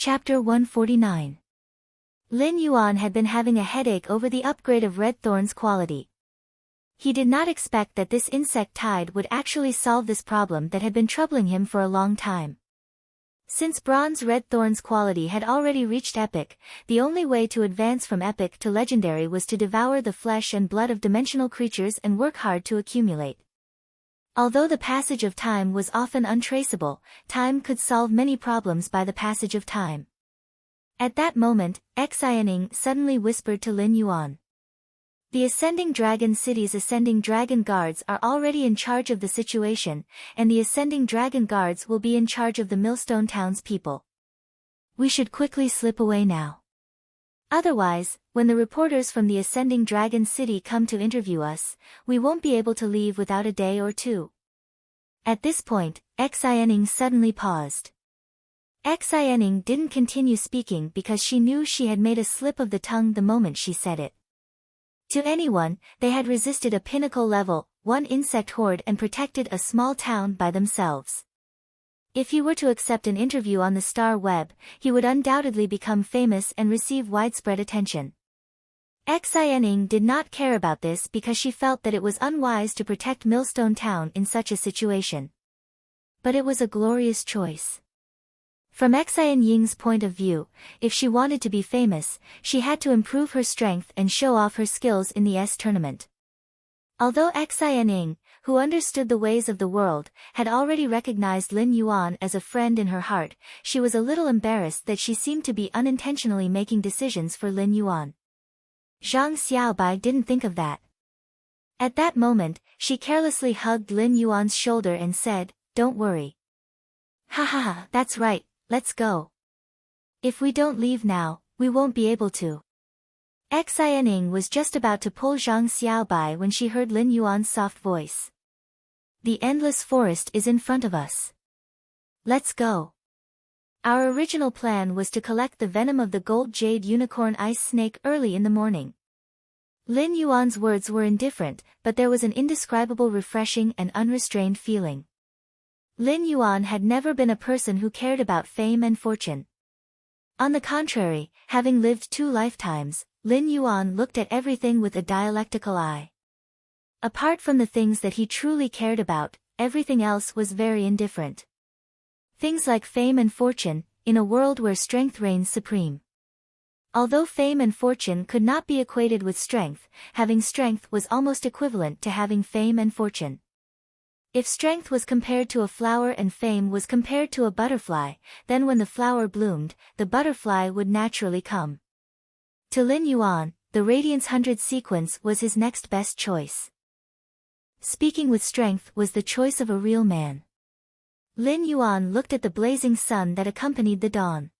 Chapter 149. Lin Yuan had been having a headache over the upgrade of Red Thorn's quality. He did not expect that this insect tide would actually solve this problem that had been troubling him for a long time. Since Bronze Red Thorn's quality had already reached epic, the only way to advance from epic to legendary was to devour the flesh and blood of dimensional creatures and work hard to accumulate. Although the passage of time was often untraceable, time could solve many problems by the passage of time. At that moment, Xianing suddenly whispered to Lin Yuan. The Ascending Dragon City's Ascending Dragon Guards are already in charge of the situation, and the Ascending Dragon Guards will be in charge of the Millstone Town's people. We should quickly slip away now. Otherwise, when the reporters from the Ascending Dragon City come to interview us, we won't be able to leave without a day or two. At this point, Xianing suddenly paused. Xianing didn't continue speaking because she knew she had made a slip of the tongue the moment she said it. To anyone, they had resisted a pinnacle level, one insect horde and protected a small town by themselves. If he were to accept an interview on the Star Web, he would undoubtedly become famous and receive widespread attention. Xianing did not care about this because she felt that it was unwise to protect Millstone Town in such a situation. But it was a glorious choice. From Xianing's point of view, if she wanted to be famous, she had to improve her strength and show off her skills in the S tournament. Although Xianing, who understood the ways of the world, had already recognized Lin Yuan as a friend in her heart, she was a little embarrassed that she seemed to be unintentionally making decisions for Lin Yuan. Zhang Xiaobai didn't think of that. At that moment, she carelessly hugged Lin Yuan's shoulder and said, "Don't worry." "Ha ha ha, that's right, let's go. If we don't leave now, we won't be able to." Xianing was just about to pull Zhang Xiaobai when she heard Lin Yuan's soft voice. "The endless forest is in front of us. Let's go." Our original plan was to collect the venom of the gold jade unicorn ice snake early in the morning. Lin Yuan's words were indifferent, but there was an indescribable refreshing and unrestrained feeling. Lin Yuan had never been a person who cared about fame and fortune. On the contrary, having lived 2 lifetimes, Lin Yuan looked at everything with a dialectical eye. Apart from the things that he truly cared about, everything else was very indifferent. Things like fame and fortune, in a world where strength reigns supreme. Although fame and fortune could not be equated with strength, having strength was almost equivalent to having fame and fortune. If strength was compared to a flower and fame was compared to a butterfly, then when the flower bloomed, the butterfly would naturally come. To Lin Yuan, the Radiance 100 sequence was his next best choice. Speaking with strength was the choice of a real man. Lin Yuan looked at the blazing sun that accompanied the dawn.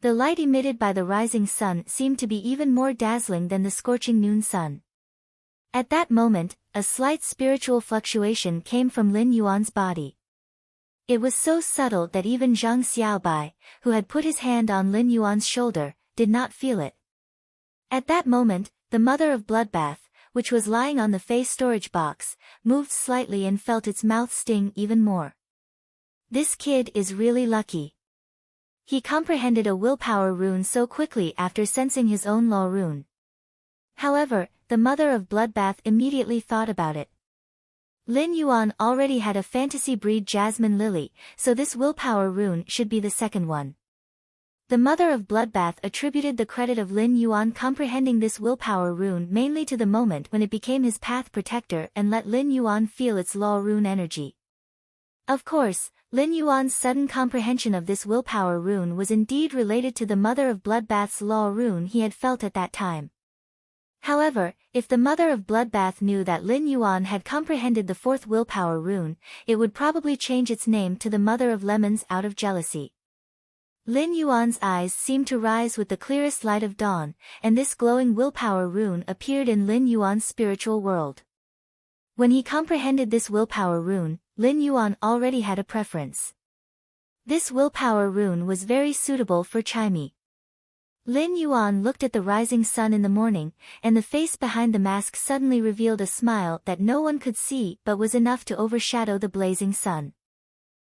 The light emitted by the rising sun seemed to be even more dazzling than the scorching noon sun. At that moment, a slight spiritual fluctuation came from Lin Yuan's body. It was so subtle that even Zhang Xiaobai, who had put his hand on Lin Yuan's shoulder, did not feel it. At that moment, the mother of Bloodbath, which was lying on the face storage box, moved slightly and felt its mouth sting even more. This kid is really lucky. He comprehended a willpower rune so quickly after sensing his own law rune. However, the mother of Bloodbath immediately thought about it. Lin Yuan already had a fantasy breed Jasmine Lily, so this willpower rune should be the second one. The mother of Bloodbath attributed the credit of Lin Yuan comprehending this willpower rune mainly to the moment when it became his path protector and let Lin Yuan feel its law rune energy. Of course, Lin Yuan's sudden comprehension of this willpower rune was indeed related to the mother of Bloodbath's law rune he had felt at that time. However, if the mother of Bloodbath knew that Lin Yuan had comprehended the 4th willpower rune, it would probably change its name to the Mother of Lemons out of jealousy. Lin Yuan's eyes seemed to rise with the clearest light of dawn, and this glowing willpower rune appeared in Lin Yuan's spiritual world. When he comprehended this willpower rune, Lin Yuan already had a preference. This willpower rune was very suitable for Chime. Lin Yuan looked at the rising sun in the morning, and the face behind the mask suddenly revealed a smile that no one could see but was enough to overshadow the blazing sun.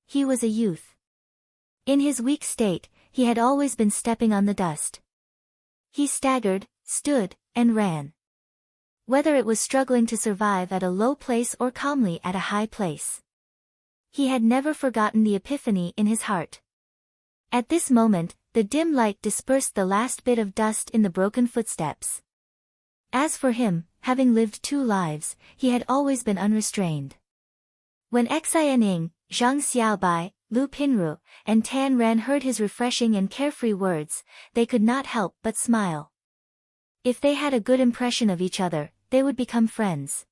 He was a youth. In his weak state, he had always been stepping on the dust. He staggered, stood, and ran. Whether it was struggling to survive at a low place or calmly at a high place. He had never forgotten the epiphany in his heart. At this moment, the dim light dispersed the last bit of dust in the broken footsteps. As for him, having lived 2 lives, he had always been unrestrained. When Xianing, Zhang Xiaobai, Lu Pinru, and Tan Ran heard his refreshing and carefree words, they could not help but smile. If they had a good impression of each other, they would become friends.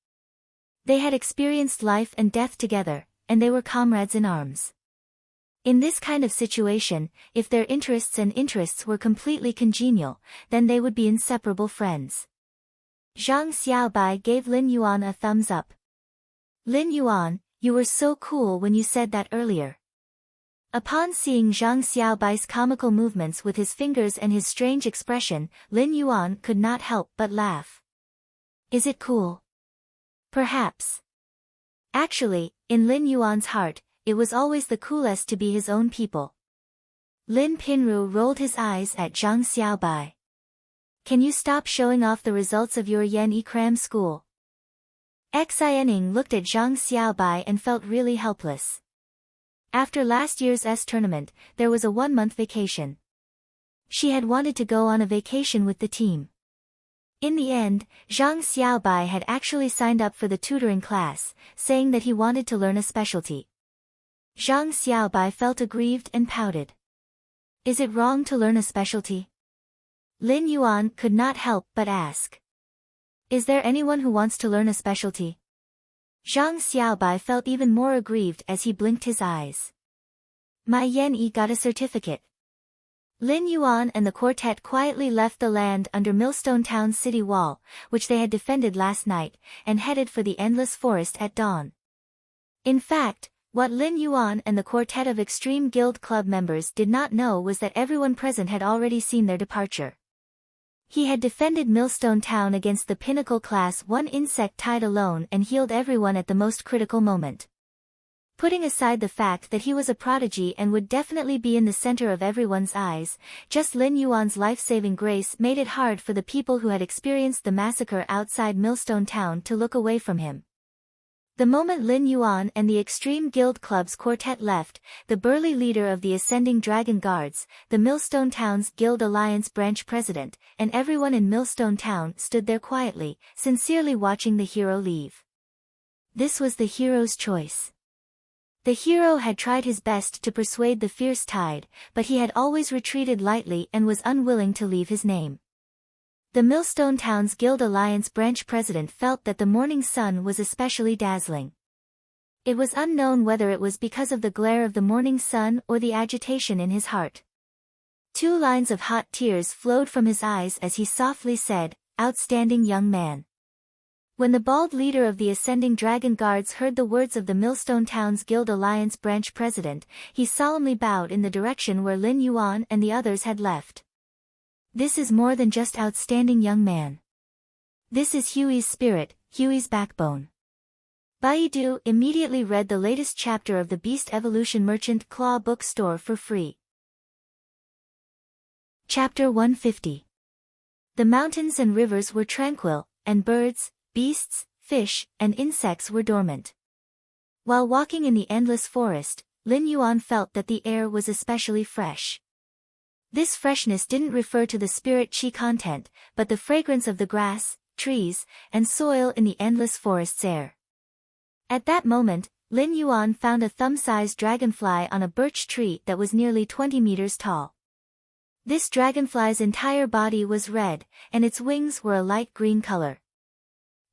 They had experienced life and death together, and they were comrades in arms. In this kind of situation, if their interests were completely congenial, then they would be inseparable friends. Zhang Xiaobai gave Lin Yuan a thumbs up. Lin Yuan, you were so cool when you said that earlier. Upon seeing Zhang Xiaobai's comical movements with his fingers and his strange expression, Lin Yuan could not help but laugh. Is it cool? Perhaps. Actually, in Lin Yuan's heart, it was always the coolest to be his own people. Lin Pinru rolled his eyes at Zhang Xiaobai. Can you stop showing off the results of your Yen cram school? Xianing looked at Zhang Xiaobai and felt really helpless. After last year's tournament, there was a 1-month vacation. She had wanted to go on a vacation with the team. In the end, Zhang Xiaobai had actually signed up for the tutoring class, saying that he wanted to learn a specialty. Zhang Xiaobai felt aggrieved and pouted. Is it wrong to learn a specialty? Lin Yuan could not help but ask. Is there anyone who wants to learn a specialty? Zhang Xiaobai felt even more aggrieved as he blinked his eyes. My Yen got a certificate. Lin Yuan and the quartet quietly left the land under Millstone Town's city wall, which they had defended last night, and headed for the endless forest at dawn. In fact, what Lin Yuan and the quartet of Extreme Guild Club members did not know was that everyone present had already seen their departure. He had defended Millstone Town against the Pinnacle Class 1 insect tide alone and healed everyone at the most critical moment. Putting aside the fact that he was a prodigy and would definitely be in the center of everyone's eyes, just Lin Yuan's life-saving grace made it hard for the people who had experienced the massacre outside Millstone Town to look away from him. The moment Lin Yuan and the Extreme Guild Club's quartet left, the burly leader of the Ascending Dragon Guards, the Millstone Town's Guild Alliance branch president, and everyone in Millstone Town stood there quietly, sincerely watching the hero leave. This was the hero's choice. The hero had tried his best to persuade the fierce tide, but he had always retreated lightly and was unwilling to leave his name. The Millstone Town's Guild Alliance branch president felt that the morning sun was especially dazzling. It was unknown whether it was because of the glare of the morning sun or the agitation in his heart. 2 lines of hot tears flowed from his eyes as he softly said, "Outstanding young man." When the bald leader of the Ascending Dragon Guards heard the words of the Millstone Town's Guild Alliance branch president, he solemnly bowed in the direction where Lin Yuan and the others had left. This is more than just outstanding young man. This is Huey's spirit, Huey's backbone. Baidu immediately read the latest chapter of the Beast Evolution Merchant Claw bookstore for free. Chapter 150. The mountains and rivers were tranquil, and birds, beasts, fish, and insects were dormant. While walking in the endless forest, Lin Yuan felt that the air was especially fresh. This freshness didn't refer to the spirit qi content, but the fragrance of the grass, trees, and soil in the endless forest's air. At that moment, Lin Yuan found a thumb-sized dragonfly on a birch tree that was nearly 20 meters tall. This dragonfly's entire body was red, and its wings were a light green color.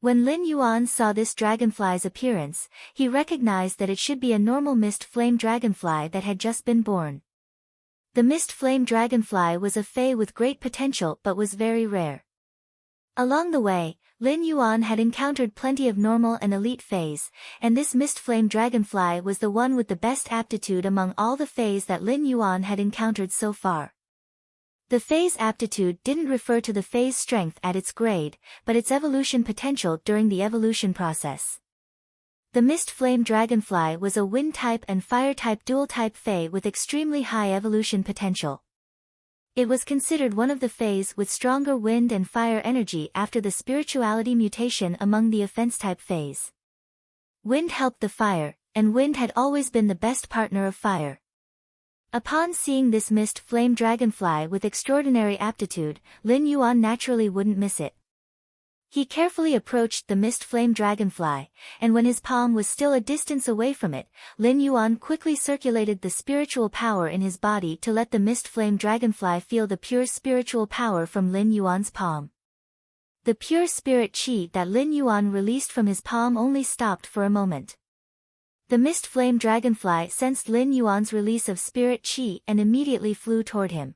When Lin Yuan saw this dragonfly's appearance, he recognized that it should be a normal mist flame dragonfly that had just been born. The mist flame dragonfly was a fae with great potential but was very rare. Along the way, Lin Yuan had encountered plenty of normal and elite faes, and this mist flame dragonfly was the one with the best aptitude among all the faes that Lin Yuan had encountered so far. The fae's aptitude didn't refer to the fae's strength at its grade, but its evolution potential during the evolution process. The mist flame dragonfly was a wind-type and fire-type dual-type fae with extremely high evolution potential. It was considered one of the fays with stronger wind and fire energy after the spirituality mutation among the offense-type fays. Wind helped the fire, and wind had always been the best partner of fire. Upon seeing this mist flame dragonfly with extraordinary aptitude, Lin Yuan naturally wouldn't miss it. He carefully approached the mist flame dragonfly, and when his palm was still a distance away from it, Lin Yuan quickly circulated the spiritual power in his body to let the mist flame dragonfly feel the pure spiritual power from Lin Yuan's palm. The pure spirit qi that Lin Yuan released from his palm only stopped for a moment. The mist flame dragonfly sensed Lin Yuan's release of spirit qi and immediately flew toward him.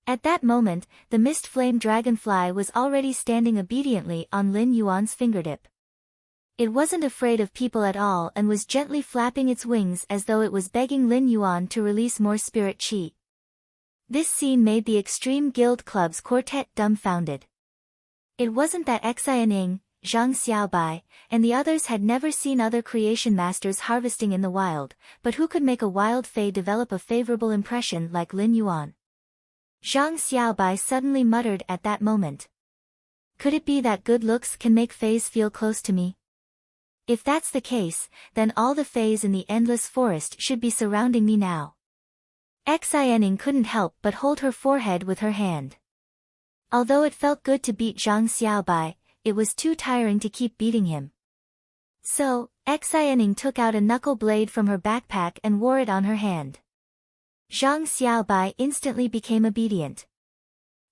At that moment, the mist flame dragonfly was already standing obediently on Lin Yuan's fingertip. It wasn't afraid of people at all and was gently flapping its wings as though it was begging Lin Yuan to release more spirit qi. This scene made the Extreme Guild Club's quartet dumbfounded. It wasn't that Xianing, Zhang Xiaobai, and the others had never seen other creation masters harvesting in the wild, but who could make a wild fae develop a favorable impression like Lin Yuan? Zhang Xiaobai suddenly muttered at that moment. Could it be that good looks can make fays feel close to me? If that's the case, then all the fays in the endless forest should be surrounding me now. Xianing couldn't help but hold her forehead with her hand. Although it felt good to beat Zhang Xiaobai, it was too tiring to keep beating him. So, Xianing took out a knuckle blade from her backpack and wore it on her hand. Zhang Xiaobai instantly became obedient.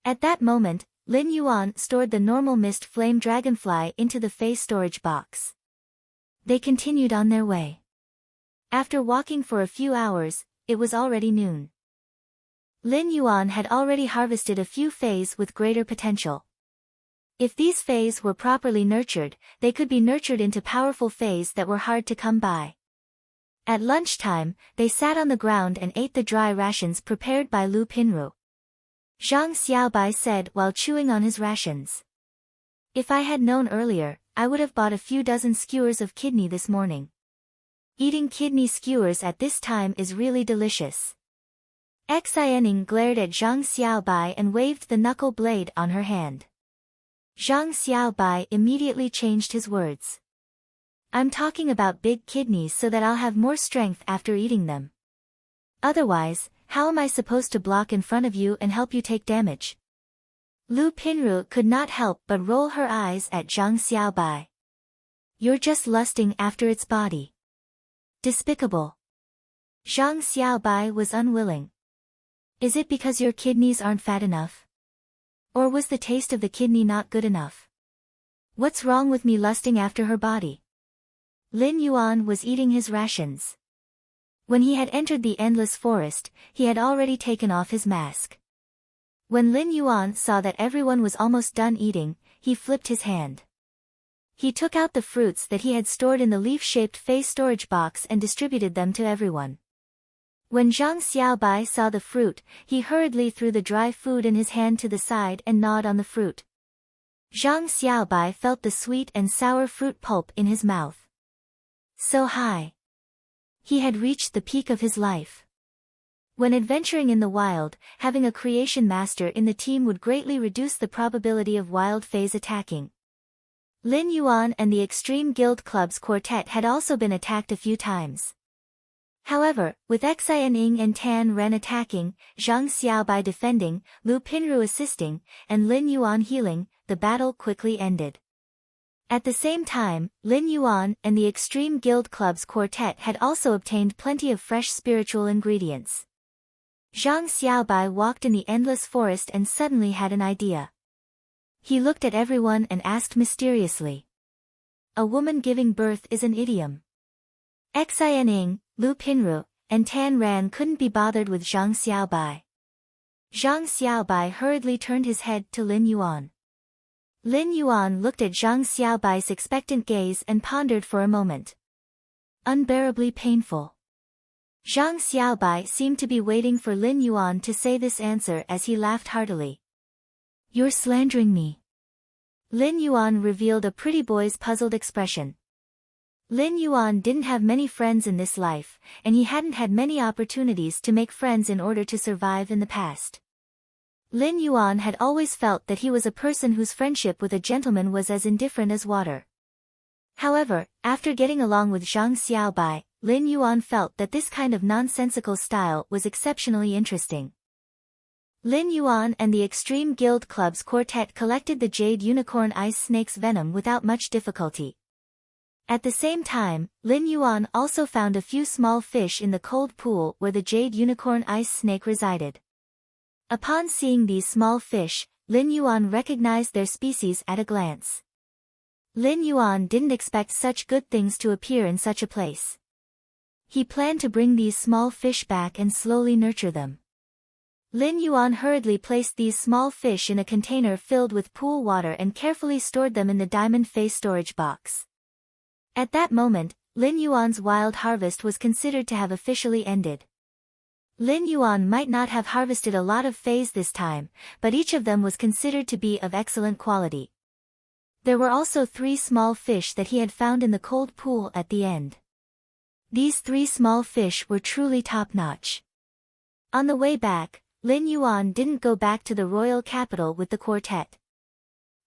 At that moment, Lin Yuan stored the normal mist flame dragonfly into the Fey storage box. They continued on their way. After walking for a few hours, it was already noon. Lin Yuan had already harvested a few fays with greater potential. If these fays were properly nurtured, they could be nurtured into powerful fays that were hard to come by. At lunchtime, they sat on the ground and ate the dry rations prepared by Lu Pinru. Zhang Xiaobai said while chewing on his rations. If I had known earlier, I would have bought a few dozen skewers of kidney this morning. Eating kidney skewers at this time is really delicious. Xianing glared at Zhang Xiaobai and waved the knuckle blade on her hand. Zhang Xiaobai immediately changed his words. I'm talking about big kidneys so that I'll have more strength after eating them. Otherwise, how am I supposed to block in front of you and help you take damage? Lu Pinru could not help but roll her eyes at Zhang Xiaobai. You're just lusting after its body. Despicable. Zhang Xiaobai was unwilling. Is it because your kidneys aren't fat enough? Or was the taste of the kidney not good enough? What's wrong with me lusting after her body? Lin Yuan was eating his rations. When he had entered the endless forest, he had already taken off his mask. When Lin Yuan saw that everyone was almost done eating, he flipped his hand. He took out the fruits that he had stored in the leaf-shaped Fey storage box and distributed them to everyone. When Zhang Xiaobai saw the fruit, he hurriedly threw the dry food in his hand to the side and gnawed on the fruit. Zhang Xiaobai felt the sweet and sour fruit pulp in his mouth. So high. He had reached the peak of his life. When adventuring in the wild, having a creation master in the team would greatly reduce the probability of wild fays attacking. Lin Yuan and the Extreme Guild Club's quartet had also been attacked a few times. However, with Xianing and Tan Ren attacking, Zhang Xiaobai defending, Lu Pinru assisting, and Lin Yuan healing, the battle quickly ended. At the same time, Lin Yuan and the Extreme Guild Club's quartet had also obtained plenty of fresh spiritual ingredients. Zhang Xiaobai walked in the endless forest and suddenly had an idea. He looked at everyone and asked mysteriously. A woman giving birth is an idiom. Xianing, Lu Pinru, and Tan Ran couldn't be bothered with Zhang Xiaobai. Zhang Xiaobai hurriedly turned his head to Lin Yuan. Lin Yuan looked at Zhang Xiaobai's expectant gaze and pondered for a moment. Unbearably painful. Zhang Xiaobai seemed to be waiting for Lin Yuan to say this answer as he laughed heartily. You're slandering me. Lin Yuan revealed a pretty boy's puzzled expression. Lin Yuan didn't have many friends in this life, and he hadn't had many opportunities to make friends in order to survive in the past. Lin Yuan had always felt that he was a person whose friendship with a gentleman was as indifferent as water. However, after getting along with Zhang Xiaobai, Lin Yuan felt that this kind of nonsensical style was exceptionally interesting. Lin Yuan and the Extreme Guild Club's quartet collected the Jade Unicorn Ice Snake's venom without much difficulty. At the same time, Lin Yuan also found a few small fish in the cold pool where the Jade Unicorn Ice Snake resided. Upon seeing these small fish, Lin Yuan recognized their species at a glance. Lin Yuan didn't expect such good things to appear in such a place. He planned to bring these small fish back and slowly nurture them. Lin Yuan hurriedly placed these small fish in a container filled with pool water and carefully stored them in the diamond face storage box. At that moment, Lin Yuan's wild harvest was considered to have officially ended. Lin Yuan might not have harvested a lot of fays this time, but each of them was considered to be of excellent quality. There were also 3 small fish that he had found in the cold pool at the end. These 3 small fish were truly top-notch. On the way back, Lin Yuan didn't go back to the royal capital with the quartet.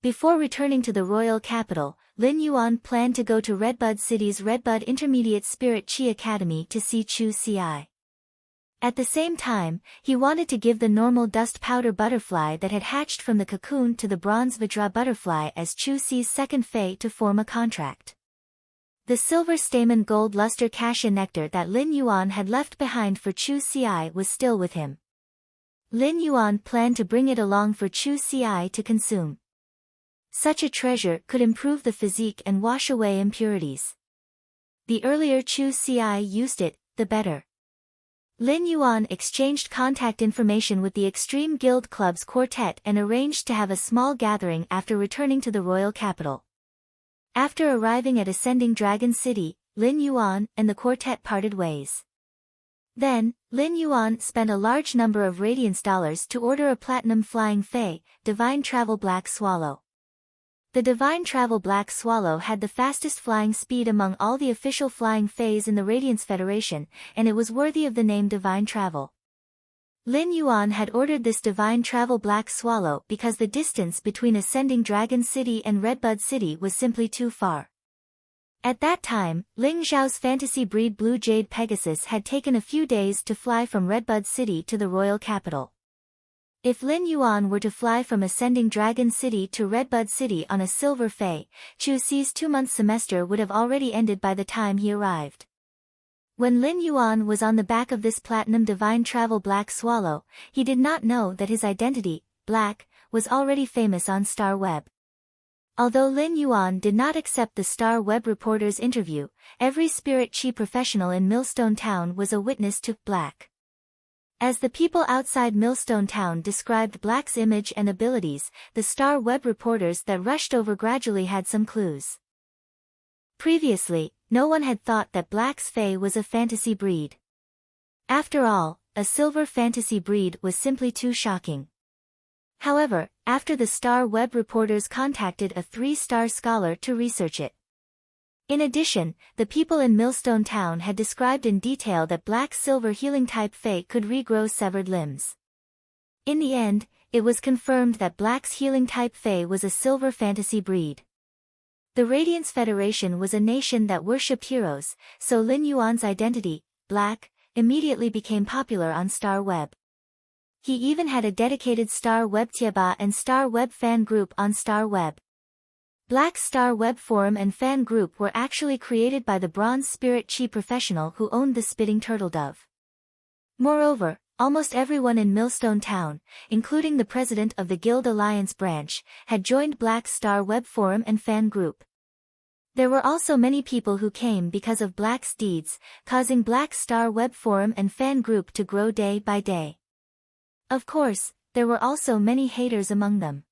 Before returning to the royal capital, Lin Yuan planned to go to Redbud City's Redbud Intermediate Spirit Chi Academy to see Chu Ci. At the same time, he wanted to give the normal dust powder butterfly that had hatched from the cocoon to the bronze Vajra butterfly as Chu Ci's second fay to form a contract. The silver stamen gold luster cassia nectar that Lin Yuan had left behind for Chu Ci was still with him. Lin Yuan planned to bring it along for Chu Ci to consume. Such a treasure could improve the physique and wash away impurities. The earlier Chu Ci used it, the better. Lin Yuan exchanged contact information with the Extreme Guild Club's quartet and arranged to have a small gathering after returning to the royal capital. After arriving at Ascending Dragon City, Lin Yuan and the quartet parted ways. Then, Lin Yuan spent a large number of radiance dollars to order a platinum flying fay, Divine Travel Black Swallow. The Divine Travel Black Swallow had the fastest flying speed among all the official flying fays in the Radiance Federation, and it was worthy of the name Divine Travel. Lin Yuan had ordered this Divine Travel Black Swallow because the distance between Ascending Dragon City and Redbud City was simply too far. At that time, Ling Zhao's fantasy breed Blue Jade Pegasus had taken a few days to fly from Redbud City to the royal capital. If Lin Yuan were to fly from Ascending Dragon City to Redbud City on a silver fay, Chu Ci's 2-month semester would have already ended by the time he arrived. When Lin Yuan was on the back of this platinum Divine Travel Black Swallow, he did not know that his identity, Black, was already famous on Star Web. Although Lin Yuan did not accept the Star Web reporter's interview, every spirit chi professional in Millstone Town was a witness to Black. As the people outside Millstone Town described Black's image and abilities, the Star Web reporters that rushed over gradually had some clues. Previously, no one had thought that Black's fae was a fantasy breed. After all, a silver fantasy breed was simply too shocking. However, after the Star Web reporters contacted a 3-star scholar to research it. In addition, the people in Millstone Town had described in detail that Black's silver healing type fae could regrow severed limbs. In the end, it was confirmed that Black's healing type fae was a silver fantasy breed. The Radiance Federation was a nation that worshipped heroes, so Lin Yuan's identity, Black, immediately became popular on Star Web. He even had a dedicated Star Web Tieba and Star Web fan group on Star Web. Black's Star Web forum and fan group were actually created by the Bronze Spirit Chi professional who owned the Spitting Turtle Dove. Moreover, almost everyone in Millstone Town, including the president of the Guild Alliance branch, had joined Black's Star Web forum and fan group. There were also many people who came because of Black's deeds, causing Black's Star Web forum and fan group to grow day by day. Of course, there were also many haters among them.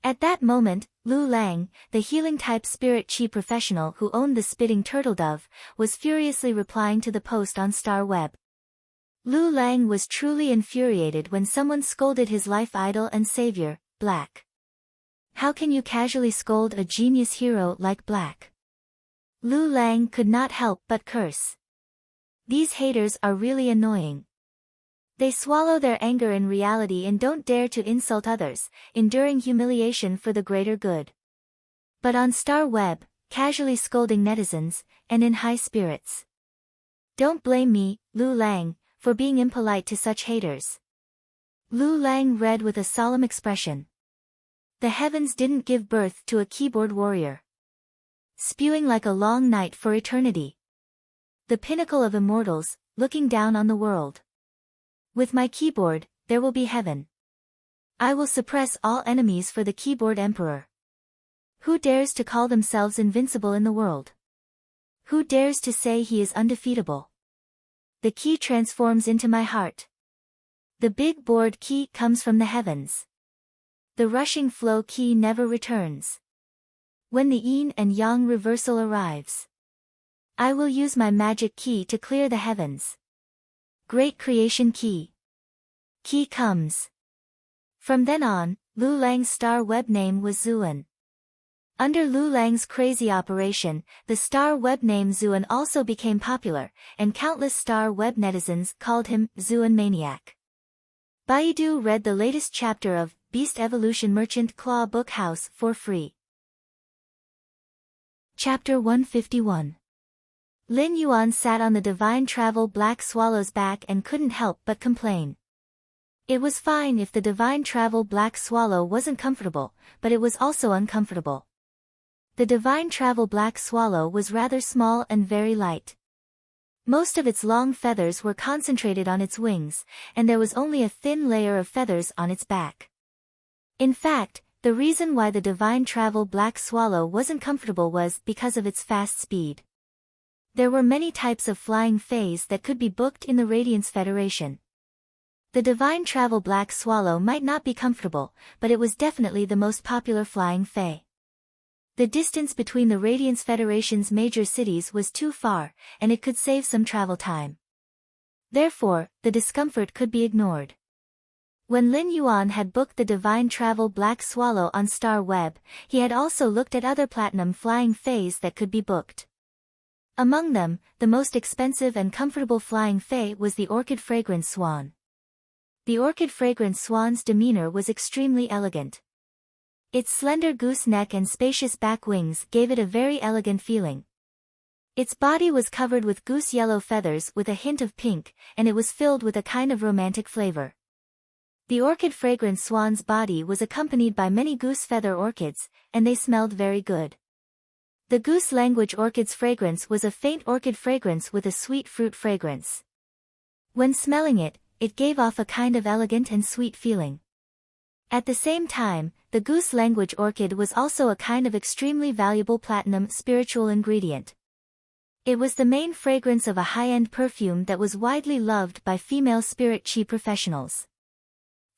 At that moment, Lu Lang, the healing-type spirit chi professional who owned the Spitting Turtle Dove, was furiously replying to the post on Star Web. Lu Lang was truly infuriated when someone scolded his life idol and savior, Black. How can you casually scold a genius hero like Black? Lu Lang could not help but curse. These haters are really annoying. They swallow their anger in reality and don't dare to insult others, enduring humiliation for the greater good. But on Star Web, casually scolding netizens, and in high spirits. Don't blame me, Lu Lang, for being impolite to such haters. Lu Lang read with a solemn expression. The heavens didn't give birth to a keyboard warrior. Spewing like a long night for eternity. The pinnacle of immortals, looking down on the world. With my keyboard, there will be heaven. I will suppress all enemies for the keyboard emperor. Who dares to call themselves invincible in the world? Who dares to say he is undefeatable? The key transforms into my heart. The big board key comes from the heavens. The rushing flow key never returns. When the yin and yang reversal arrives, I will use my magic key to clear the heavens. Great creation key. Key comes. From then on, Lu Lang's Star Web name was Zuan. Under Lu Lang's crazy operation, the Star Web name Zuan also became popular, and countless Star Web netizens called him Zuan Maniac. Baidu read the latest chapter of Beast Evolution Merchant Claw Book House for free. Chapter 151. Lin Yuan sat on the divine travel Black Swallow's back and couldn't help but complain. It was fine if the divine travel Black Swallow wasn't comfortable, but it was also uncomfortable. The divine travel Black Swallow was rather small and very light. Most of its long feathers were concentrated on its wings, and there was only a thin layer of feathers on its back. In fact, the reason why the divine travel Black Swallow wasn't comfortable was because of its fast speed. There were many types of flying fays that could be booked in the Radiance Federation. The divine travel Black Swallow might not be comfortable, but it was definitely the most popular flying fay. The distance between the Radiance Federation's major cities was too far, and it could save some travel time. Therefore, the discomfort could be ignored. When Lin Yuan had booked the divine travel Black Swallow on Star Web, he had also looked at other platinum flying fays that could be booked. Among them, the most expensive and comfortable flying fae was the Orchid Fragrance Swan. The Orchid Fragrance Swan's demeanor was extremely elegant. Its slender goose neck and spacious back wings gave it a very elegant feeling. Its body was covered with goose yellow feathers with a hint of pink, and it was filled with a kind of romantic flavor. The Orchid Fragrance Swan's body was accompanied by many goose feather orchids, and they smelled very good. The goose language orchid's fragrance was a faint orchid fragrance with a sweet fruit fragrance. When smelling it, it gave off a kind of elegant and sweet feeling. At the same time, the goose language orchid was also a kind of extremely valuable platinum spiritual ingredient. It was the main fragrance of a high-end perfume that was widely loved by female spirit chi professionals.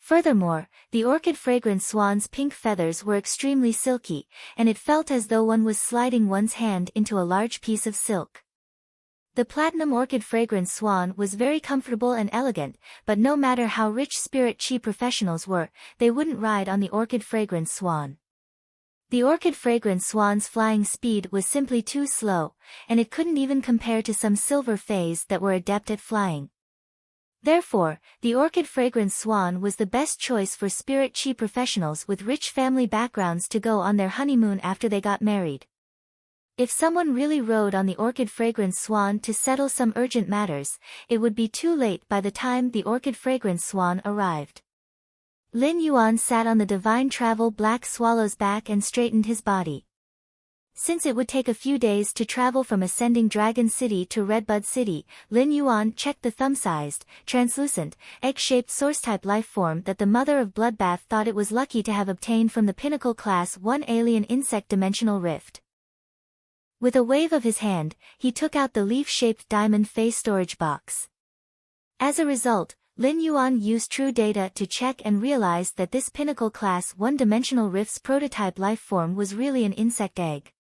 Furthermore, the Orchid Fragrance Swan's pink feathers were extremely silky, and it felt as though one was sliding one's hand into a large piece of silk. The Platinum Orchid Fragrance Swan was very comfortable and elegant, but no matter how rich spirit chi professionals were, they wouldn't ride on the Orchid Fragrance Swan. The Orchid Fragrance Swan's flying speed was simply too slow, and it couldn't even compare to some silver fays that were adept at flying. Therefore, the Orchid Fragrance Swan was the best choice for spirit chi professionals with rich family backgrounds to go on their honeymoon after they got married. If someone really rode on the Orchid Fragrance Swan to settle some urgent matters, it would be too late by the time the Orchid Fragrance Swan arrived. Lin Yuan sat on the divine travel Black Swallow's back and straightened his body. Since it would take a few days to travel from Ascending Dragon City to Redbud City, Lin Yuan checked the thumb-sized, translucent, egg-shaped source-type lifeform that the mother of Bloodbath thought it was lucky to have obtained from the Pinnacle Class 1 alien insect dimensional rift. With a wave of his hand, he took out the leaf-shaped diamond face storage box. As a result, Lin Yuan used True Data to check and realized that this Pinnacle Class 1 dimensional rift's prototype lifeform was really an insect egg.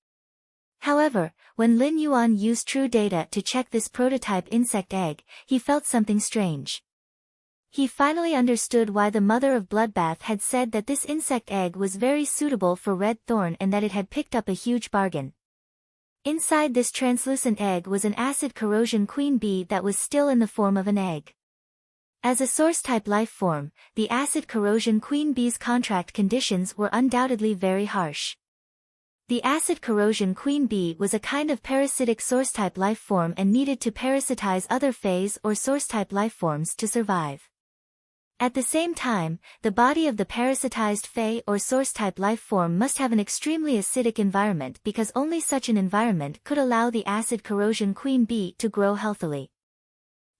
However, when Lin Yuan used True Data to check this prototype insect egg, he felt something strange. He finally understood why the mother of Bloodbath had said that this insect egg was very suitable for Red Thorn and that it had picked up a huge bargain. Inside this translucent egg was an acid corrosion queen bee that was still in the form of an egg. As a source-type life form, the acid corrosion queen bee's contract conditions were undoubtedly very harsh. The acid corrosion queen bee was a kind of parasitic source-type life form and needed to parasitize other phase or source-type life forms to survive. At the same time, the body of the parasitized Fey or source-type life form must have an extremely acidic environment because only such an environment could allow the acid corrosion queen bee to grow healthily.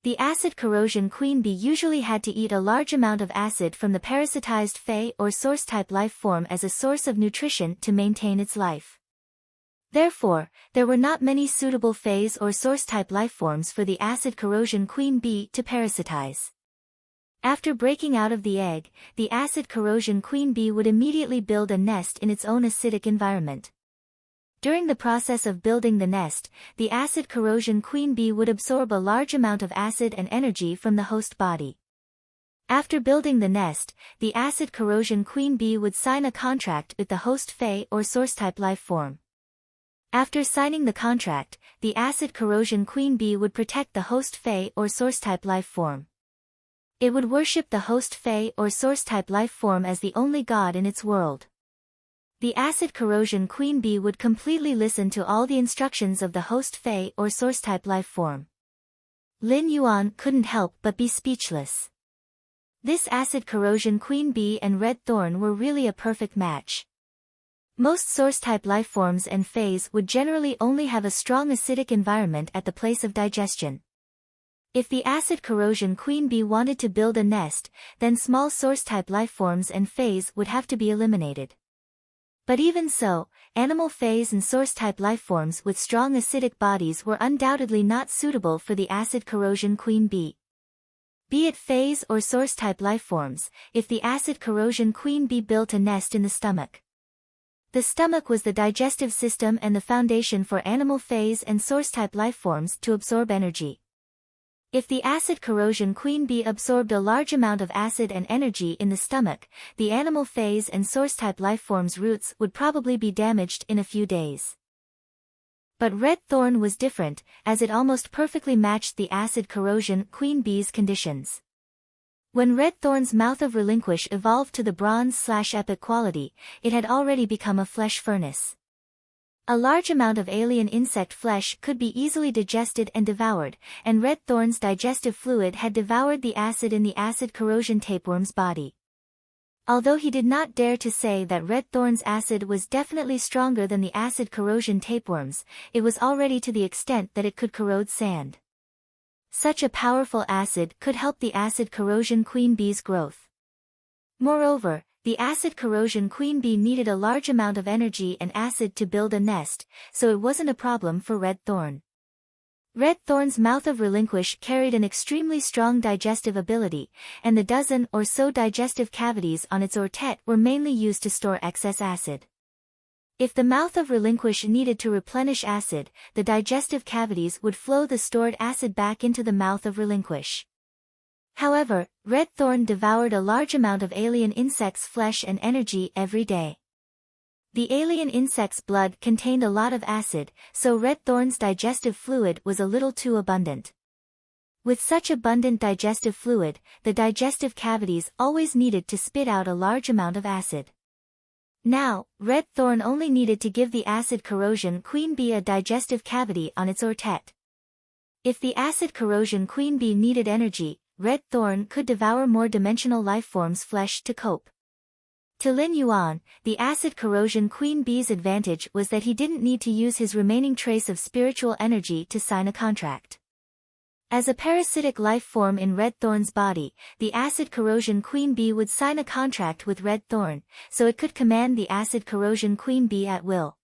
The acid corrosion queen bee usually had to eat a large amount of acid from the parasitized Fey or source-type life form as a source of nutrition to maintain its life. Therefore, there were not many suitable phase or source-type life forms for the acid corrosion queen bee to parasitize. After breaking out of the egg, the acid corrosion queen bee would immediately build a nest in its own acidic environment. During the process of building the nest, the acid corrosion queen bee would absorb a large amount of acid and energy from the host body. After building the nest, the acid corrosion queen bee would sign a contract with the host Fey or source-type life form. After signing the contract, the acid corrosion queen bee would protect the host Fey or source-type life form. It would worship the host Fey or source-type life form as the only god in its world. The acid corrosion queen bee would completely listen to all the instructions of the host Fey or source-type life form. Lin Yuan couldn't help but be speechless. This acid corrosion queen bee and red thorn were really a perfect match. Most source-type life forms and Feys would generally only have a strong acidic environment at the place of digestion. If the acid corrosion queen bee wanted to build a nest, then small source-type life forms and Feys would have to be eliminated. But even so, animal phase and source-type life forms with strong acidic bodies were undoubtedly not suitable for the acid corrosion queen bee. Be it phase or source-type life forms, if the acid corrosion queen bee built a nest in the stomach. The stomach was the digestive system and the foundation for animal phase and source-type life forms to absorb energy. If the acid corrosion queen bee absorbed a large amount of acid and energy in the stomach, the animal phase and source-type life form's roots would probably be damaged in a few days. But red thorn was different, as it almost perfectly matched the acid corrosion queen bee's conditions. When red thorn's mouth of relinquish evolved to the bronze/epic quality, it had already become a flesh furnace. A large amount of alien insect flesh could be easily digested and devoured, and red thorn's digestive fluid had devoured the acid in the acid corrosion tapeworm's body. Although he did not dare to say that red thorn's acid was definitely stronger than the acid corrosion tapeworm's, it was already to the extent that it could corrode sand. Such a powerful acid could help the acid corrosion queen bee's growth. Moreover, the acid corrosion queen bee needed a large amount of energy and acid to build a nest, so it wasn't a problem for red thorn. Red thorn's mouth of relinquish carried an extremely strong digestive ability, and the dozen or so digestive cavities on its ortet were mainly used to store excess acid. If the mouth of relinquish needed to replenish acid, the digestive cavities would flow the stored acid back into the mouth of relinquish. However, red thorn devoured a large amount of alien insects' flesh and energy every day. The alien insect's blood contained a lot of acid, so red thorn's digestive fluid was a little too abundant. With such abundant digestive fluid, the digestive cavities always needed to spit out a large amount of acid. Now, red thorn only needed to give the acid corrosion queen bee a digestive cavity on its ortet. If the acid corrosion queen bee needed energy, red thorn could devour more dimensional life forms' flesh to cope. To Lin Yuan, the acid corrosion queen bee's advantage was that he didn't need to use his remaining trace of spiritual energy to sign a contract. As a parasitic life form in red thorn's body, the acid corrosion queen bee would sign a contract with red thorn, so it could command the acid corrosion queen bee at will.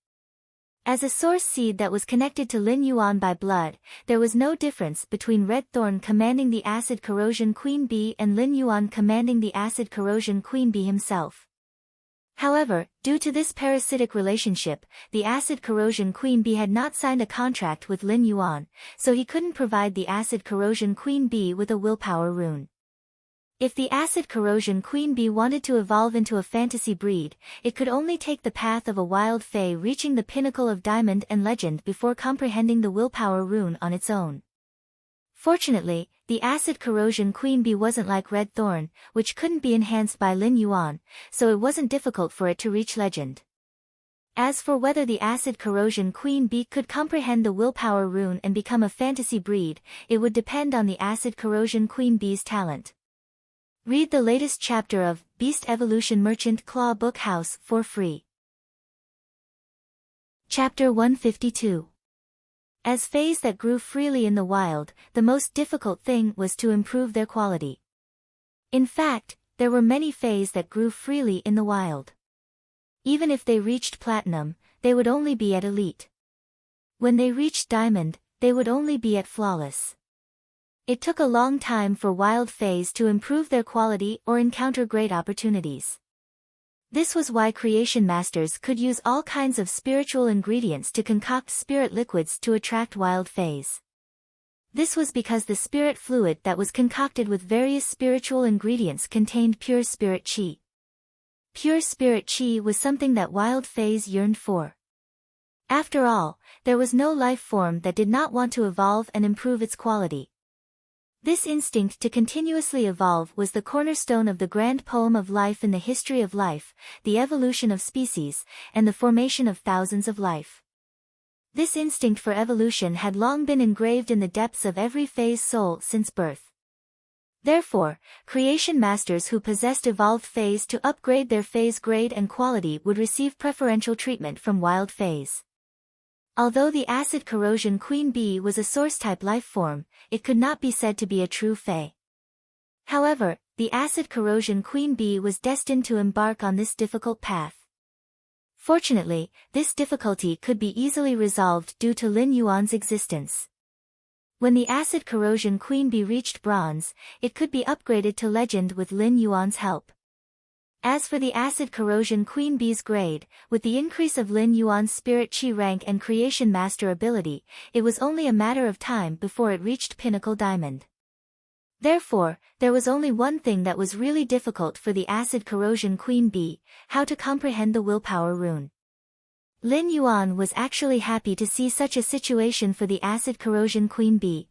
As a source seed that was connected to Lin Yuan by blood, there was no difference between red thorn commanding the acid corrosion queen bee and Lin Yuan commanding the acid corrosion queen bee himself. However, due to this parasitic relationship, the acid corrosion queen bee had not signed a contract with Lin Yuan, so he couldn't provide the acid corrosion queen bee with a willpower rune. If the acid corrosion queen bee wanted to evolve into a fantasy breed, it could only take the path of a wild fae reaching the pinnacle of diamond and legend before comprehending the willpower rune on its own. Fortunately, the acid corrosion queen bee wasn't like red thorn, which couldn't be enhanced by Lin Yuan, so it wasn't difficult for it to reach legend. As for whether the acid corrosion queen bee could comprehend the willpower rune and become a fantasy breed, it would depend on the acid corrosion queen bee's talent. Read the latest chapter of Beast Evolution Merchant Claw Book House for free. Chapter 152. As fays that grew freely in the wild, the most difficult thing was to improve their quality. In fact, there were many fays that grew freely in the wild. Even if they reached platinum, they would only be at elite. When they reached diamond, they would only be at flawless. It took a long time for wild fays to improve their quality or encounter great opportunities. This was why creation masters could use all kinds of spiritual ingredients to concoct spirit liquids to attract wild fays. This was because the spirit fluid that was concocted with various spiritual ingredients contained pure spirit chi. Pure spirit chi was something that wild fays yearned for. After all, there was no life form that did not want to evolve and improve its quality. This instinct to continuously evolve was the cornerstone of the grand poem of life in the history of life, the evolution of species, and the formation of thousands of life. This instinct for evolution had long been engraved in the depths of every fae's soul since birth. Therefore, creation masters who possessed evolved fays to upgrade their fays' grade and quality would receive preferential treatment from wild fays. Although the acid corrosion queen bee was a source-type life form, it could not be said to be a true fae. However, the acid corrosion queen bee was destined to embark on this difficult path. Fortunately, this difficulty could be easily resolved due to Lin Yuan's existence. When the acid corrosion queen bee reached bronze, it could be upgraded to legend with Lin Yuan's help. As for the acid corrosion queen bee's grade, with the increase of Lin Yuan's spirit chi rank and creation master ability, it was only a matter of time before it reached pinnacle diamond. Therefore, there was only one thing that was really difficult for the acid corrosion queen bee: how to comprehend the willpower rune. Lin Yuan was actually happy to see such a situation for the acid corrosion queen bee.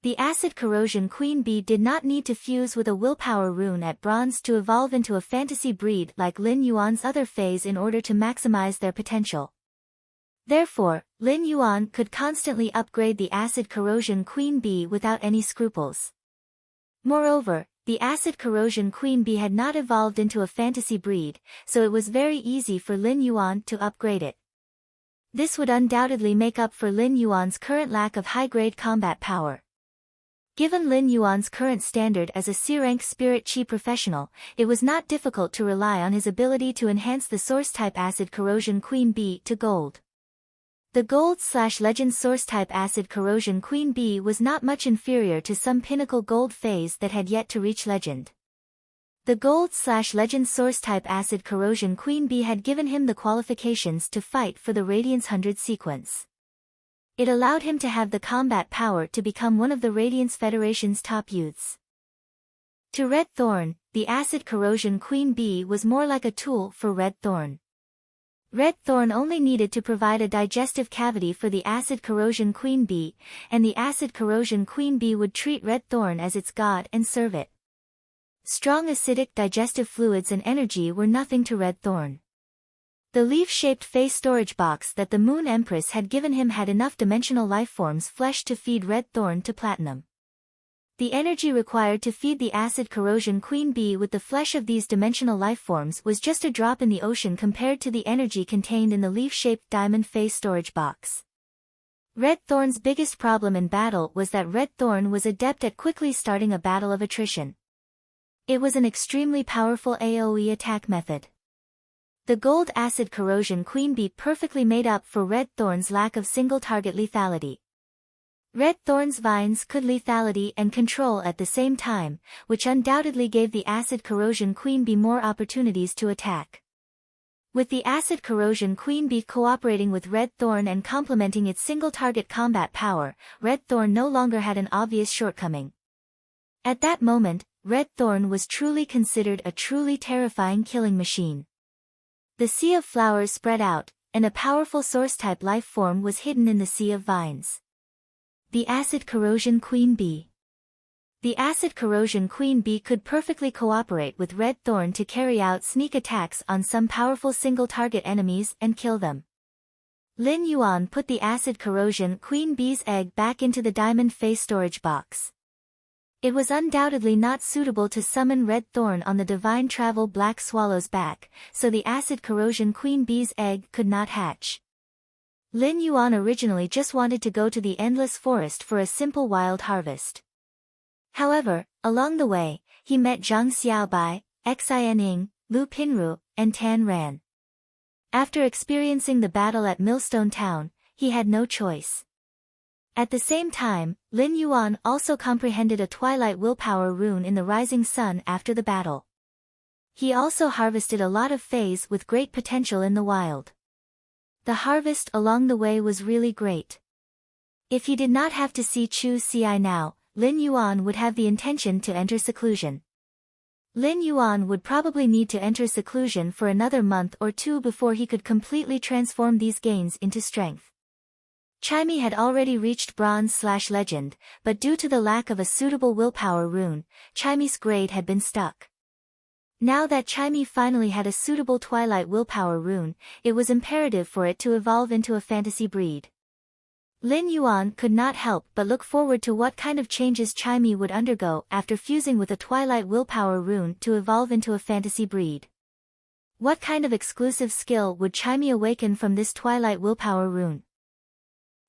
The acid corrosion queen bee did not need to fuse with a willpower rune at bronze to evolve into a fantasy breed like Lin Yuan's other fays in order to maximize their potential. Therefore, Lin Yuan could constantly upgrade the acid corrosion queen bee without any scruples. Moreover, the acid corrosion queen bee had not evolved into a fantasy breed, so it was very easy for Lin Yuan to upgrade it. This would undoubtedly make up for Lin Yuan's current lack of high-grade combat power. Given Lin Yuan's current standard as a C-rank spirit chi professional, it was not difficult to rely on his ability to enhance the source-type acid corrosion queen bee to gold. The gold/legend source-type acid corrosion queen bee was not much inferior to some pinnacle gold fays that had yet to reach legend. The gold/legend source-type acid corrosion queen bee had given him the qualifications to fight for the Radiance 100 sequence. It allowed him to have the combat power to become one of the Radiance Federation's top youths. To Red Thorn, the acid corrosion queen bee was more like a tool for Red Thorn. Red Thorn only needed to provide a digestive cavity for the acid corrosion queen bee, and the acid corrosion queen bee would treat Red Thorn as its god and serve it. Strong acidic digestive fluids and energy were nothing to Red Thorn. The leaf-shaped face storage box that the Moon Empress had given him had enough dimensional lifeforms flesh to feed Red Thorn to platinum. The energy required to feed the acid corrosion queen bee with the flesh of these dimensional lifeforms was just a drop in the ocean compared to the energy contained in the leaf-shaped diamond face storage box. Red Thorn's biggest problem in battle was that Red Thorn was adept at quickly starting a battle of attrition. It was an extremely powerful AoE attack method. The gold acid corrosion queen bee perfectly made up for Red Thorn's lack of single-target lethality. Red Thorn's vines could lethality and control at the same time, which undoubtedly gave the acid corrosion queen bee more opportunities to attack. With the acid corrosion queen bee cooperating with Red Thorn and complementing its single-target combat power, Red Thorn no longer had an obvious shortcoming. At that moment, Red Thorn was truly considered a truly terrifying killing machine. The sea of flowers spread out, and a powerful source-type life form was hidden in the sea of vines. The Acid Corrosion Queen Bee. The Acid Corrosion Queen Bee could perfectly cooperate with Red Thorn to carry out sneak attacks on some powerful single-target enemies and kill them. Lin Yuan put the Acid Corrosion Queen Bee's egg back into the diamond face storage box. It was undoubtedly not suitable to summon Red Thorn on the Divine Travel Black Swallow's back, so the Acid Corrosion Queen Bee's egg could not hatch. Lin Yuan originally just wanted to go to the Endless Forest for a simple wild harvest. However, along the way, he met Zhang Xiaobai, Xianying, Lu Pinru, and Tan Ran. After experiencing the battle at Millstone Town, he had no choice. At the same time, Lin Yuan also comprehended a Twilight Willpower rune in the Rising Sun after the battle. He also harvested a lot of fays with great potential in the wild. The harvest along the way was really great. If he did not have to see Chu Xi now, Lin Yuan would have the intention to enter seclusion. Lin Yuan would probably need to enter seclusion for another month or two before he could completely transform these gains into strength. Chimey had already reached Bronze/Legend, but due to the lack of a suitable willpower rune, Chimey's grade had been stuck. Now that Chimey finally had a suitable Twilight Willpower rune, it was imperative for it to evolve into a fantasy breed. Lin Yuan could not help but look forward to what kind of changes Chimey would undergo after fusing with a Twilight Willpower rune to evolve into a fantasy breed. What kind of exclusive skill would Chimey awaken from this Twilight Willpower rune?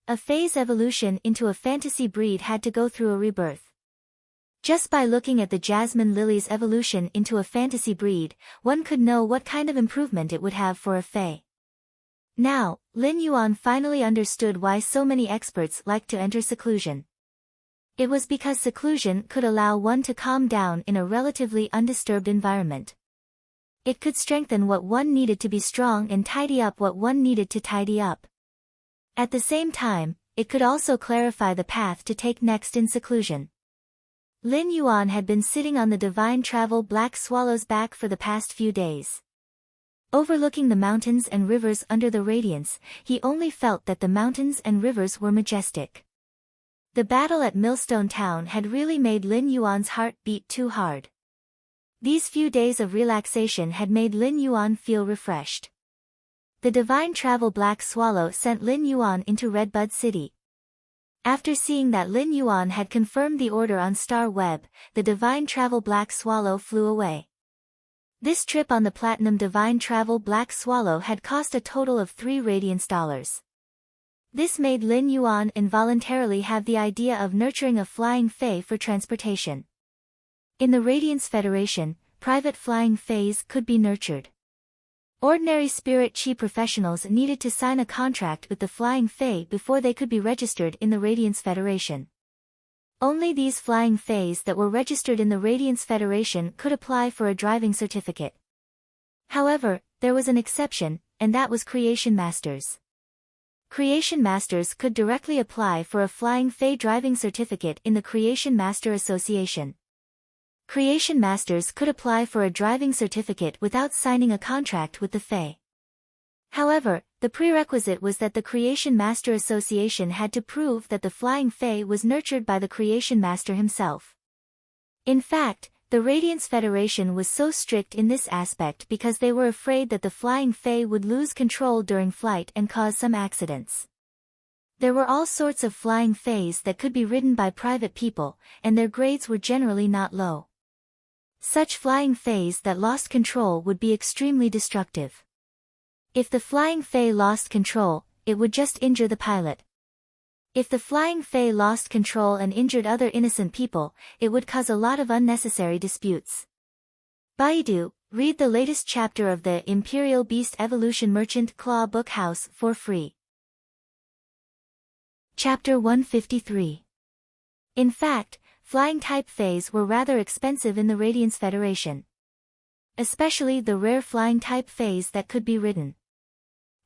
A phase evolution into a fantasy breed had to go through a rebirth. Just by looking at the Jasmine Lily's evolution into a fantasy breed, one could know what kind of improvement it would have for a fae. Now, Lin Yuan finally understood why so many experts liked to enter seclusion. It was because seclusion could allow one to calm down in a relatively undisturbed environment. It could strengthen what one needed to be strong and tidy up what one needed to tidy up. At the same time, it could also clarify the path to take next in seclusion. Lin Yuan had been sitting on the Divine Travel Black Swallow's back for the past few days. Overlooking the mountains and rivers under the radiance, he only felt that the mountains and rivers were majestic. The battle at Millstone Town had really made Lin Yuan's heart beat too hard. These few days of relaxation had made Lin Yuan feel refreshed. The Divine Travel Black Swallow sent Lin Yuan into Redbud City. After seeing that Lin Yuan had confirmed the order on Star Web, the Divine Travel Black Swallow flew away. This trip on the Platinum Divine Travel Black Swallow had cost a total of 3 Radiance dollars. This made Lin Yuan involuntarily have the idea of nurturing a flying fae for transportation. In the Radiance Federation, private flying fays could be nurtured. Ordinary spirit chi professionals needed to sign a contract with the flying fae before they could be registered in the Radiance Federation. Only these flying fays that were registered in the Radiance Federation could apply for a driving certificate. However, there was an exception, and that was Creation Masters. Creation Masters could directly apply for a flying fae driving certificate in the Creation Master Association. Creation Masters could apply for a driving certificate without signing a contract with the fae. However, the prerequisite was that the Creation Master Association had to prove that the flying fae was nurtured by the Creation Master himself. In fact, the Radiance Federation was so strict in this aspect because they were afraid that the flying fae would lose control during flight and cause some accidents. There were all sorts of flying fays that could be ridden by private people, and their grades were generally not low. Such flying fays that lost control would be extremely destructive. If the flying fae lost control, it would just injure the pilot. If the flying fae lost control and injured other innocent people, it would cause a lot of unnecessary disputes. Baidu, read the latest chapter of the Imperial Beast Evolution Merchant Claw Book House for free. Chapter 153. In fact, flying-type fays were rather expensive in the Radiance Federation. Especially the rare flying-type fays that could be ridden.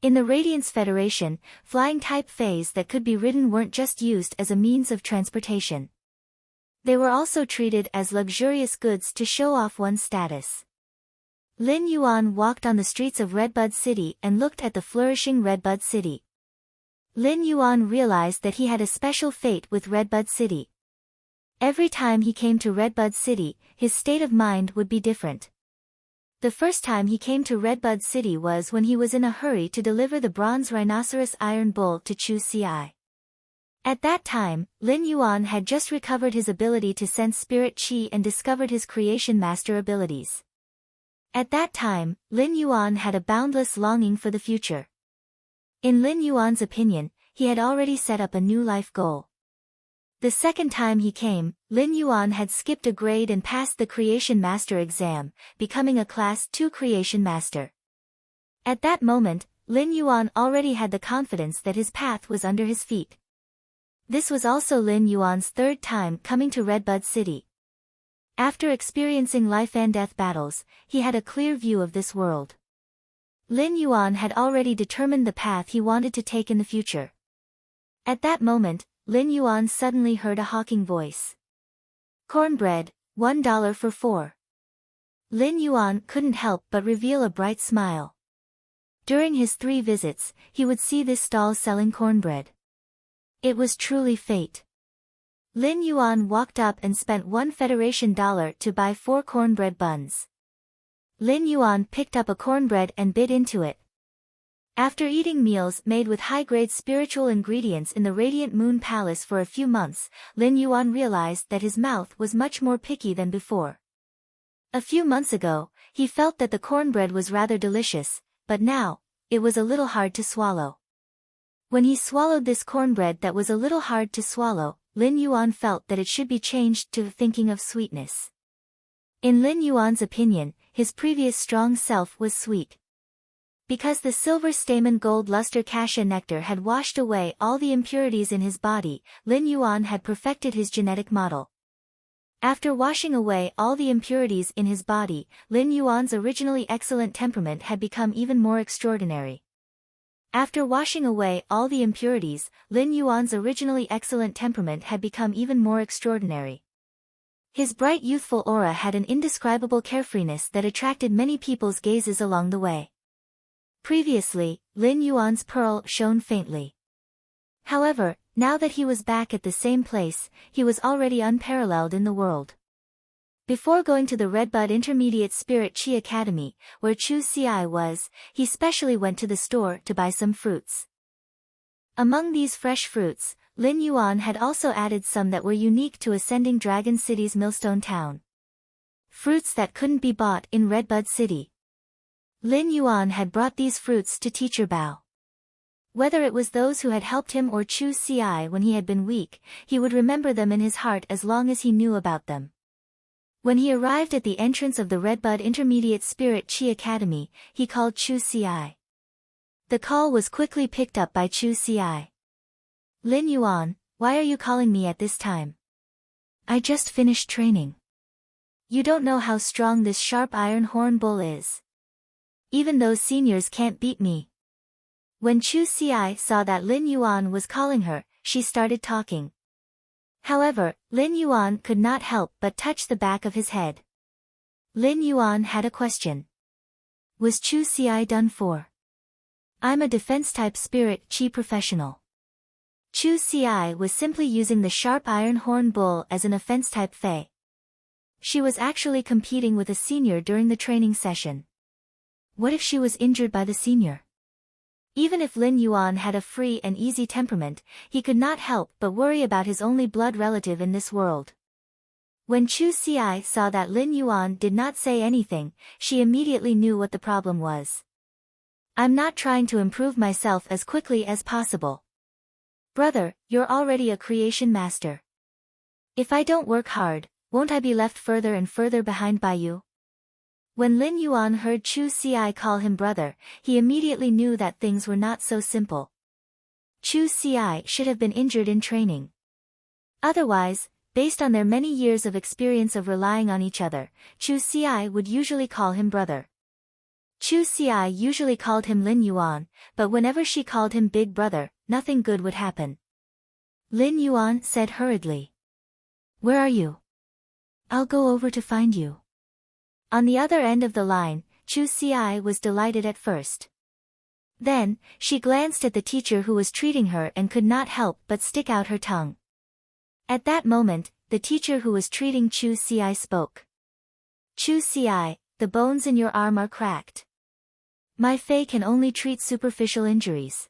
In the Radiance Federation, flying-type fays that could be ridden weren't just used as a means of transportation. They were also treated as luxurious goods to show off one's status. Lin Yuan walked on the streets of Redbud City and looked at the flourishing Redbud City. Lin Yuan realized that he had a special fate with Redbud City. Every time he came to Redbud City, his state of mind would be different. The first time he came to Redbud City was when he was in a hurry to deliver the bronze rhinoceros iron bull to Chu Ci. At that time, Lin Yuan had just recovered his ability to sense spirit qi and discovered his creation master abilities. At that time, Lin Yuan had a boundless longing for the future. In Lin Yuan's opinion, he had already set up a new life goal. The second time he came, Lin Yuan had skipped a grade and passed the Creation Master exam, becoming a Class 2 Creation Master. At that moment, Lin Yuan already had the confidence that his path was under his feet. This was also Lin Yuan's third time coming to Redbud City. After experiencing life and death battles, he had a clear view of this world. Lin Yuan had already determined the path he wanted to take in the future. At that moment, Lin Yuan suddenly heard a hawking voice. "Cornbread, $1 for 4. Lin Yuan couldn't help but reveal a bright smile. During his 3 visits, he would see this stall selling cornbread. It was truly fate. Lin Yuan walked up and spent $1 Federation to buy 4 cornbread buns. Lin Yuan picked up a cornbread and bit into it. After eating meals made with high-grade spiritual ingredients in the Radiant Moon Palace for a few months, Lin Yuan realized that his mouth was much more picky than before. A few months ago, he felt that the cornbread was rather delicious, but now, it was a little hard to swallow. When he swallowed this cornbread that was a little hard to swallow, Lin Yuan felt that it should be changed to thinking of sweetness. In Lin Yuan's opinion, his previous strong self was sweet. Because the silver stamen gold luster cassia nectar had washed away all the impurities in his body, Lin Yuan had perfected his genetic model. After washing away all the impurities in his body, Lin Yuan's originally excellent temperament had become even more extraordinary. After washing away all the impurities, Lin Yuan's originally excellent temperament had become even more extraordinary. His bright youthful aura had an indescribable carefreeness that attracted many people's gazes along the way. Previously, Lin Yuan's pearl shone faintly. However, now that he was back at the same place, he was already unparalleled in the world. Before going to the Redbud Intermediate Spirit Chi Academy, where Chu Ci was, he specially went to the store to buy some fruits. Among these fresh fruits, Lin Yuan had also added some that were unique to Ascending Dragon City's Millstone Town. Fruits that couldn't be bought in Redbud City. Lin Yuan had brought these fruits to Teacher Bao. Whether it was those who had helped him or Chu Ci when he had been weak, he would remember them in his heart as long as he knew about them. When he arrived at the entrance of the Redbud Intermediate Spirit Chi Academy, he called Chu Ci. The call was quickly picked up by Chu Ci. "Lin Yuan, why are you calling me at this time? I just finished training. You don't know how strong this sharp iron horn bull is. Even those seniors can't beat me." When Chu Ci saw that Lin Yuan was calling her, she started talking. However, Lin Yuan could not help but touch the back of his head. Lin Yuan had a question. "Was Chu Ci done for? I'm a defense-type spirit qi professional." Chu Ci was simply using the sharp iron horn bull as an offense-type fei. She was actually competing with a senior during the training session. What if she was injured by the senior? Even if Lin Yuan had a free and easy temperament, he could not help but worry about his only blood relative in this world. When Chu Ci saw that Lin Yuan did not say anything, she immediately knew what the problem was. "I'm not trying to improve myself as quickly as possible. Brother, you're already a creation master. If I don't work hard, won't I be left further and further behind by you?" When Lin Yuan heard Chu Ci call him brother, he immediately knew that things were not so simple. Chu Ci should have been injured in training. Otherwise, based on their many years of experience of relying on each other, Chu Ci would usually call him brother. Chu Ci usually called him Lin Yuan, but whenever she called him big brother, nothing good would happen. Lin Yuan said hurriedly. "Where are you? I'll go over to find you." On the other end of the line, Chu Ci was delighted at first. Then, she glanced at the teacher who was treating her and could not help but stick out her tongue. At that moment, the teacher who was treating Chu Si spoke. Chu Si, the bones in your arm are cracked. My Fae can only treat superficial injuries.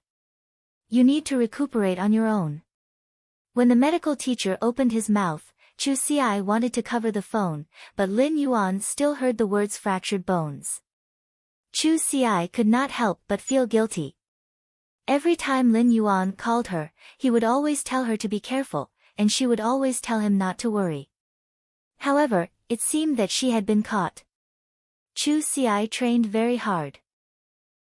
You need to recuperate on your own. When the medical teacher opened his mouth, Chu Si wanted to cover the phone, but Lin Yuan still heard the words fractured bones. Chu Si could not help but feel guilty. Every time Lin Yuan called her, he would always tell her to be careful, and she would always tell him not to worry. However, it seemed that she had been caught. Chu Si trained very hard.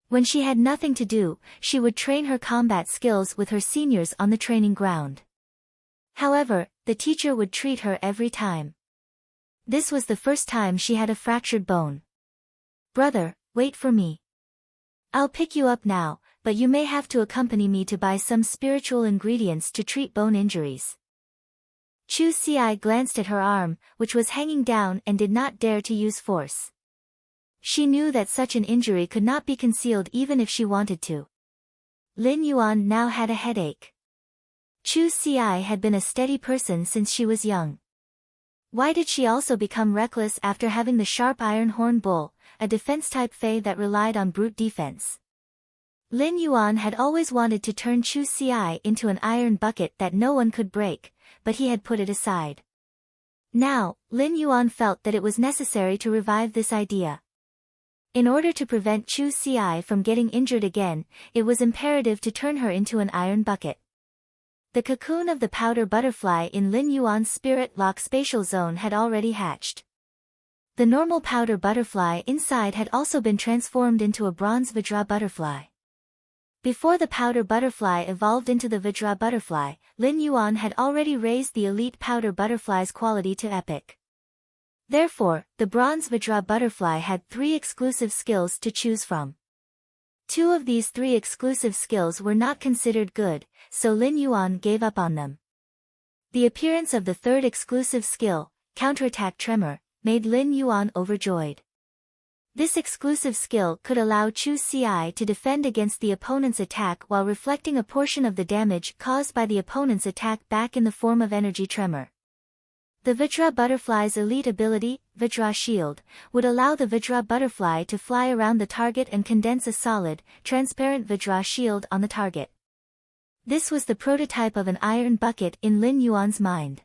When she had nothing to do, she would train her combat skills with her seniors on the training ground. However, the teacher would treat her every time. This was the first time she had a fractured bone. Brother, wait for me. I'll pick you up now, but you may have to accompany me to buy some spiritual ingredients to treat bone injuries. Chu Si glanced at her arm, which was hanging down, and did not dare to use force. She knew that such an injury could not be concealed even if she wanted to. Lin Yuan now had a headache. Chu Si had been a steady person since she was young. Why did she also become reckless after having the sharp iron horn bull, a defense-type Fae that relied on brute defense? Lin Yuan had always wanted to turn Chu Si into an iron bucket that no one could break, but he had put it aside. Now, Lin Yuan felt that it was necessary to revive this idea. In order to prevent Chu Si from getting injured again, it was imperative to turn her into an iron bucket. The cocoon of the powder butterfly in Lin Yuan's spirit lock spatial zone had already hatched. The normal powder butterfly inside had also been transformed into a bronze Vajra butterfly. Before the powder butterfly evolved into the Vajra butterfly, Lin Yuan had already raised the elite powder butterfly's quality to epic. Therefore, the bronze Vajra butterfly had 3 exclusive skills to choose from. 2 of these 3 exclusive skills were not considered good, so Lin Yuan gave up on them. The appearance of the 3rd exclusive skill, counterattack tremor, made Lin Yuan overjoyed. This exclusive skill could allow Chu Si to defend against the opponent's attack while reflecting a portion of the damage caused by the opponent's attack back in the form of energy tremor. The Vajra butterfly's elite ability, Vajra Shield, would allow the Vajra butterfly to fly around the target and condense a solid, transparent Vajra shield on the target. This was the prototype of an iron bucket in Lin Yuan's mind.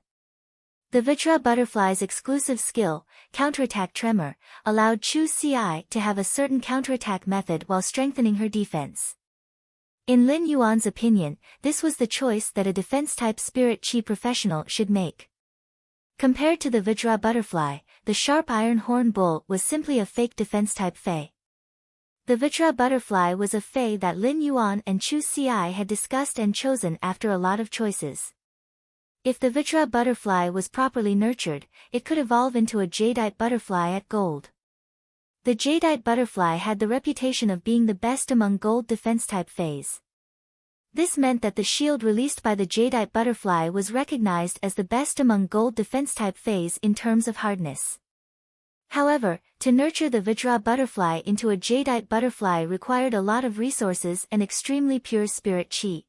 The Vajra butterfly's exclusive skill, counterattack tremor, allowed Chu Si to have a certain counterattack method while strengthening her defense. In Lin Yuan's opinion, this was the choice that a defense-type spirit chi professional should make. Compared to the Vajra butterfly, the sharp iron horn bull was simply a fake defense-type Fae. The Vajra butterfly was a Fae that Lin Yuan and Chu Si had discussed and chosen after a lot of choices. If the Vajra butterfly was properly nurtured, it could evolve into a jadeite butterfly at gold. The jadeite butterfly had the reputation of being the best among gold defense-type Faes. This meant that the shield released by the jadeite butterfly was recognized as the best among gold defense-type Faes in terms of hardness. However, to nurture the Vajra butterfly into a jadeite butterfly required a lot of resources and extremely pure spirit chi.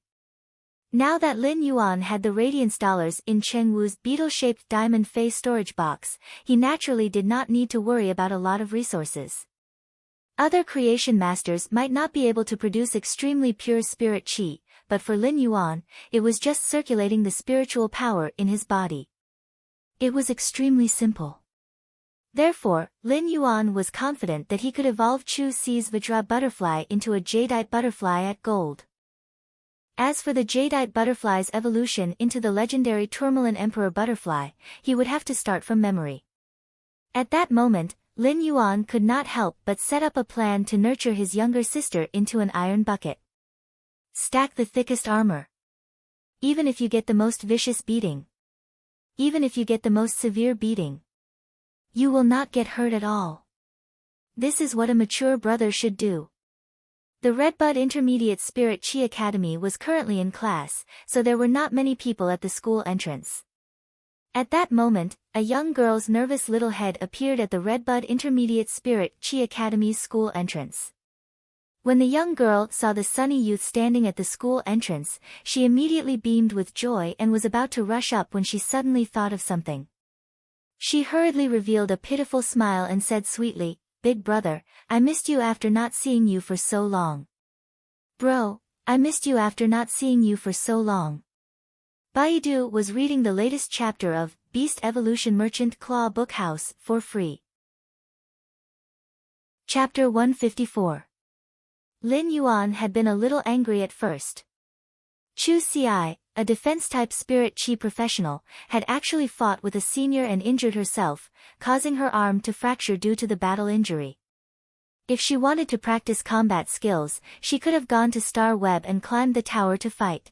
Now that Lin Yuan had the radiance dollars in Cheng Wu's beetle-shaped diamond Fae storage box, he naturally did not need to worry about a lot of resources. Other creation masters might not be able to produce extremely pure spirit chi, but for Lin Yuan, it was just circulating the spiritual power in his body. It was extremely simple. Therefore, Lin Yuan was confident that he could evolve Chu Si's Vajra butterfly into a jadeite butterfly at gold. As for the jadeite butterfly's evolution into the legendary Tourmaline Emperor butterfly, he would have to start from memory. At that moment, Lin Yuan could not help but set up a plan to nurture his younger sister into an iron bucket. Stack the thickest armor. Even if you get the most vicious beating. Even if you get the most severe beating. You will not get hurt at all. This is what a mature brother should do. The Redbud Intermediate Spirit Chi Academy was currently in class, so there were not many people at the school entrance. At that moment, a young girl's nervous little head appeared at the Redbud Intermediate Spirit Chi Academy's school entrance. When the young girl saw the sunny youth standing at the school entrance, she immediately beamed with joy and was about to rush up when she suddenly thought of something. She hurriedly revealed a pitiful smile and said sweetly, "Big brother, I missed you after not seeing you for so long." "Bro, I missed you after not seeing you for so long." Baidu was reading the latest chapter of Beast Evolution Merchant Claw Bookhouse for free. Chapter 154. Lin Yuan had been a little angry at first. Chu Xi, a defense-type spirit chi professional, had actually fought with a senior and injured herself, causing her arm to fracture due to the battle injury. If she wanted to practice combat skills, she could have gone to Star Web and climbed the tower to fight.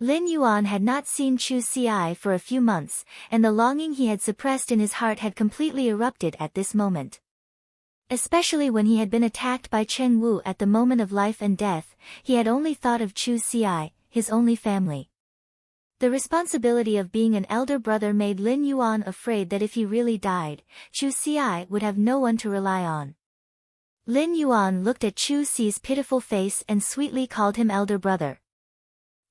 Lin Yuan had not seen Chu Xi for a few months, and the longing he had suppressed in his heart had completely erupted at this moment. Especially when he had been attacked by Cheng Wu at the moment of life and death, he had only thought of Chu Xi, his only family. The responsibility of being an elder brother made Lin Yuan afraid that if he really died, Chu Xi would have no one to rely on. Lin Yuan looked at Chu Xi's pitiful face and sweetly called him elder brother.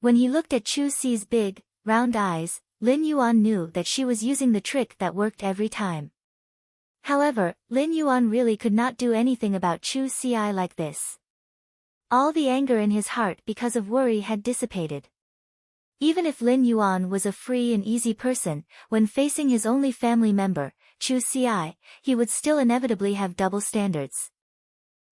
When he looked at Chu Xi's big, round eyes, Lin Yuan knew that she was using the trick that worked every time. However, Lin Yuan really could not do anything about Chu Xi like this. All the anger in his heart because of worry had dissipated. Even if Lin Yuan was a free and easy person, when facing his only family member, Chu Xi, he would still inevitably have double standards.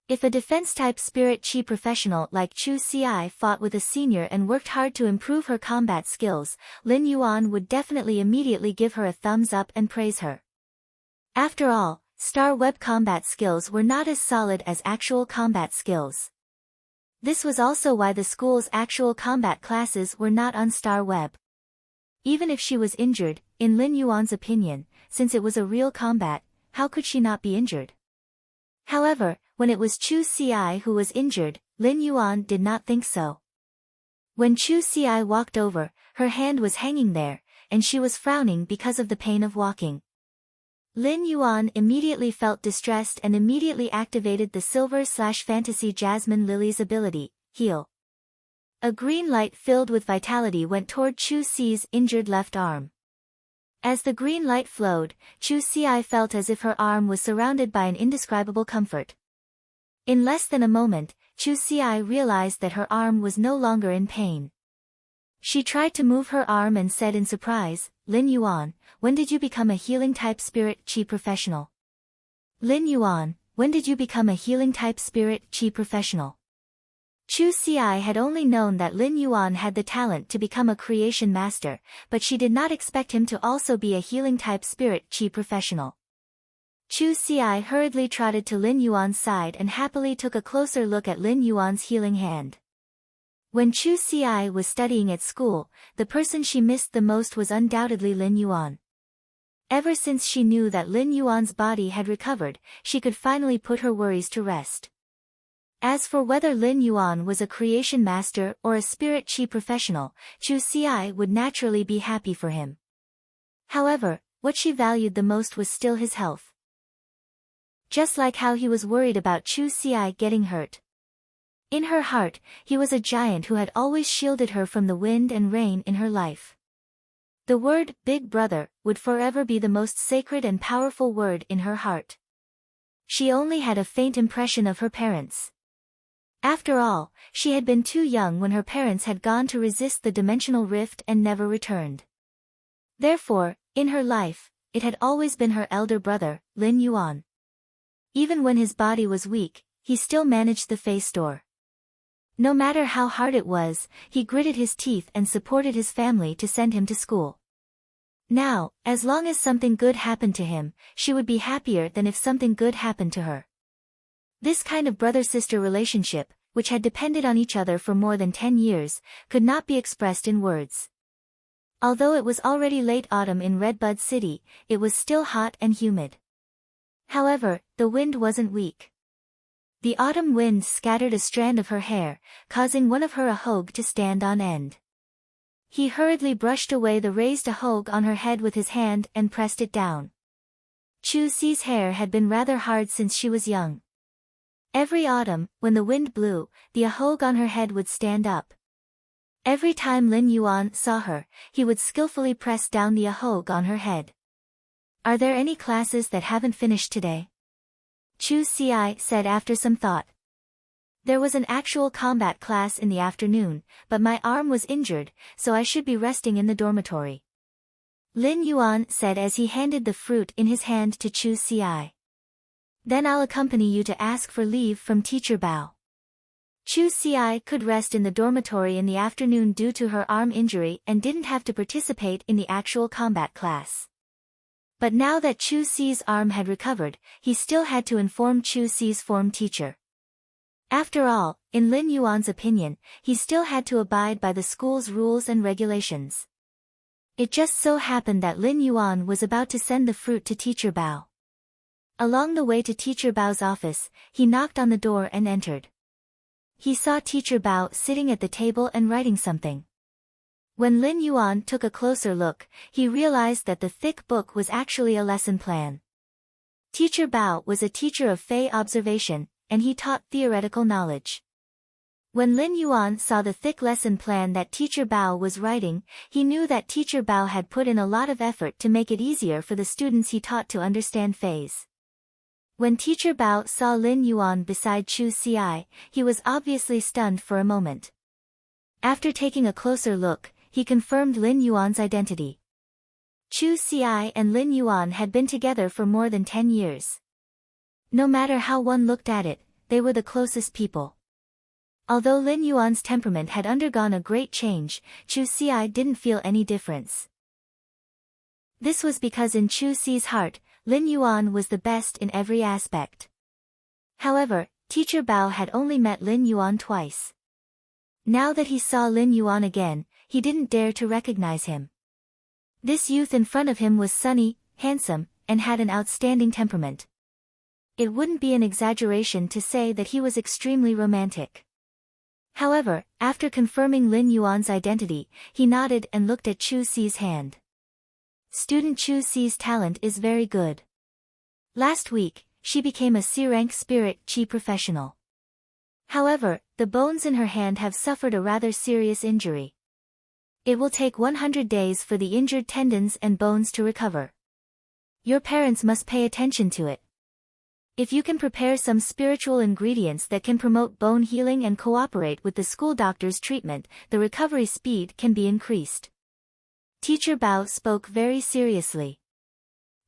If a defense-type spirit chi professional like Chu Xi fought with a senior and worked hard to improve her combat skills, Lin Yuan would definitely immediately give her a thumbs up and praise her. After all, Star Web combat skills were not as solid as actual combat skills. This was also why the school's actual combat classes were not on Star Web. Even if she was injured, in Lin Yuan's opinion, since it was a real combat, how could she not be injured? However, when it was Chu Xi who was injured, Lin Yuan did not think so. When Chu Xi walked over, her hand was hanging there, and she was frowning because of the pain of walking. Lin Yuan immediately felt distressed and immediately activated the Silver/Fantasy Jasmine Lily's ability, Heal. A green light filled with vitality went toward Chu Xi's injured left arm. As the green light flowed, Chu Xi felt as if her arm was surrounded by an indescribable comfort. In less than a moment, Chu Xi realized that her arm was no longer in pain. She tried to move her arm and said in surprise, "Lin Yuan, when did you become a healing-type spirit chi professional?" "Lin Yuan, when did you become a healing-type spirit chi professional?" Chu Xi had only known that Lin Yuan had the talent to become a creation master, but she did not expect him to also be a healing-type spirit chi professional. Chu Xi hurriedly trotted to Lin Yuan's side and happily took a closer look at Lin Yuan's healing hand. When Chu Xi was studying at school, the person she missed the most was undoubtedly Lin Yuan. Ever since she knew that Lin Yuan's body had recovered, she could finally put her worries to rest. As for whether Lin Yuan was a creation master or a spirit chi professional, Chu Xi would naturally be happy for him. However, what she valued the most was still his health. Just like how he was worried about Chu Xi getting hurt. In her heart, he was a giant who had always shielded her from the wind and rain in her life. The word, Big Brother, would forever be the most sacred and powerful word in her heart. She only had a faint impression of her parents. After all, she had been too young when her parents had gone to resist the dimensional rift and never returned. Therefore, in her life, it had always been her elder brother, Lin Yuan. Even when his body was weak, he still managed the face door. No matter how hard it was, he gritted his teeth and supported his family to send him to school. Now, as long as something good happened to him, she would be happier than if something good happened to her. This kind of brother-sister relationship, which had depended on each other for more than 10 years, could not be expressed in words. Although it was already late autumn in Redbud City, it was still hot and humid. However, the wind wasn't weak. The autumn wind scattered a strand of her hair, causing one of her ahog to stand on end. He hurriedly brushed away the raised ahog on her head with his hand and pressed it down. Chu Xi's hair had been rather hard since she was young. Every autumn, when the wind blew, the ahog on her head would stand up. Every time Lin Yuan saw her, he would skillfully press down the ahog on her head. "Are there any classes that haven't finished today?" Chu Xi said after some thought. "There was an actual combat class in the afternoon, but my arm was injured, so I should be resting in the dormitory." Lin Yuan said as he handed the fruit in his hand to Chu Xi. "Then I'll accompany you to ask for leave from Teacher Bao." Chu Xi could rest in the dormitory in the afternoon due to her arm injury and didn't have to participate in the actual combat class. But now that Chu Xi's arm had recovered, he still had to inform Chu Xi's form teacher. After all, in Lin Yuan's opinion, he still had to abide by the school's rules and regulations. It just so happened that Lin Yuan was about to send the fruit to Teacher Bao. Along the way to Teacher Bao's office, he knocked on the door and entered. He saw Teacher Bao sitting at the table and writing something. When Lin Yuan took a closer look, he realized that the thick book was actually a lesson plan. Teacher Bao was a teacher of Fey observation, and he taught theoretical knowledge. When Lin Yuan saw the thick lesson plan that Teacher Bao was writing, he knew that Teacher Bao had put in a lot of effort to make it easier for the students he taught to understand Feis. When Teacher Bao saw Lin Yuan beside Chu Xi, he was obviously stunned for a moment. After taking a closer look, he confirmed Lin Yuan's identity. Chu Xi and Lin Yuan had been together for more than 10 years. No matter how one looked at it, they were the closest people. Although Lin Yuan's temperament had undergone a great change, Chu Xi didn't feel any difference. This was because in Chu Xi's heart, Lin Yuan was the best in every aspect. However, Teacher Bao had only met Lin Yuan twice. Now that he saw Lin Yuan again, he didn't dare to recognize him. This youth in front of him was sunny, handsome, and had an outstanding temperament. It wouldn't be an exaggeration to say that he was extremely romantic. However, after confirming Lin Yuan's identity, he nodded and looked at Chu Xi's hand. "Student Chu Xi's talent is very good. Last week, she became a C-rank spirit Qi professional. However, the bones in her hand have suffered a rather serious injury. It will take 100 days for the injured tendons and bones to recover. Your parents must pay attention to it. If you can prepare some spiritual ingredients that can promote bone healing and cooperate with the school doctor's treatment, the recovery speed can be increased." Teacher Bao spoke very seriously.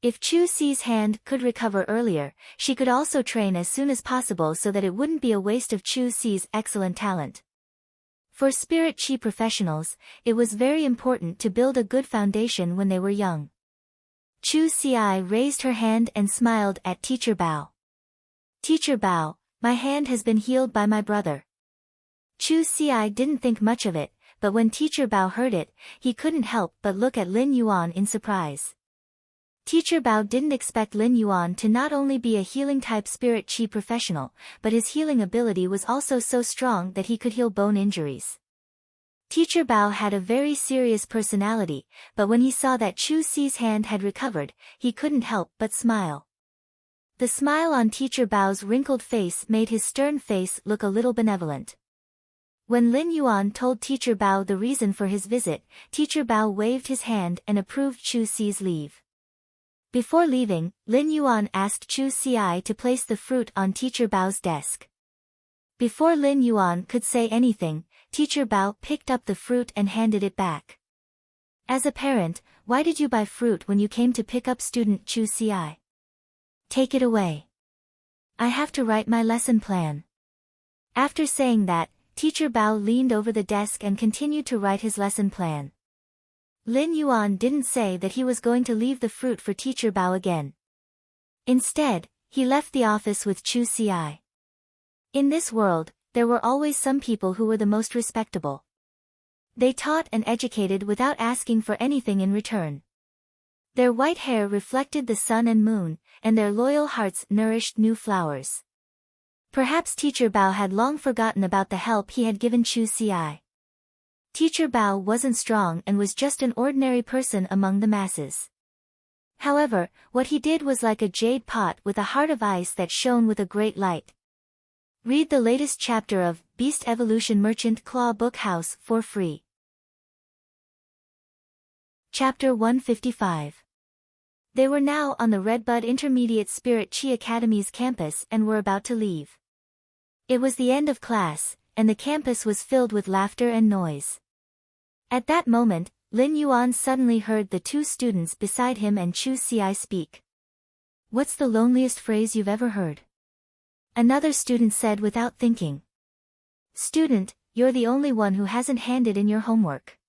If Chu Xi's hand could recover earlier, she could also train as soon as possible so that it wouldn't be a waste of Chu Xi's excellent talent. For spirit Qi professionals, it was very important to build a good foundation when they were young. Chu Xi raised her hand and smiled at Teacher Bao. "Teacher Bao, my hand has been healed by my brother." Chu Xi didn't think much of it, but when Teacher Bao heard it, he couldn't help but look at Lin Yuan in surprise. Teacher Bao didn't expect Lin Yuan to not only be a healing-type spirit Qi professional, but his healing ability was also so strong that he could heal bone injuries. Teacher Bao had a very serious personality, but when he saw that Chu Xi's hand had recovered, he couldn't help but smile. The smile on Teacher Bao's wrinkled face made his stern face look a little benevolent. When Lin Yuan told Teacher Bao the reason for his visit, Teacher Bao waved his hand and approved Chu Xi's leave. Before leaving, Lin Yuan asked Chu Xi to place the fruit on Teacher Bao's desk. Before Lin Yuan could say anything, Teacher Bao picked up the fruit and handed it back. "As a parent, why did you buy fruit when you came to pick up student Chu Xi? Take it away. I have to write my lesson plan." After saying that, Teacher Bao leaned over the desk and continued to write his lesson plan. Lin Yuan didn't say that he was going to leave the fruit for Teacher Bao again. Instead, he left the office with Chu Xi. In this world, there were always some people who were the most respectable. They taught and educated without asking for anything in return. Their white hair reflected the sun and moon, and their loyal hearts nourished new flowers. Perhaps Teacher Bao had long forgotten about the help he had given Chu Xi. Teacher Bao wasn't strong and was just an ordinary person among the masses. However, what he did was like a jade pot with a heart of ice that shone with a great light. Read the latest chapter of Beast Evolution Merchant Claw Bookhouse for free. Chapter 155. They were now on the Redbud Intermediate Spirit Chi Academy's campus and were about to leave. It was the end of class, and the campus was filled with laughter and noise. At that moment, Lin Yuan suddenly heard the two students beside him and Chu Ci speak. "What's the loneliest phrase you've ever heard?" Another student said without thinking. "Student, you're the only one who hasn't handed in your homework."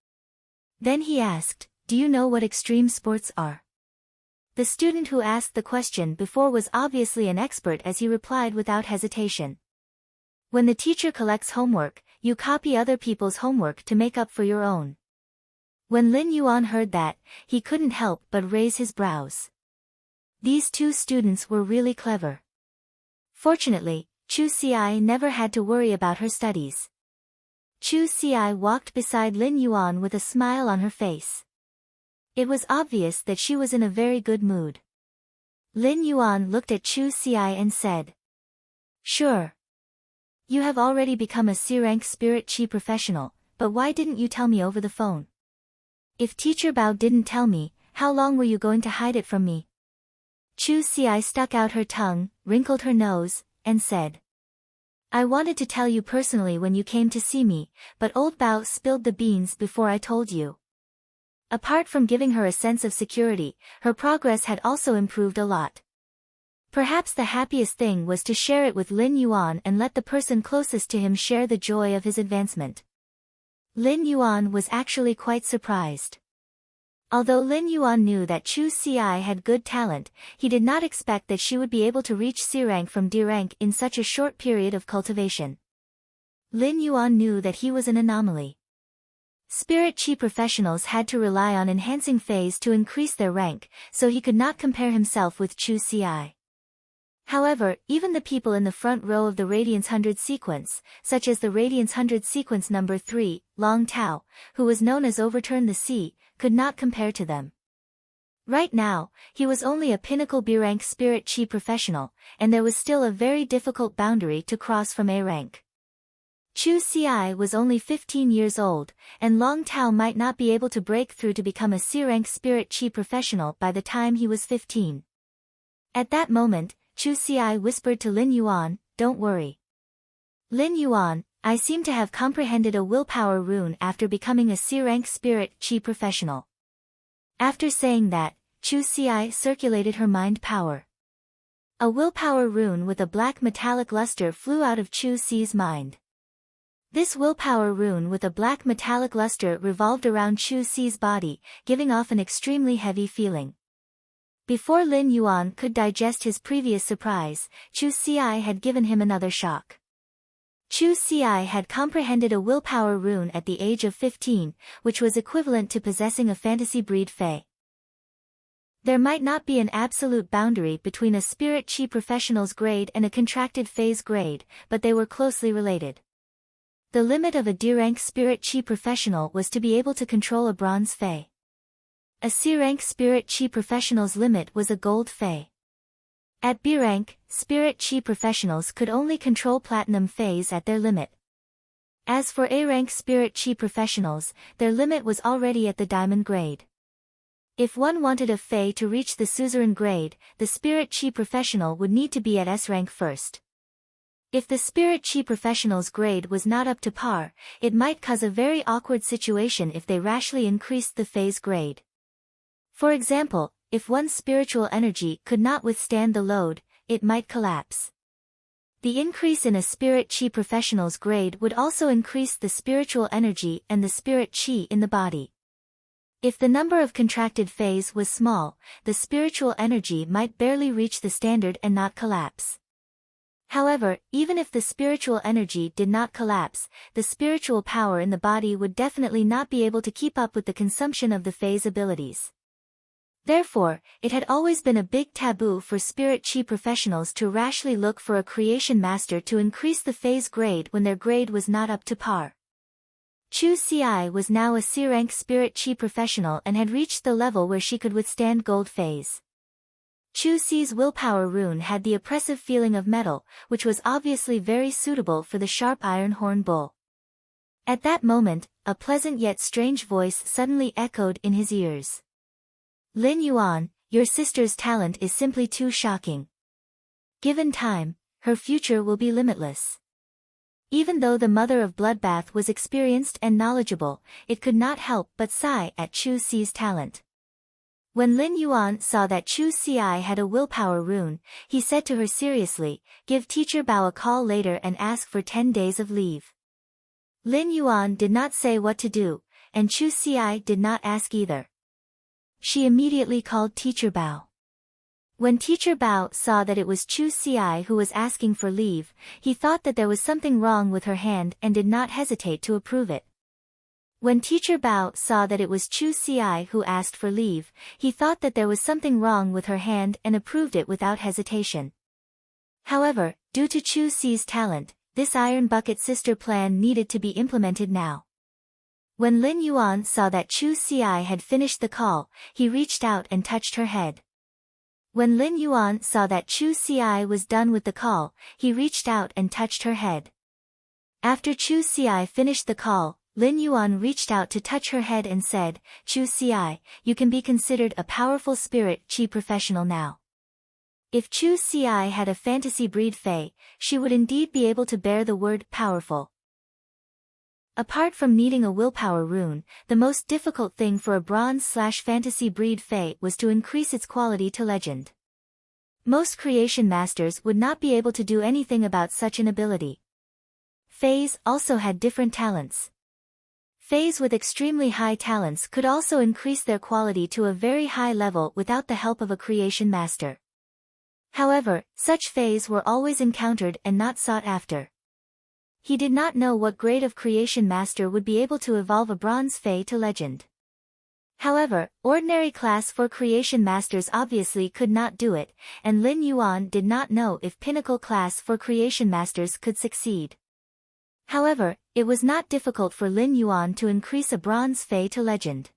Then he asked, "Do you know what extreme sports are?" The student who asked the question before was obviously an expert as he replied without hesitation. "When the teacher collects homework, you copy other people's homework to make up for your own." When Lin Yuan heard that, he couldn't help but raise his brows. These two students were really clever. Fortunately, Chu Ci never had to worry about her studies. Chu Ci walked beside Lin Yuan with a smile on her face. It was obvious that she was in a very good mood. Lin Yuan looked at Chu Ci and said, "Sure. You have already become a C-rank Spirit Chi professional, but why didn't you tell me over the phone? If Teacher Bao didn't tell me, how long were you going to hide it from me?" Chu Ci stuck out her tongue, wrinkled her nose, and said, "I wanted to tell you personally when you came to see me, but old Bao spilled the beans before I told you." Apart from giving her a sense of security, her progress had also improved a lot. Perhaps the happiest thing was to share it with Lin Yuan and let the person closest to him share the joy of his advancement. Lin Yuan was actually quite surprised. Although Lin Yuan knew that Chu Ci had good talent, he did not expect that she would be able to reach C rank from D rank in such a short period of cultivation. Lin Yuan knew that he was an anomaly. Spirit Chi professionals had to rely on enhancing phase to increase their rank, so he could not compare himself with Chu Ci. However, even the people in the front row of the Radiance 100 sequence, such as the Radiance 100 sequence number 3, Long Tao, who was known as Overturn the Sea, could not compare to them. Right now, he was only a pinnacle B rank Spirit Chi professional, and there was still a very difficult boundary to cross from A rank. Chu Ci was only 15 years old, and Long Tao might not be able to break through to become a C rank Spirit Chi professional by the time he was 15. At that moment, Chu Ci whispered to Lin Yuan, "Don't worry. Lin Yuan, I seem to have comprehended a willpower rune after becoming a C-rank Spirit Chi professional." After saying that, Chu Ci circulated her mind power. A willpower rune with a black metallic luster flew out of Chu Ci's mind. This willpower rune with a black metallic luster revolved around Chu Ci's body, giving off an extremely heavy feeling. Before Lin Yuan could digest his previous surprise, Chu Ci had given him another shock. Chu Ci had comprehended a willpower rune at the age of 15, which was equivalent to possessing a fantasy breed Fae. There might not be an absolute boundary between a Spirit Chi professional's grade and a contracted phase grade, but they were closely related. The limit of a D-rank Spirit Chi professional was to be able to control a bronze Fae. A C-rank Spirit Chi professional's limit was a gold Fae. At B rank, Spirit Chi professionals could only control platinum phase at their limit. As for A rank Spirit Chi professionals, their limit was already at the diamond grade. If one wanted a Fae to reach the suzerain grade, the Spirit Chi professional would need to be at S rank first. If the Spirit Chi professional's grade was not up to par, it might cause a very awkward situation if they rashly increased the phase grade. For example, if one's spiritual energy could not withstand the load, it might collapse. The increase in a Spirit Chi professional's grade would also increase the spiritual energy and the Spirit Chi in the body. If the number of contracted phase was small, the spiritual energy might barely reach the standard and not collapse. However, even if the spiritual energy did not collapse, the spiritual power in the body would definitely not be able to keep up with the consumption of the phase abilities. Therefore, it had always been a big taboo for Spirit Chi professionals to rashly look for a creation master to increase the phase grade when their grade was not up to par. Chu Ci was now a C-rank Spirit Chi professional and had reached the level where she could withstand gold phase. Chu Si's willpower rune had the oppressive feeling of metal, which was obviously very suitable for the sharp iron horn bull. At that moment, a pleasant yet strange voice suddenly echoed in his ears. Lin Yuan, your sister's talent is simply too shocking. Given time, her future will be limitless. Even though the mother of Bloodbath was experienced and knowledgeable, it could not help but sigh at Chu Si's talent. When Lin Yuan saw that Chu Si had a willpower rune, he said to her seriously, "Give Teacher Bao a call later and ask for 10 days of leave." Lin Yuan did not say what to do, and Chu Si did not ask either. She immediately called Teacher Bao. When Teacher Bao saw that it was Chu Si who was asking for leave, he thought that there was something wrong with her hand and did not hesitate to approve it. When Teacher Bao saw that it was Chu Si who asked for leave, he thought that there was something wrong with her hand and approved it without hesitation. However, due to Chu Si's talent, this Iron Bucket Sister plan needed to be implemented now. When Lin Yuan saw that Chu Si had finished the call, he reached out and touched her head. When Lin Yuan saw that Chu Si was done with the call, he reached out and touched her head. After Chu Si finished the call, Lin Yuan reached out to touch her head and said, "Chu Si, you can be considered a powerful spirit chi professional now." If Chu Si had a fantasy breed fae, she would indeed be able to bear the word powerful. Apart from needing a willpower rune, the most difficult thing for a bronze/fantasy breed fae was to increase its quality to legend. Most creation masters would not be able to do anything about such an ability. Faes also had different talents. Faes with extremely high talents could also increase their quality to a very high level without the help of a creation master. However, such faes were always encountered and not sought after. He did not know what grade of creation master would be able to evolve a bronze fae to legend. However, ordinary class for creation masters obviously could not do it, and Lin Yuan did not know if pinnacle class for creation masters could succeed. However, it was not difficult for Lin Yuan to increase a bronze fae to legend.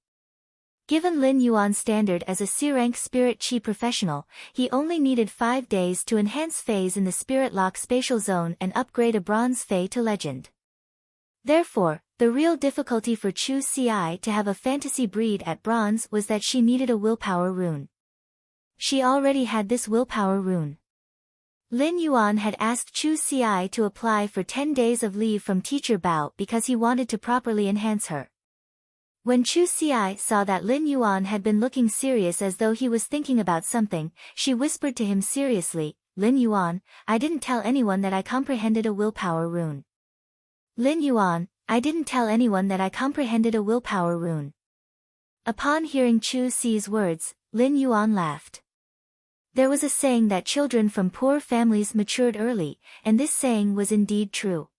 Given Lin Yuan's standard as a C-rank spirit chi professional, he only needed 5 days to enhance faes in the spirit lock spatial zone and upgrade a bronze fae to legend. Therefore, the real difficulty for Chu Si to have a fantasy breed at bronze was that she needed a willpower rune. She already had this willpower rune. Lin Yuan had asked Chu Si to apply for 10 days of leave from Teacher Bao because he wanted to properly enhance her. When Chu Si saw that Lin Yuan had been looking serious as though he was thinking about something, she whispered to him seriously, "Lin Yuan, I didn't tell anyone that I comprehended a willpower rune." "Lin Yuan, I didn't tell anyone that I comprehended a willpower rune." Upon hearing Chu Si's words, Lin Yuan laughed. There was a saying that children from poor families matured early, and this saying was indeed true.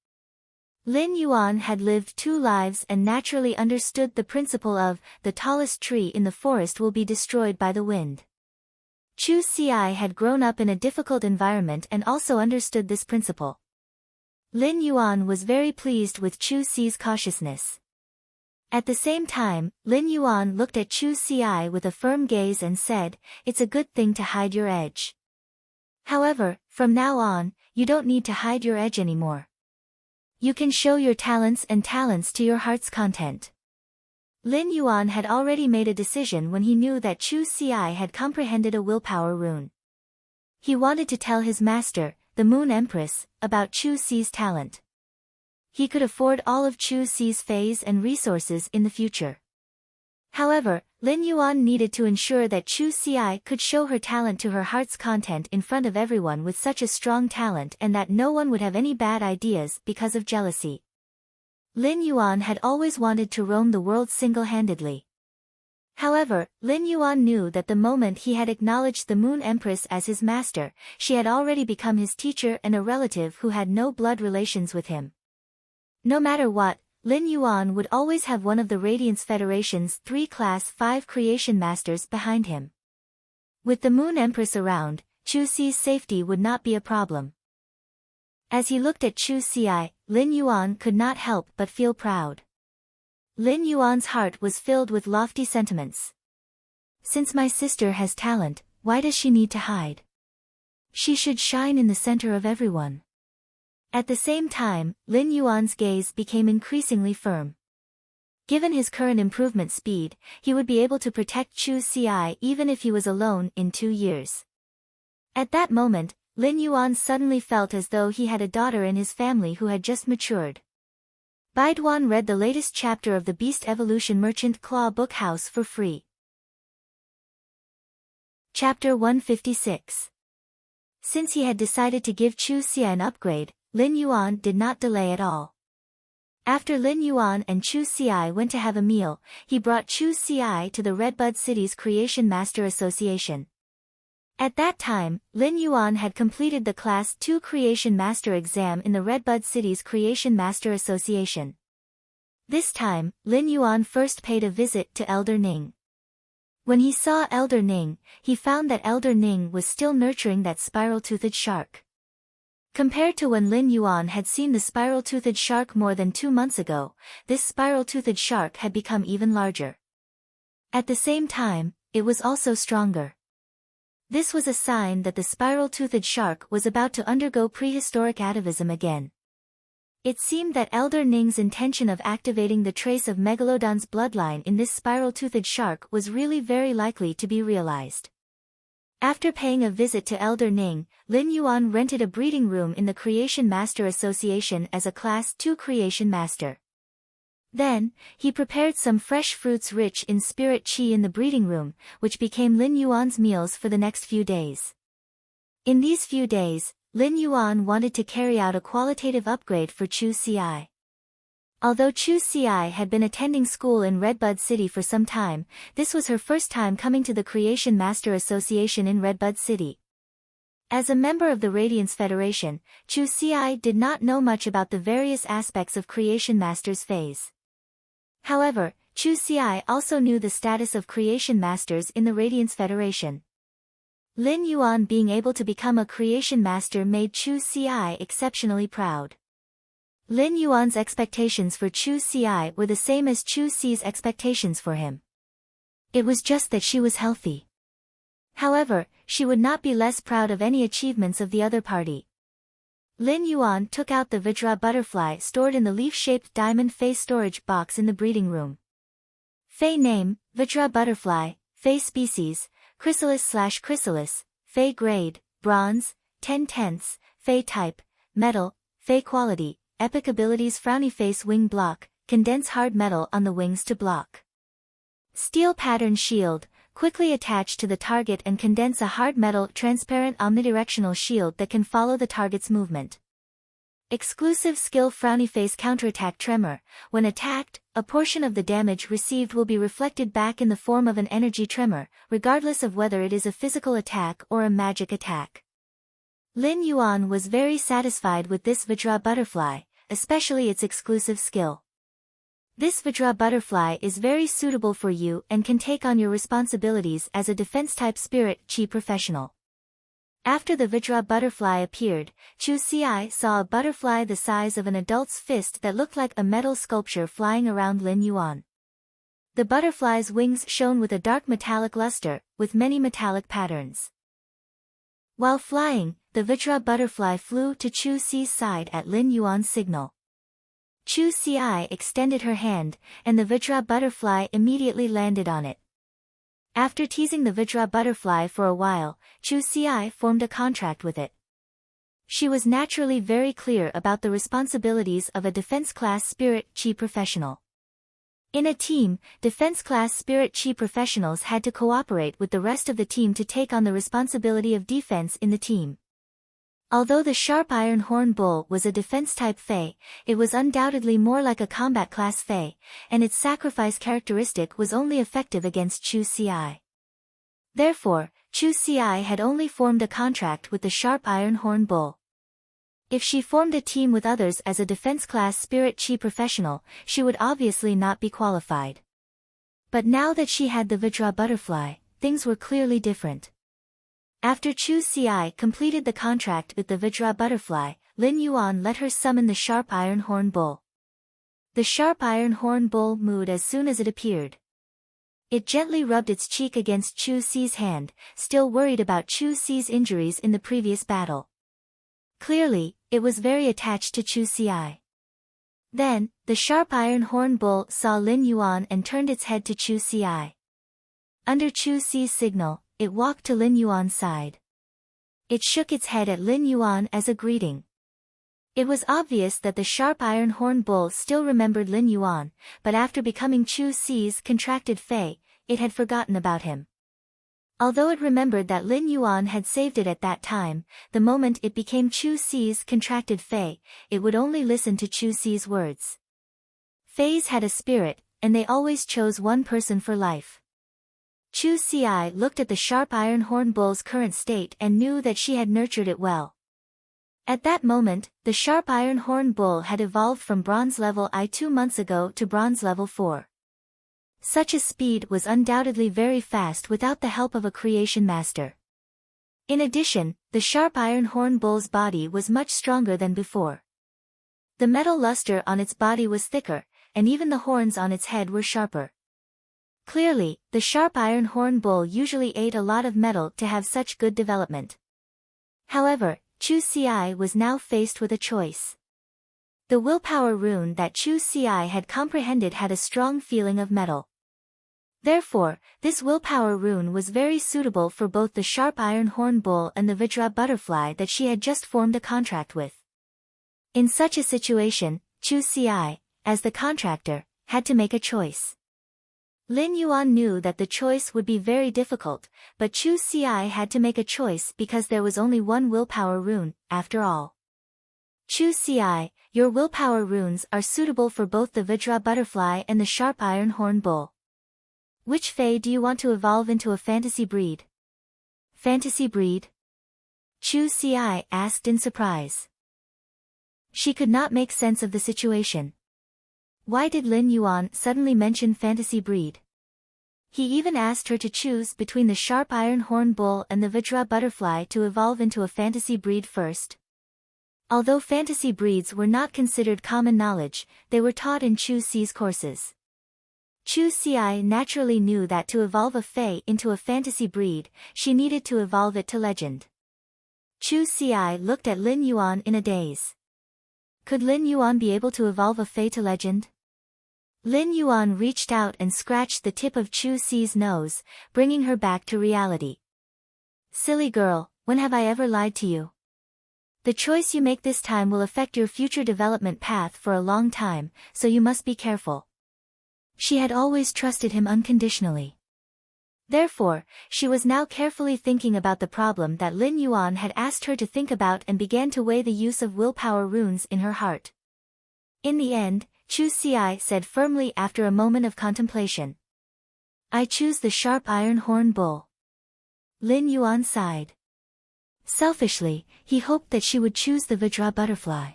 Lin Yuan had lived 2 lives and naturally understood the principle of, the tallest tree in the forest will be destroyed by the wind. Chu Si had grown up in a difficult environment and also understood this principle. Lin Yuan was very pleased with Chu Si's cautiousness. At the same time, Lin Yuan looked at Chu Si with a firm gaze and said, "It's a good thing to hide your edge. However, from now on, you don't need to hide your edge anymore. You can show your talents to your heart's content." Lin Yuan had already made a decision when he knew that Chu Si had comprehended a willpower rune. He wanted to tell his master, the Moon Empress, about Chu Si's talent. He could afford all of Chu Si's faes and resources in the future. However, Lin Yuan needed to ensure that Chu Si could show her talent to her heart's content in front of everyone with such a strong talent and that no one would have any bad ideas because of jealousy. Lin Yuan had always wanted to roam the world single-handedly. However, Lin Yuan knew that the moment he had acknowledged the Moon Empress as his master, she had already become his teacher and a relative who had no blood relations with him. No matter what, Lin Yuan would always have one of the Radiance Federation's 3 Class 5 creation masters behind him. With the Moon Empress around, Chu Si's safety would not be a problem. As he looked at Chu Si, Lin Yuan could not help but feel proud. Lin Yuan's heart was filled with lofty sentiments. Since my sister has talent, why does she need to hide? She should shine in the center of everyone. At the same time, Lin Yuan's gaze became increasingly firm. Given his current improvement speed, he would be able to protect Chu Xi even if he was alone in 2 years. At that moment, Lin Yuan suddenly felt as though he had a daughter in his family who had just matured. Baiduan read the latest chapter of the Beast Evolution Merchant Claw Book House for free. Chapter 156. Since he had decided to give Chu Xi an upgrade, Lin Yuan did not delay at all. After Lin Yuan and Chu Xi went to have a meal, he brought Chu Xi to the Redbud City's Creation Master Association. At that time, Lin Yuan had completed the Class 2 Creation Master exam in the Redbud City's Creation Master Association. This time, Lin Yuan first paid a visit to Elder Ning. When he saw Elder Ning, he found that Elder Ning was still nurturing that spiral-toothed shark. Compared to when Lin Yuan had seen the spiral-toothed shark more than 2 months ago, this spiral-toothed shark had become even larger. At the same time, it was also stronger. This was a sign that the spiral-toothed shark was about to undergo prehistoric atavism again. It seemed that Elder Ning's intention of activating the trace of Megalodon's bloodline in this spiral-toothed shark was really very likely to be realized. After paying a visit to Elder Ning, Lin Yuan rented a breeding room in the Creation Master Association as a Class 2 Creation Master. Then, he prepared some fresh fruits rich in spirit qi in the breeding room, which became Lin Yuan's meals for the next few days. In these few days, Lin Yuan wanted to carry out a qualitative upgrade for Chu Xi. Although Chu Xi had been attending school in Redbud City for some time, this was her first time coming to the Creation Master Association in Redbud City. As a member of the Radiance Federation, Chu Xi did not know much about the various aspects of Creation Master's phase. However, Chu Xi also knew the status of Creation Masters in the Radiance Federation. Lin Yuan being able to become a Creation Master made Chu Xi exceptionally proud. Lin Yuan's expectations for Chu Xi were the same as Chu Xi's expectations for him. It was just that she was healthy. However, she would not be less proud of any achievements of the other party. Lin Yuan took out the Vajra butterfly stored in the leaf-shaped diamond Fei storage box in the breeding room. Fei name, Vajra butterfly, Fei species, Chrysalis/Chrysalis, Fei grade, bronze, 10/10, Fei type, metal, Fei quality, epic abilities frowny face wing block, condense hard metal on the wings to block. Steel pattern shield, quickly attach to the target and condense a hard metal transparent omnidirectional shield that can follow the target's movement. Exclusive skill frowny face counterattack tremor, when attacked, a portion of the damage received will be reflected back in the form of an energy tremor, regardless of whether it is a physical attack or a magic attack. Lin Yuan was very satisfied with this Vajra butterfly, especially its exclusive skill. This Vajra butterfly is very suitable for you and can take on your responsibilities as a defense-type spirit qi professional. After the Vajra butterfly appeared, Chu Xi saw a butterfly the size of an adult's fist that looked like a metal sculpture flying around Lin Yuan. The butterfly's wings shone with a dark metallic luster, with many metallic patterns. While flying, the Vajra butterfly flew to Chu Xi's side at Lin Yuan's signal. Chu Xi extended her hand, and the Vajra butterfly immediately landed on it. After teasing the Vajra butterfly for a while, Chu Xi formed a contract with it. She was naturally very clear about the responsibilities of a defense-class spirit qi professional. In a team, defense-class spirit qi professionals had to cooperate with the rest of the team to take on the responsibility of defense in the team. Although the sharp iron horn bull was a defense-type Fey, it was undoubtedly more like a combat-class Fey, and its sacrifice characteristic was only effective against Chu Xi. Therefore, Chu Xi had only formed a contract with the sharp iron horn bull. If she formed a team with others as a defense-class spirit qi professional, she would obviously not be qualified. But now that she had the Vajra butterfly, things were clearly different. After Chu Xi completed the contract with the Vajra butterfly, Lin Yuan let her summon the sharp iron horn bull. The sharp iron horn bull moved as soon as it appeared. It gently rubbed its cheek against Chu Si's hand, still worried about Chu Si's injuries in the previous battle. Clearly, it was very attached to Chu Si. Then, the sharp iron horn bull saw Lin Yuan and turned its head to Chu Si. Under Chu Si's signal, it walked to Lin Yuan's side. It shook its head at Lin Yuan as a greeting. It was obvious that the sharp iron horn bull still remembered Lin Yuan, but after becoming Chu Si's contracted Fei, it had forgotten about him. Although it remembered that Lin Yuan had saved it at that time, the moment it became Chu Si's contracted Fei, it would only listen to Chu Si's words. Feis had a spirit, and they always chose one person for life. Chu Si looked at the sharp iron horn bull's current state and knew that she had nurtured it well. At that moment, the sharp iron horn bull had evolved from bronze level I 2 months ago to bronze level 4. Such a speed was undoubtedly very fast without the help of a creation master. In addition, the sharp iron horn bull's body was much stronger than before. The metal luster on its body was thicker, and even the horns on its head were sharper. Clearly, the sharp iron horn bull usually ate a lot of metal to have such good development. However, Chu Si was now faced with a choice. The willpower rune that Chu Si had comprehended had a strong feeling of metal. Therefore, this willpower rune was very suitable for both the sharp iron horn bull and the Vajra butterfly that she had just formed a contract with. In such a situation, Chu Si, as the contractor, had to make a choice. Lin Yuan knew that the choice would be very difficult, but Chu Si had to make a choice because there was only one willpower rune, after all. Chu Si, your willpower runes are suitable for both the Vajra butterfly and the sharp iron horn bull. Which Fei do you want to evolve into a fantasy breed? Fantasy breed? Chu Si asked in surprise. She could not make sense of the situation. Why did Lin Yuan suddenly mention fantasy breed? He even asked her to choose between the sharp iron horn bull and the Vajra butterfly to evolve into a fantasy breed first. Although fantasy breeds were not considered common knowledge, they were taught in Chu Si's courses. Chu Si naturally knew that to evolve a Fei into a fantasy breed, she needed to evolve it to legend. Chu Si looked at Lin Yuan in a daze. Could Lin Yuan be able to evolve a Fei to legend? Lin Yuan reached out and scratched the tip of Chu Si's nose, bringing her back to reality. Silly girl, when have I ever lied to you? The choice you make this time will affect your future development path for a long time, so you must be careful. She had always trusted him unconditionally. Therefore, she was now carefully thinking about the problem that Lin Yuan had asked her to think about and began to weigh the use of willpower runes in her heart. In the end, Chu Si said firmly after a moment of contemplation. I choose the sharp iron horn bull. Lin Yuan sighed. Selfishly, he hoped that she would choose the Vajra butterfly.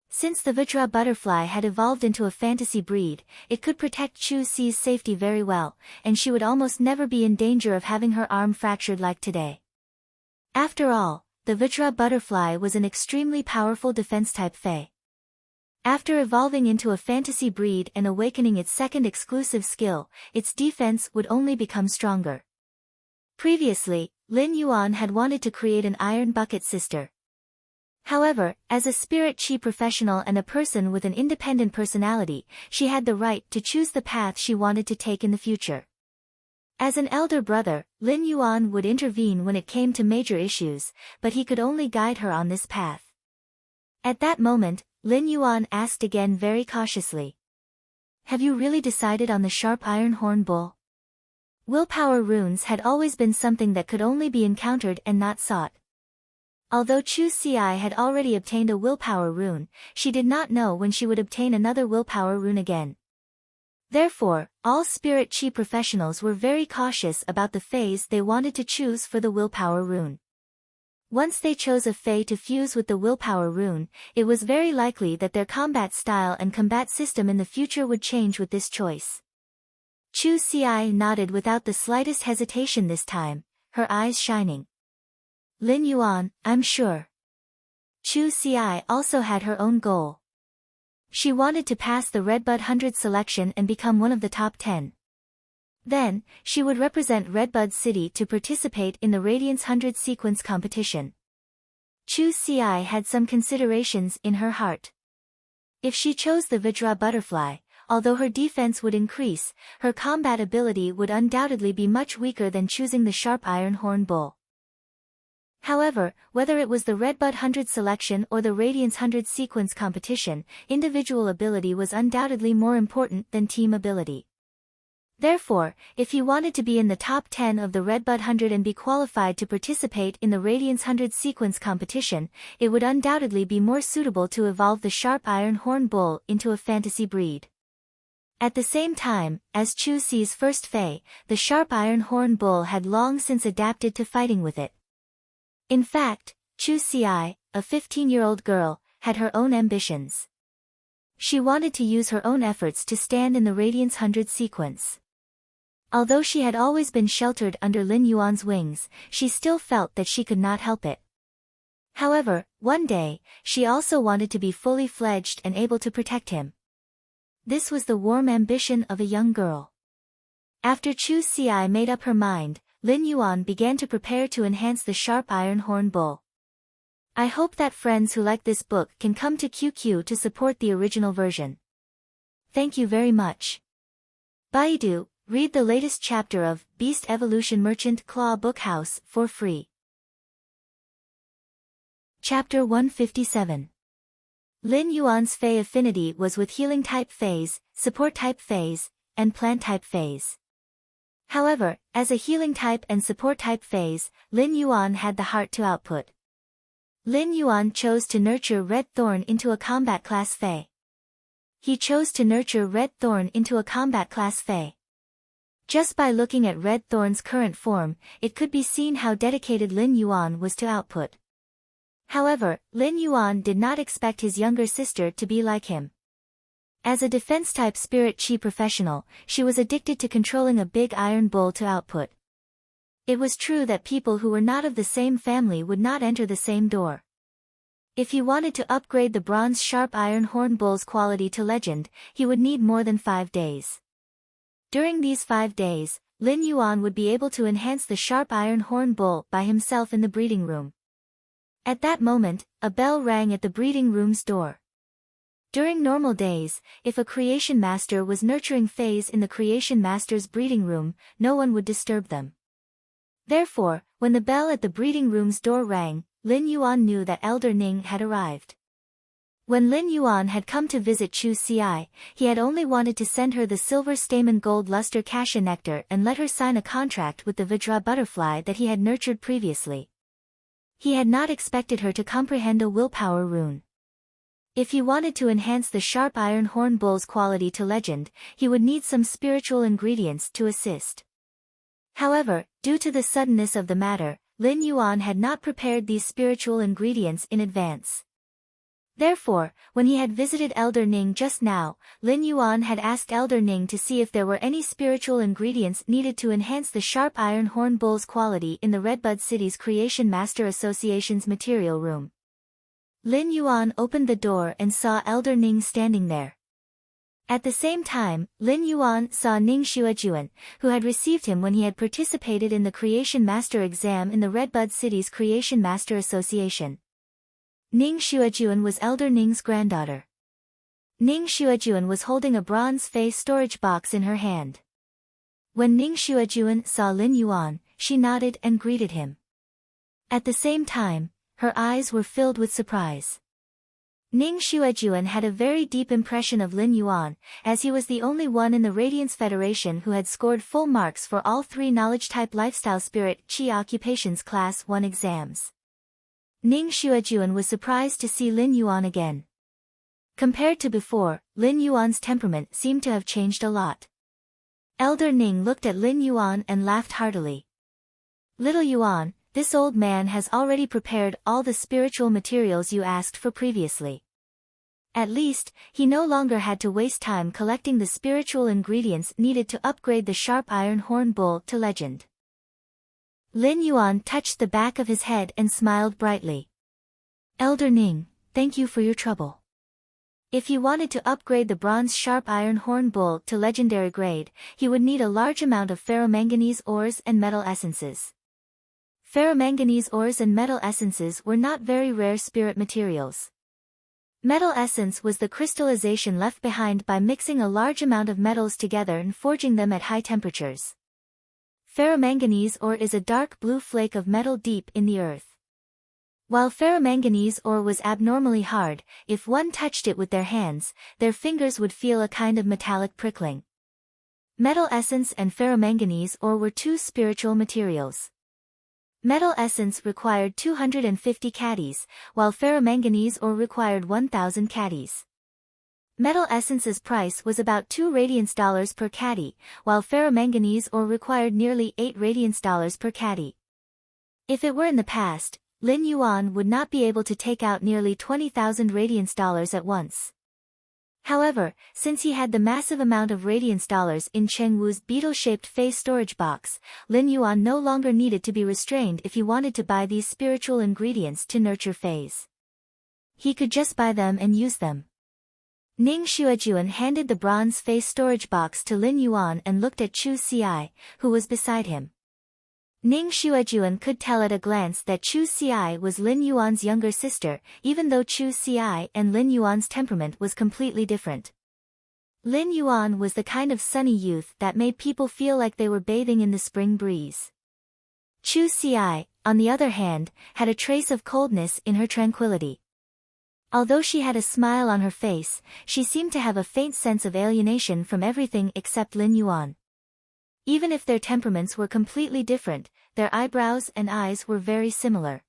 Since the Vajra butterfly had evolved into a fantasy breed, it could protect Chu Si's safety very well, and she would almost never be in danger of having her arm fractured like today. After all, the Vajra butterfly was an extremely powerful defense-type Fei. After evolving into a fantasy breed and awakening its second exclusive skill, its defense would only become stronger. Previously, Lin Yuan had wanted to create an iron bucket sister. However, as a spirit chi professional and a person with an independent personality, she had the right to choose the path she wanted to take in the future. As an elder brother, Lin Yuan would intervene when it came to major issues, but he could only guide her on this path. At that moment, Lin Yuan asked again very cautiously. Have you really decided on the sharp iron horn bull? Willpower runes had always been something that could only be encountered and not sought. Although Chu Si had already obtained a willpower rune, she did not know when she would obtain another willpower rune again. Therefore, all spirit chi professionals were very cautious about the phase they wanted to choose for the willpower rune. Once they chose a Fei to fuse with the willpower rune, it was very likely that their combat style and combat system in the future would change with this choice. Chu Si nodded without the slightest hesitation this time, her eyes shining. Lin Yuan, I'm sure. Chu Si also had her own goal. She wanted to pass the Redbud 100 selection and become one of the top 10. Then, she would represent Redbud City to participate in the Radiance 100 sequence competition. Chu Ci had some considerations in her heart. If she chose the Vajra butterfly, although her defense would increase, her combat ability would undoubtedly be much weaker than choosing the sharp iron horn bull. However, whether it was the Redbud 100 selection or the Radiance 100 sequence competition, individual ability was undoubtedly more important than team ability. Therefore, if he wanted to be in the top 10 of the Redbud 100 and be qualified to participate in the Radiance 100 sequence competition, it would undoubtedly be more suitable to evolve the sharp iron horn bull into a fantasy breed. At the same time, as Chu Ci's first Fae, the sharp iron horn bull had long since adapted to fighting with it. In fact, Chu Ci, a 15-year-old girl, had her own ambitions. She wanted to use her own efforts to stand in the Radiance 100 sequence. Although she had always been sheltered under Lin Yuan's wings, she still felt that she could not help it. However, one day, she also wanted to be fully fledged and able to protect him. This was the warm ambition of a young girl. After Chu Ci made up her mind, Lin Yuan began to prepare to enhance the sharp iron horn bull. I hope that friends who like this book can come to QQ to support the original version. Thank you very much. Baidu, read the latest chapter of Beast Evolution Merchant Claw Bookhouse for free. Chapter 157. Lin Yuan's Fae affinity was with healing type Faes, support type Faes, and plant type Faes. However, as a healing type and support type Faes, Lin Yuan had the heart to output. Lin Yuan chose to nurture Red Thorn into a combat class Fae. He chose to nurture Red Thorn into a combat class Fae. Just by looking at Red Thorn's current form, it could be seen how dedicated Lin Yuan was to output. However, Lin Yuan did not expect his younger sister to be like him. As a defense-type spirit chi professional, she was addicted to controlling a big iron bull to output. It was true that people who were not of the same family would not enter the same door. If he wanted to upgrade the bronze sharp iron horn bull's quality to legend, he would need more than 5 days. During these 5 days, Lin Yuan would be able to enhance the sharp iron horn bull by himself in the breeding room. At that moment, a bell rang at the breeding room's door. During normal days, if a creation master was nurturing Faes in the creation master's breeding room, no one would disturb them. Therefore, when the bell at the breeding room's door rang, Lin Yuan knew that Elder Ning had arrived. When Lin Yuan had come to visit Chu Ci, he had only wanted to send her the silver stamen gold luster cassia nectar and let her sign a contract with the Vajra butterfly that he had nurtured previously. He had not expected her to comprehend a willpower rune. If he wanted to enhance the sharp iron horn bull's quality to legend, he would need some spiritual ingredients to assist. However, due to the suddenness of the matter, Lin Yuan had not prepared these spiritual ingredients in advance. Therefore, when he had visited Elder Ning just now, Lin Yuan had asked Elder Ning to see if there were any spiritual ingredients needed to enhance the sharp iron horn bull's quality in the Redbud City's Creation Master Association's material room. Lin Yuan opened the door and saw Elder Ning standing there. At the same time, Lin Yuan saw Ning Xuejuan, who had received him when he had participated in the Creation Master exam in the Redbud City's Creation Master Association. Ning Xuejuan was Elder Ning's granddaughter. Ning Xuejuan was holding a bronze Fae storage box in her hand. When Ning Xuejuan saw Lin Yuan, she nodded and greeted him. At the same time, her eyes were filled with surprise. Ning Xuejuan had a very deep impression of Lin Yuan, as he was the only one in the Radiance Federation who had scored full marks for all 3 knowledge-type lifestyle spirit chi occupations Class 1 exams. Ning Xuejuan was surprised to see Lin Yuan again. Compared to before, Lin Yuan's temperament seemed to have changed a lot. Elder Ning looked at Lin Yuan and laughed heartily. "Little Yuan, this old man has already prepared all the spiritual materials you asked for previously." At least, he no longer had to waste time collecting the spiritual ingredients needed to upgrade the sharp iron horn bull to legend. Lin Yuan touched the back of his head and smiled brightly. "Elder Ning, thank you for your trouble. If he wanted to upgrade the bronze sharp iron horn bull to legendary grade, he would need a large amount of ferromanganese ores and metal essences. Ferromanganese ores and metal essences were not very rare spirit materials. Metal essence was the crystallization left behind by mixing a large amount of metals together and forging them at high temperatures. Ferromanganese ore is a dark blue flake of metal deep in the earth. While ferromanganese ore was abnormally hard, if one touched it with their hands, their fingers would feel a kind of metallic prickling. Metal essence and ferromanganese ore were two spiritual materials. Metal essence required 250 caddies, while ferromanganese ore required 1,000 caddies. Metal essence's price was about 2 radiance dollars per caddy, while ferromanganese ore required nearly 8 radiance dollars per caddy. If it were in the past, Lin Yuan would not be able to take out nearly 20,000 radiance dollars at once. However, since he had the massive amount of radiance dollars in Cheng Wu's beetle-shaped phase storage box, Lin Yuan no longer needed to be restrained if he wanted to buy these spiritual ingredients to nurture phase. He could just buy them and use them. Ning Xuejuan handed the bronze phase storage box to Lin Yuan and looked at Chu Xi, who was beside him. Ning Xuejuan could tell at a glance that Chu Xi was Lin Yuan's younger sister, even though Chu Xi and Lin Yuan's temperament was completely different. Lin Yuan was the kind of sunny youth that made people feel like they were bathing in the spring breeze. Chu Xi, on the other hand, had a trace of coldness in her tranquility. Although she had a smile on her face, she seemed to have a faint sense of alienation from everything except Lin Yuan. Even if their temperaments were completely different, their eyebrows and eyes were very similar.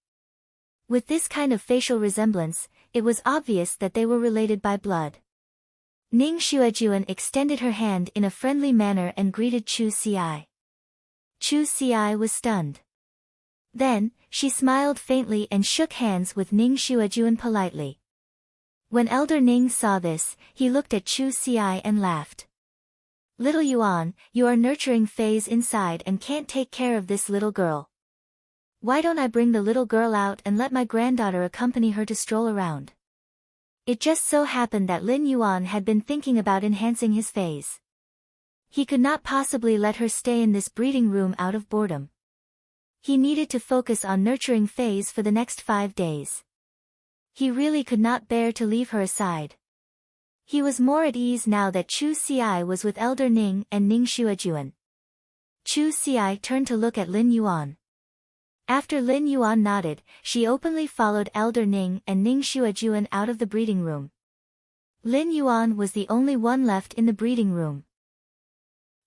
With this kind of facial resemblance, it was obvious that they were related by blood. Ning Xuejuan extended her hand in a friendly manner and greeted Chu Xi. Chu Xi was stunned. Then, she smiled faintly and shook hands with Ning Xuejuan politely. When Elder Ning saw this, he looked at Chu Xi and laughed. Little Yuan, you are nurturing phase inside and can't take care of this little girl. Why don't I bring the little girl out and let my granddaughter accompany her to stroll around? It just so happened that Lin Yuan had been thinking about enhancing his phase. He could not possibly let her stay in this breeding room out of boredom. He needed to focus on nurturing phase for the next 5 days. He really could not bear to leave her aside. He was more at ease now that Chu Xi was with Elder Ning and Ning Xuejuan. Chu Xi turned to look at Lin Yuan. After Lin Yuan nodded, she openly followed Elder Ning and Ning Xuejuan out of the breeding room. Lin Yuan was the only one left in the breeding room.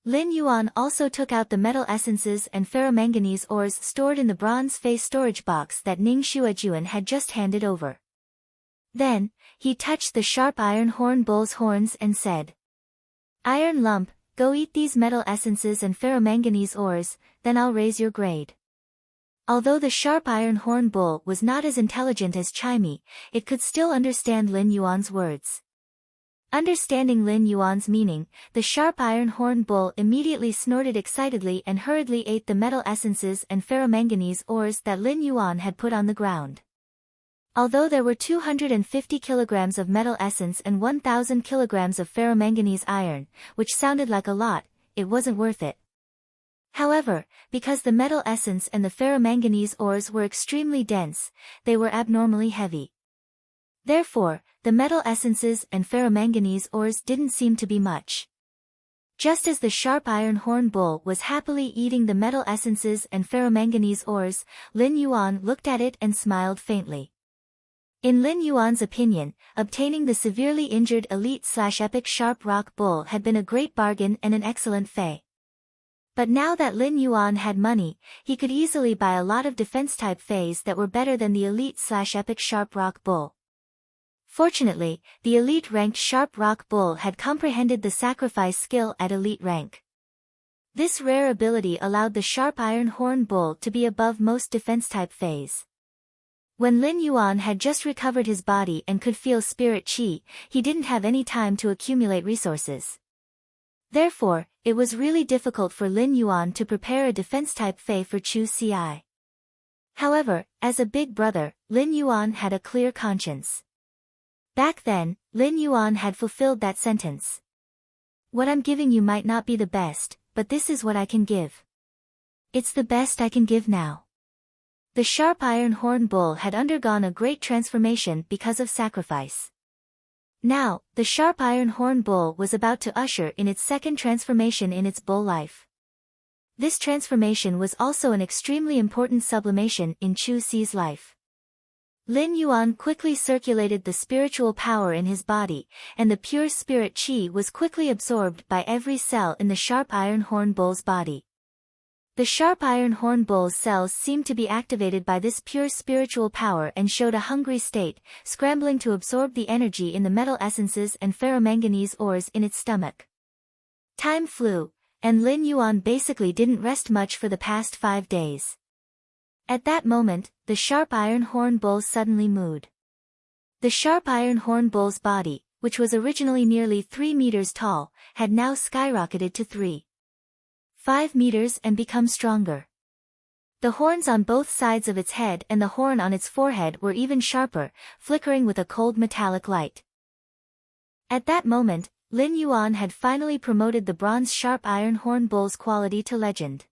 Lin Yuan also took out the metal essences and ferromanganese ores stored in the bronze phase storage box that Ning Xuejuan had just handed over. Then, he touched the sharp iron horn bull's horns and said, "Iron lump, go eat these metal essences and ferromanganese ores, then I'll raise your grade." Although the sharp iron horn bull was not as intelligent as Chimey, it could still understand Lin Yuan's words. Understanding Lin Yuan's meaning, the sharp iron horn bull immediately snorted excitedly and hurriedly ate the metal essences and ferromanganese ores that Lin Yuan had put on the ground. Although there were 250 kilograms of metal essence and 1,000 kilograms of ferromanganese iron, which sounded like a lot, it wasn't worth it. However, because the metal essence and the ferromanganese ores were extremely dense, they were abnormally heavy. Therefore, the metal essences and ferromanganese ores didn't seem to be much. Just as the sharp iron horn bull was happily eating the metal essences and ferromanganese ores, Lin Yuan looked at it and smiled faintly. In Lin Yuan's opinion, obtaining the severely injured elite/epic sharp rock bull had been a great bargain and an excellent fay. But now that Lin Yuan had money, he could easily buy a lot of defense-type fays that were better than the elite/epic sharp rock bull. Fortunately, the elite-ranked sharp rock bull had comprehended the sacrifice skill at elite rank. This rare ability allowed the sharp iron horn bull to be above most defense-type fays. When Lin Yuan had just recovered his body and could feel spirit qi, he didn't have any time to accumulate resources. Therefore, it was really difficult for Lin Yuan to prepare a defense-type fay for Chu Xi. However, as a big brother, Lin Yuan had a clear conscience. Back then, Lin Yuan had fulfilled that sentence. What I'm giving you might not be the best, but this is what I can give. It's the best I can give now. The sharp iron horn bull had undergone a great transformation because of sacrifice. Now, the sharp iron horn bull was about to usher in its second transformation in its bull life. This transformation was also an extremely important sublimation in Chu Si's life. Lin Yuan quickly circulated the spiritual power in his body, and the pure spirit qi was quickly absorbed by every cell in the sharp iron horn bull's body. The sharp iron horn bull's cells seemed to be activated by this pure spiritual power and showed a hungry state, scrambling to absorb the energy in the metal essences and ferromanganese ores in its stomach. Time flew, and Lin Yuan basically didn't rest much for the past 5 days. At that moment, the sharp iron horn bull suddenly moved. The sharp iron horn bull's body, which was originally nearly 3 meters tall, had now skyrocketed to 3.5 meters and become stronger. The horns on both sides of its head and the horn on its forehead were even sharper, flickering with a cold metallic light. At that moment, Lin Yuan had finally promoted the bronze sharp iron horn bull's quality to legend.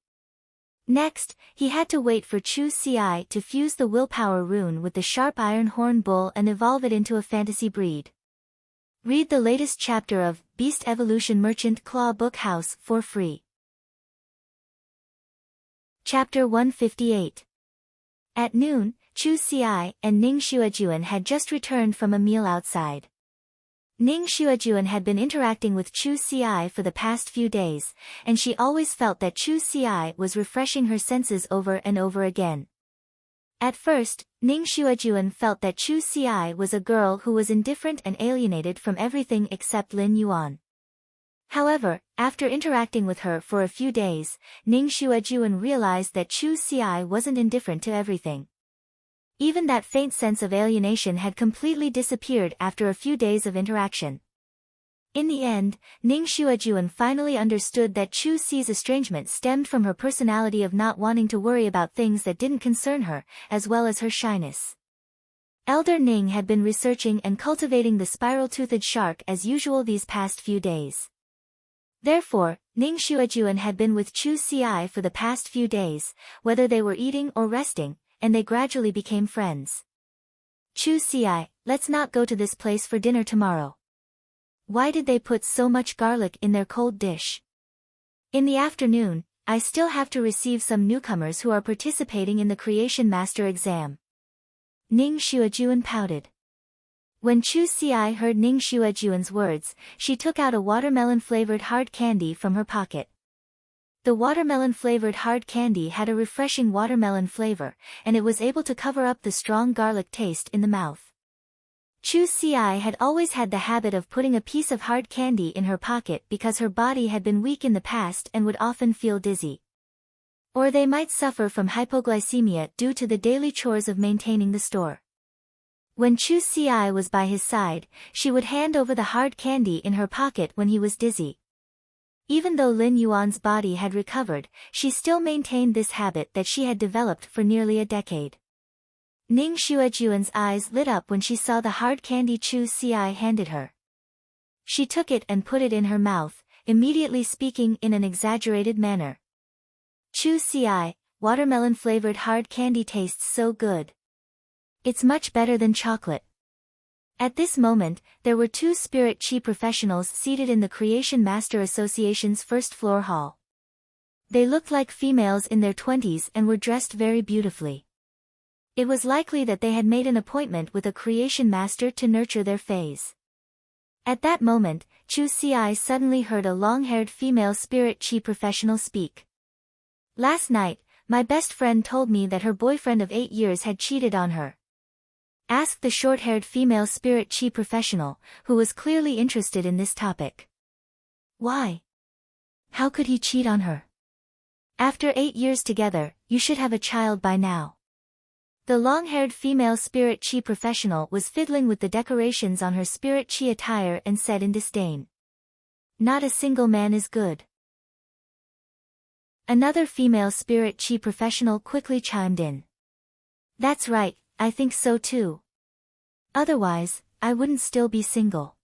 Next, he had to wait for Chu Si to fuse the willpower rune with the sharp iron horn bull and evolve it into a fantasy breed. Read the latest chapter of Beast Evolution Merchant Claw Book House for free. Chapter 158. At noon, Chu Si and Ning Xuejuan had just returned from a meal outside. Ning Xuejuan had been interacting with Chu Si for the past few days, and she always felt that Chu Si was refreshing her senses over and over again. At first, Ning Xuejuan felt that Chu Si was a girl who was indifferent and alienated from everything except Lin Yuan. However, after interacting with her for a few days, Ning Xuejuan realized that Chu Si wasn't indifferent to everything. Even that faint sense of alienation had completely disappeared after a few days of interaction. In the end, Ning Xuejuan finally understood that Chu Si's estrangement stemmed from her personality of not wanting to worry about things that didn't concern her, as well as her shyness. Elder Ning had been researching and cultivating the spiral-toothed shark as usual these past few days. Therefore, Ning Xuejuan had been with Chu Si for the past few days, whether they were eating or resting, and they gradually became friends. Chu Si, let's not go to this place for dinner tomorrow. Why did they put so much garlic in their cold dish? In the afternoon, I still have to receive some newcomers who are participating in the Creation Master exam. Ning Xuejuan pouted. When Chu Si heard Ning Xuejuan's words, she took out a watermelon-flavored hard candy from her pocket. The watermelon-flavored hard candy had a refreshing watermelon flavor, and it was able to cover up the strong garlic taste in the mouth. Chu Si had always had the habit of putting a piece of hard candy in her pocket because her body had been weak in the past and would often feel dizzy. Or they might suffer from hypoglycemia due to the daily chores of maintaining the store. When Chu Si was by his side, she would hand over the hard candy in her pocket when he was dizzy. Even though Lin Yuan's body had recovered, she still maintained this habit that she had developed for nearly a decade. Ning Xuejuan's eyes lit up when she saw the hard candy Chu Si handed her. She took it and put it in her mouth, immediately speaking in an exaggerated manner. Chu Si, watermelon-flavored hard candy tastes so good. It's much better than chocolate. At this moment, there were 2 spirit chi professionals seated in the Creation Master Association's first floor hall. They looked like females in their 20s and were dressed very beautifully. It was likely that they had made an appointment with a Creation Master to nurture their phase. At that moment, Chu Si suddenly heard a long-haired female spirit chi professional speak. Last night, my best friend told me that her boyfriend of 8 years had cheated on her. Asked the short-haired female spirit chi professional, who was clearly interested in this topic. Why? How could he cheat on her? After 8 years together, you should have a child by now. The long-haired female spirit chi professional was fiddling with the decorations on her spirit chi attire and said in disdain. Not a single man is good. Another female spirit chi professional quickly chimed in. That's right, I think so too. Otherwise, I wouldn't still be single.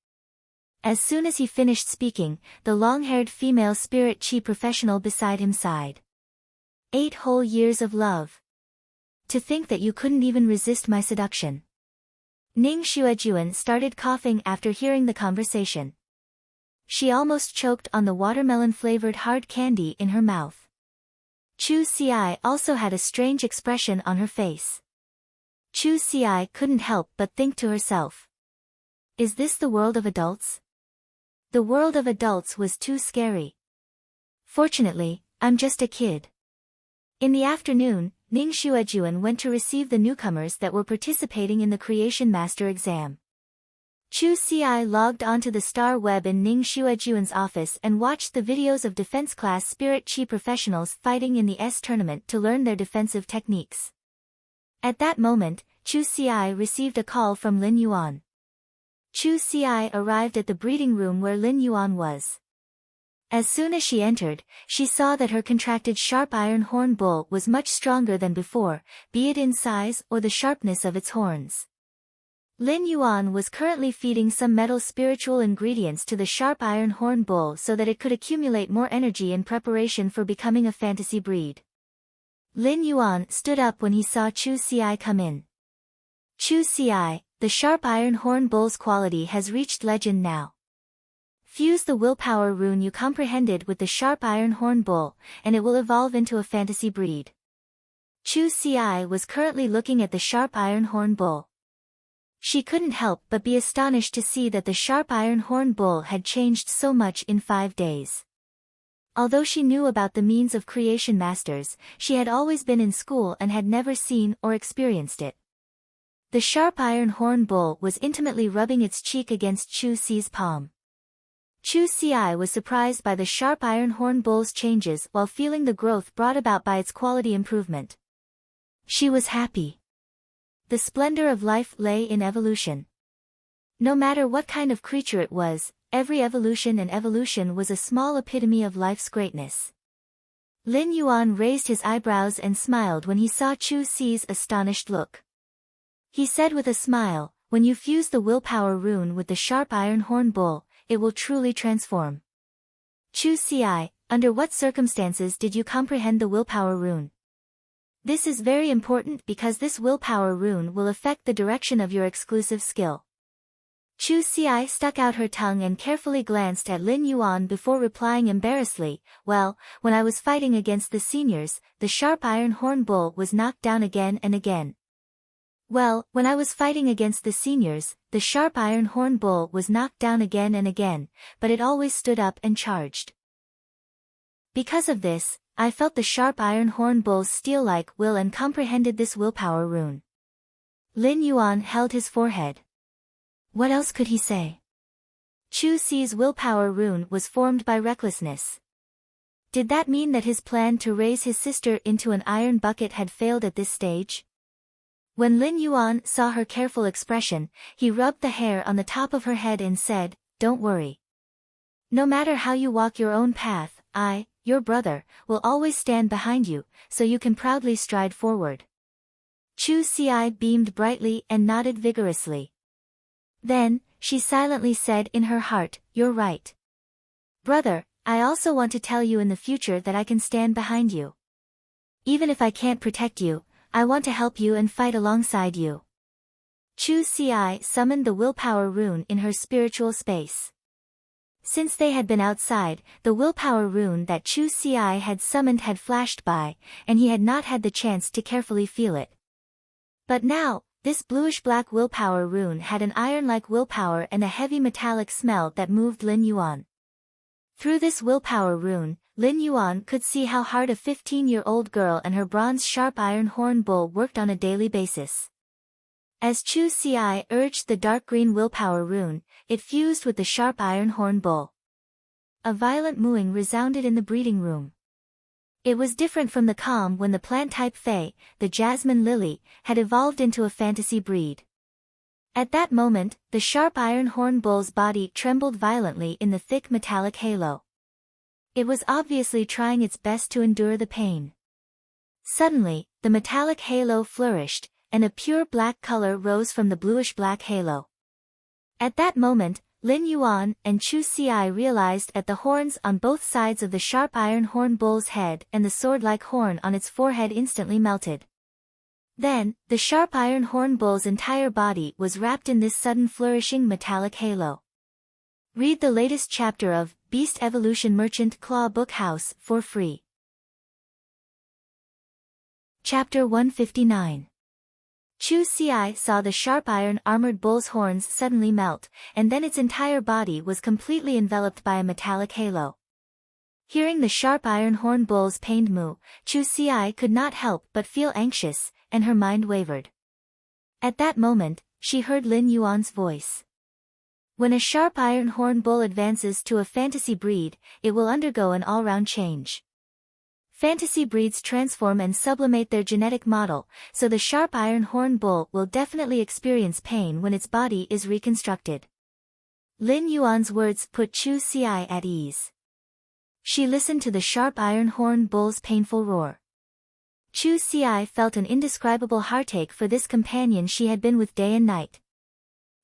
As soon as he finished speaking, the long-haired female spirit chi professional beside him sighed. 8 whole years of love. To think that you couldn't even resist my seduction. Ning Xuejuan started coughing after hearing the conversation. She almost choked on the watermelon-flavored hard candy in her mouth. Chu Xi also had a strange expression on her face. Chu Xi couldn't help but think to herself. Is this the world of adults? The world of adults was too scary. Fortunately, I'm just a kid. In the afternoon, Ning Xuejuan went to receive the newcomers that were participating in the Creation Master exam. Chu Xi logged onto the star web in Ning Xuejuan's office and watched the videos of defense class spirit chi professionals fighting in the S tournament to learn their defensive techniques. At that moment, Chu Xi received a call from Lin Yuan. Chu Xi arrived at the breeding room where Lin Yuan was. As soon as she entered, she saw that her contracted sharp iron horn bull was much stronger than before, be it in size or the sharpness of its horns. Lin Yuan was currently feeding some metal spiritual ingredients to the sharp iron horn bull so that it could accumulate more energy in preparation for becoming a fantasy breed. Lin Yuan stood up when he saw Chu Xi come in. Chu Xi, the sharp iron horn bull's quality has reached legend now. Fuse the willpower rune you comprehended with the sharp iron horn bull, and it will evolve into a fantasy breed. Chu Xi was currently looking at the sharp iron horn bull. She couldn't help but be astonished to see that the sharp iron horn bull had changed so much in 5 days. Although she knew about the means of creation masters, she had always been in school and had never seen or experienced it. The sharp iron horn bull was intimately rubbing its cheek against Chu Xi's palm. Chu Xi was surprised by the sharp iron horn bull's changes while feeling the growth brought about by its quality improvement. She was happy. The splendor of life lay in evolution. No matter what kind of creature it was, every evolution and evolution was a small epitome of life's greatness. Lin Yuan raised his eyebrows and smiled when he saw Chu Xi's astonished look. He said with a smile, when you fuse the willpower rune with the sharp iron horn bull, it will truly transform. Chu Xi, under what circumstances did you comprehend the willpower rune? This is very important because this willpower rune will affect the direction of your exclusive skill. Chu Xi stuck out her tongue and carefully glanced at Lin Yuan before replying embarrassedly, well, when I was fighting against the seniors, the sharp iron horn bull was knocked down again and again. Well, when I was fighting against the seniors, the sharp iron horn bull was knocked down again and again, but it always stood up and charged. Because of this, I felt the sharp iron horn bull's steel-like will and comprehended this willpower rune. Lin Yuan held his forehead. What else could he say? Chu Xi's willpower rune was formed by recklessness. Did that mean that his plan to raise his sister into an iron bucket had failed at this stage? When Lin Yuan saw her careful expression, he rubbed the hair on the top of her head and said, don't worry. No matter how you walk your own path, I, your brother, will always stand behind you, so you can proudly stride forward. Chu Xi beamed brightly and nodded vigorously. Then, she silently said in her heart, you're right. Brother, I also want to tell you in the future that I can stand behind you. Even if I can't protect you, I want to help you and fight alongside you. Chu Xi summoned the willpower rune in her spiritual space. Since they had been outside, the willpower rune that Chu Xi had summoned had flashed by, and he had not had the chance to carefully feel it. But now, this bluish-black willpower rune had an iron-like willpower and a heavy metallic smell that moved Lin Yuan. Through this willpower rune, Lin Yuan could see how hard a 15-year-old girl and her bronze-sharp iron horn bull worked on a daily basis. As Chu Xi urged the dark green willpower rune, it fused with the sharp iron horn bull. A violent mooing resounded in the breeding room. It was different from the calm when the plant-type Fae, the jasmine lily, had evolved into a fantasy breed. At that moment, the sharp iron horn bull's body trembled violently in the thick metallic halo. It was obviously trying its best to endure the pain. Suddenly, the metallic halo flourished, and a pure black color rose from the bluish-black halo. At that moment, Lin Yuan and Chu Ci realized that the horns on both sides of the sharp iron horn bull's head and the sword-like horn on its forehead instantly melted. Then, the sharp iron horn bull's entire body was wrapped in this sudden flourishing metallic halo. Read the latest chapter of Beast Evolution Merchant Claw Bookhouse for free. Chapter 159. Chu Ci saw the sharp iron armored bull's horns suddenly melt, and then its entire body was completely enveloped by a metallic halo. Hearing the sharp iron horn bull's pained moo, Chu Ci could not help but feel anxious, and her mind wavered. At that moment, she heard Lin Yuan's voice. When a sharp iron horn bull advances to a fantasy breed, it will undergo an all-round change. Fantasy breeds transform and sublimate their genetic model, so the sharp iron horn bull will definitely experience pain when its body is reconstructed. Lin Yuan's words put Chu Ci at ease. She listened to the sharp iron horn bull's painful roar. Chu Ci felt an indescribable heartache for this companion she had been with day and night.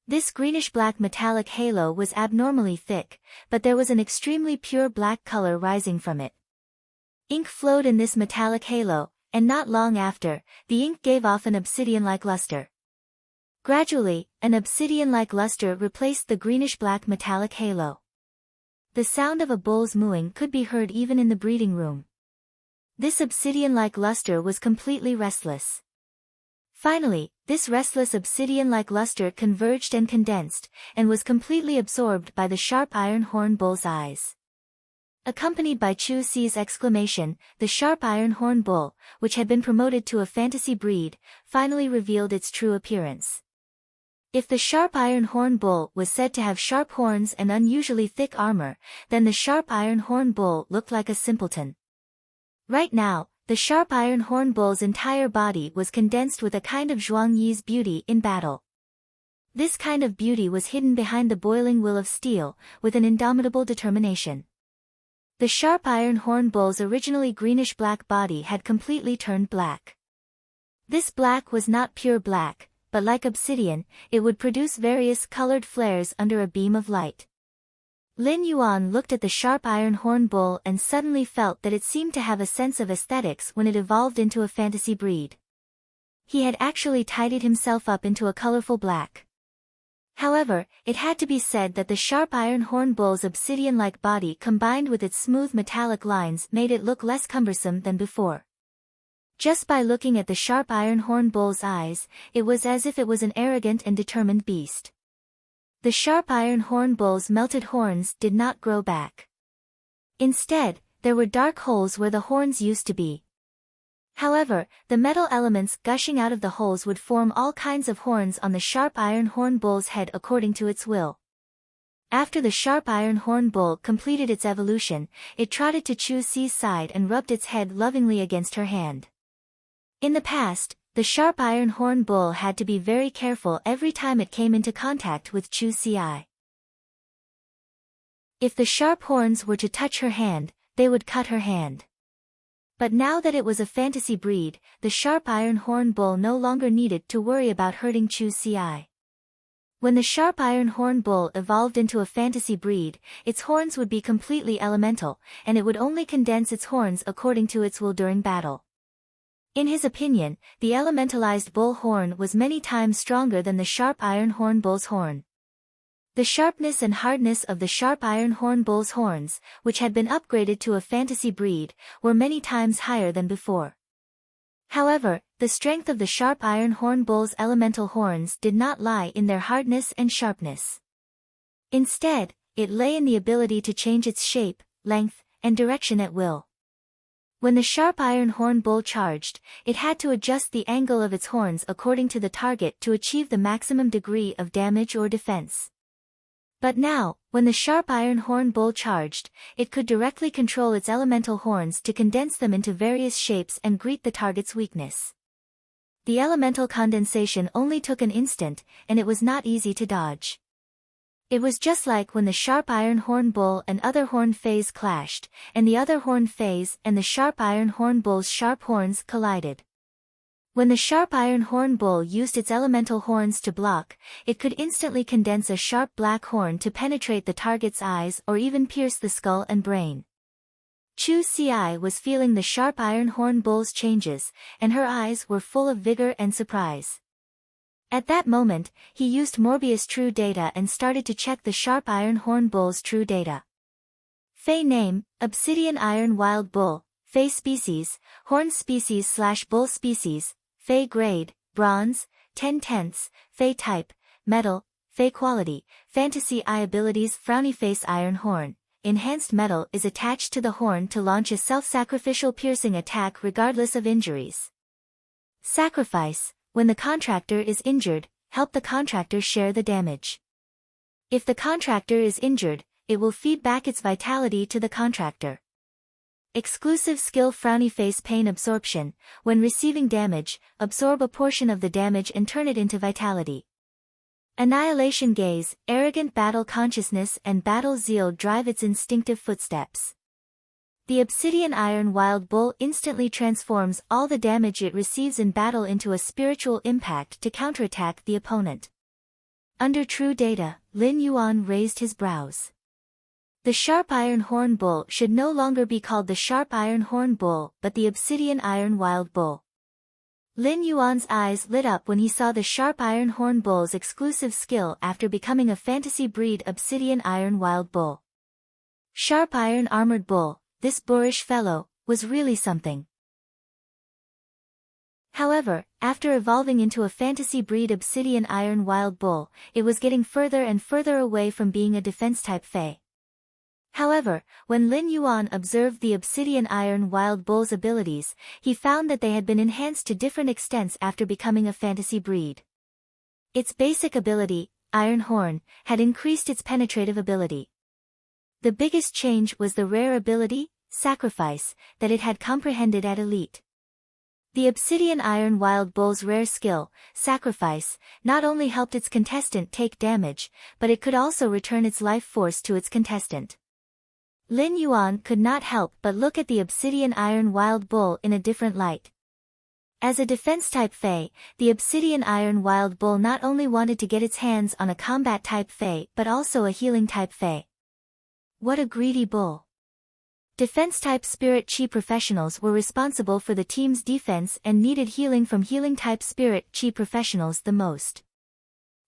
This greenish-black metallic halo was abnormally thick, but there was an extremely pure black color rising from it. Ink flowed in this metallic halo, and not long after, the ink gave off an obsidian-like luster. Gradually, an obsidian-like luster replaced the greenish-black metallic halo. The sound of a bull's mooing could be heard even in the breeding room. This obsidian-like luster was completely restless. Finally, this restless obsidian-like luster converged and condensed, and was completely absorbed by the sharp iron horn bull's eyes. Accompanied by Chu Ci's exclamation, the sharp iron horn bull, which had been promoted to a fantasy breed, finally revealed its true appearance. If the sharp iron horn bull was said to have sharp horns and unusually thick armor, then the sharp iron horn bull looked like a simpleton. Right now, the sharp iron horn bull's entire body was condensed with a kind of Zhuang Yi's beauty in battle. This kind of beauty was hidden behind the boiling will of steel, with an indomitable determination. The sharp iron horn bull's originally greenish-black body had completely turned black. This black was not pure black, but like obsidian, it would produce various colored flares under a beam of light. Lin Yuan looked at the sharp iron horn bull and suddenly felt that it seemed to have a sense of aesthetics when it evolved into a fantasy breed. He had actually tidied himself up into a colorful black. However, it had to be said that the sharp iron horn bull's obsidian-like body combined with its smooth metallic lines made it look less cumbersome than before. Just by looking at the sharp iron horn bull's eyes, it was as if it was an arrogant and determined beast. The sharp iron horn bull's melted horns did not grow back. Instead, there were dark holes where the horns used to be. However, the metal elements gushing out of the holes would form all kinds of horns on the sharp iron horn bull's head according to its will. After the sharp iron horn bull completed its evolution, it trotted to Chu Ci's side and rubbed its head lovingly against her hand. In the past, the sharp iron horn bull had to be very careful every time it came into contact with Chu Ci. If the sharp horns were to touch her hand, they would cut her hand. But now that it was a fantasy breed, the sharp iron horn bull no longer needed to worry about hurting Chu Ci. When the sharp iron horn bull evolved into a fantasy breed, its horns would be completely elemental, and it would only condense its horns according to its will during battle. In his opinion, the elementalized bull horn was many times stronger than the sharp iron horn bull's horn. The sharpness and hardness of the sharp iron horn bull's horns, which had been upgraded to a fantasy breed, were many times higher than before. However, the strength of the sharp iron horn bull's elemental horns did not lie in their hardness and sharpness. Instead, it lay in the ability to change its shape, length, and direction at will. When the sharp iron horn bull charged, it had to adjust the angle of its horns according to the target to achieve the maximum degree of damage or defense. But now, when the sharp iron horn bull charged, it could directly control its elemental horns to condense them into various shapes and greet the target's weakness. The elemental condensation only took an instant, and it was not easy to dodge. It was just like when the sharp iron horn bull and other horn phase clashed, and the other horn phase and the sharp iron horn bull's sharp horns collided. When the sharp iron horn bull used its elemental horns to block, it could instantly condense a sharp black horn to penetrate the target's eyes or even pierce the skull and brain. Chu Ci was feeling the sharp iron horn bull's changes, and her eyes were full of vigor and surprise. At that moment, he used Morbius True Data and started to check the sharp iron horn bull's true data. Fey name, Obsidian Iron Wild Bull, Fey species, Horn species/Bull species, Fey grade, Bronze, 10/10, Fey type, Metal, Fey quality, Fantasy Eye abilities Frowny Face Iron Horn, enhanced metal is attached to the horn to launch a self-sacrificial piercing attack regardless of injuries. Sacrifice, when the contractor is injured, help the contractor share the damage. If the contractor is injured, it will feed back its vitality to the contractor. Exclusive skill Frowny Face Pain Absorption, when receiving damage, absorb a portion of the damage and turn it into vitality. Annihilation Gaze, arrogant battle consciousness and battle zeal drive its instinctive footsteps. The Obsidian Iron Wild Bull instantly transforms all the damage it receives in battle into a spiritual impact to counterattack the opponent. Under True Data, Lin Yuan raised his brows. The Sharp Iron Horn Bull should no longer be called the Sharp Iron Horn Bull but the Obsidian Iron Wild Bull. Lin Yuan's eyes lit up when he saw the Sharp Iron Horn Bull's exclusive skill after becoming a fantasy breed Obsidian Iron Wild Bull. Sharp Iron Armored Bull, this boorish fellow, was really something. However, after evolving into a fantasy breed Obsidian Iron Wild Bull, it was getting further and further away from being a defense-type Fey. However, when Lin Yuan observed the Obsidian Iron Wild Bull's abilities, he found that they had been enhanced to different extents after becoming a fantasy breed. Its basic ability, Iron Horn, had increased its penetrative ability. The biggest change was the rare ability, Sacrifice, that it had comprehended at Elite. The Obsidian Iron Wild Bull's rare skill, Sacrifice, not only helped its contestant take damage, but it could also return its life force to its contestant. Lin Yuan could not help but look at the Obsidian Iron Wild Bull in a different light. As a defense-type Fey, the Obsidian Iron Wild Bull not only wanted to get its hands on a combat-type Fey but also a healing-type Fey. What a greedy bull! Defense-type Spirit Chi professionals were responsible for the team's defense and needed healing from healing-type Spirit Chi professionals the most.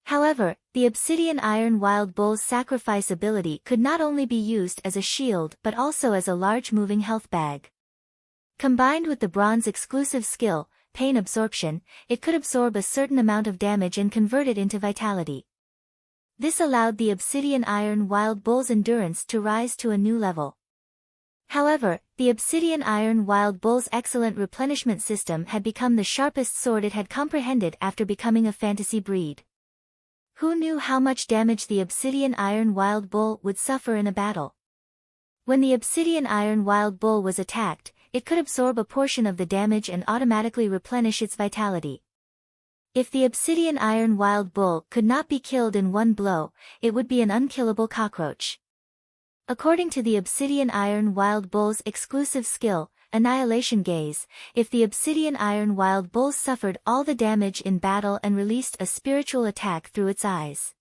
However, the Obsidian Iron Wild Bull's sacrifice ability could not only be used as a shield but also as a large moving health bag. Combined with the bronze exclusive skill, Pain Absorption, it could absorb a certain amount of damage and convert it into vitality. This allowed the Obsidian Iron Wild Bull's endurance to rise to a new level. However, the Obsidian Iron Wild Bull's excellent replenishment system had become the sharpest sword it had comprehended after becoming a fantasy breed. Who knew how much damage the Obsidian Iron Wild Bull would suffer in a battle? When the Obsidian Iron Wild Bull was attacked, it could absorb a portion of the damage and automatically replenish its vitality. If the Obsidian Iron Wild Bull could not be killed in one blow, it would be an unkillable cockroach. According to the Obsidian Iron Wild Bull's exclusive skill, Annihilation Gaze, if the Obsidian Iron Wild Bull suffered all the damage in battle and released a spiritual attack through its eyes,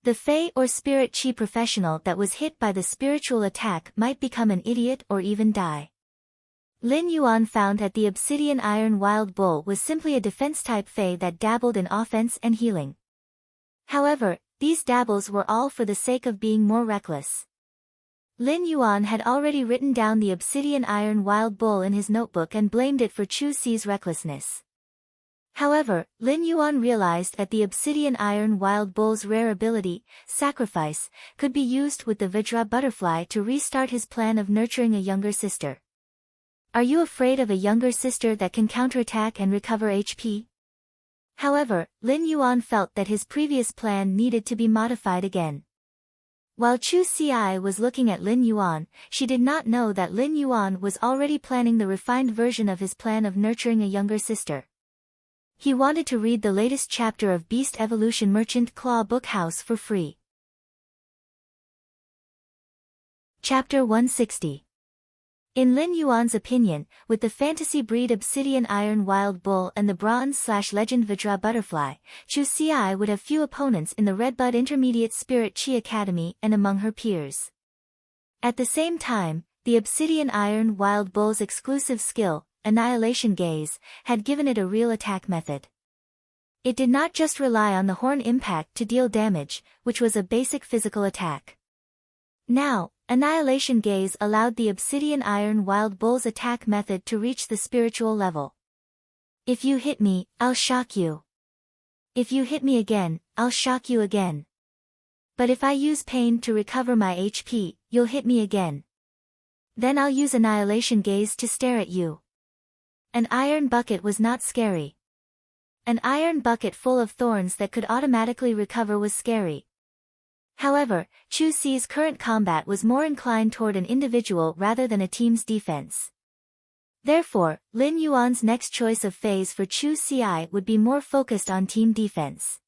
the Fey or Spirit Chi professional that was hit by the spiritual attack might become an idiot or even die. Lin Yuan found that the Obsidian Iron Wild Bull was simply a defense-type Fey that dabbled in offense and healing. However, these dabbles were all for the sake of being more reckless. Lin Yuan had already written down the Obsidian Iron Wild Bull in his notebook and blamed it for Chu Ci's recklessness. However, Lin Yuan realized that the Obsidian Iron Wild Bull's rare ability, Sacrifice, could be used with the Vajra butterfly to restart his plan of nurturing a younger sister. Are you afraid of a younger sister that can counterattack and recover HP? However, Lin Yuan felt that his previous plan needed to be modified again. While Chu Ci was looking at Lin Yuan, she did not know that Lin Yuan was already planning the refined version of his plan of nurturing a younger sister. He wanted to read the latest chapter of Beast Evolution Merchant Claw Bookhouse for free. Chapter 160. In Lin Yuan's opinion, with the fantasy breed Obsidian Iron Wild Bull and the Bronze/Legend Vajra Butterfly, Chu Xi would have few opponents in the Redbud Intermediate Spirit Chi Academy and among her peers. At the same time, the Obsidian Iron Wild Bull's exclusive skill, Annihilation Gaze, had given it a real attack method. It did not just rely on the horn impact to deal damage, which was a basic physical attack. Now, Annihilation Gaze allowed the Obsidian Iron Wild Bull's attack method to reach the spiritual level. If you hit me, I'll shock you. If you hit me again, I'll shock you again. But if I use pain to recover my HP, you'll hit me again. Then I'll use Annihilation Gaze to stare at you. An iron bucket was not scary. An iron bucket full of thorns that could automatically recover was scary. However, Chu Xi's current combat was more inclined toward an individual rather than a team's defense. Therefore, Lin Yuan's next choice of phase for Chu Xi would be more focused on team defense.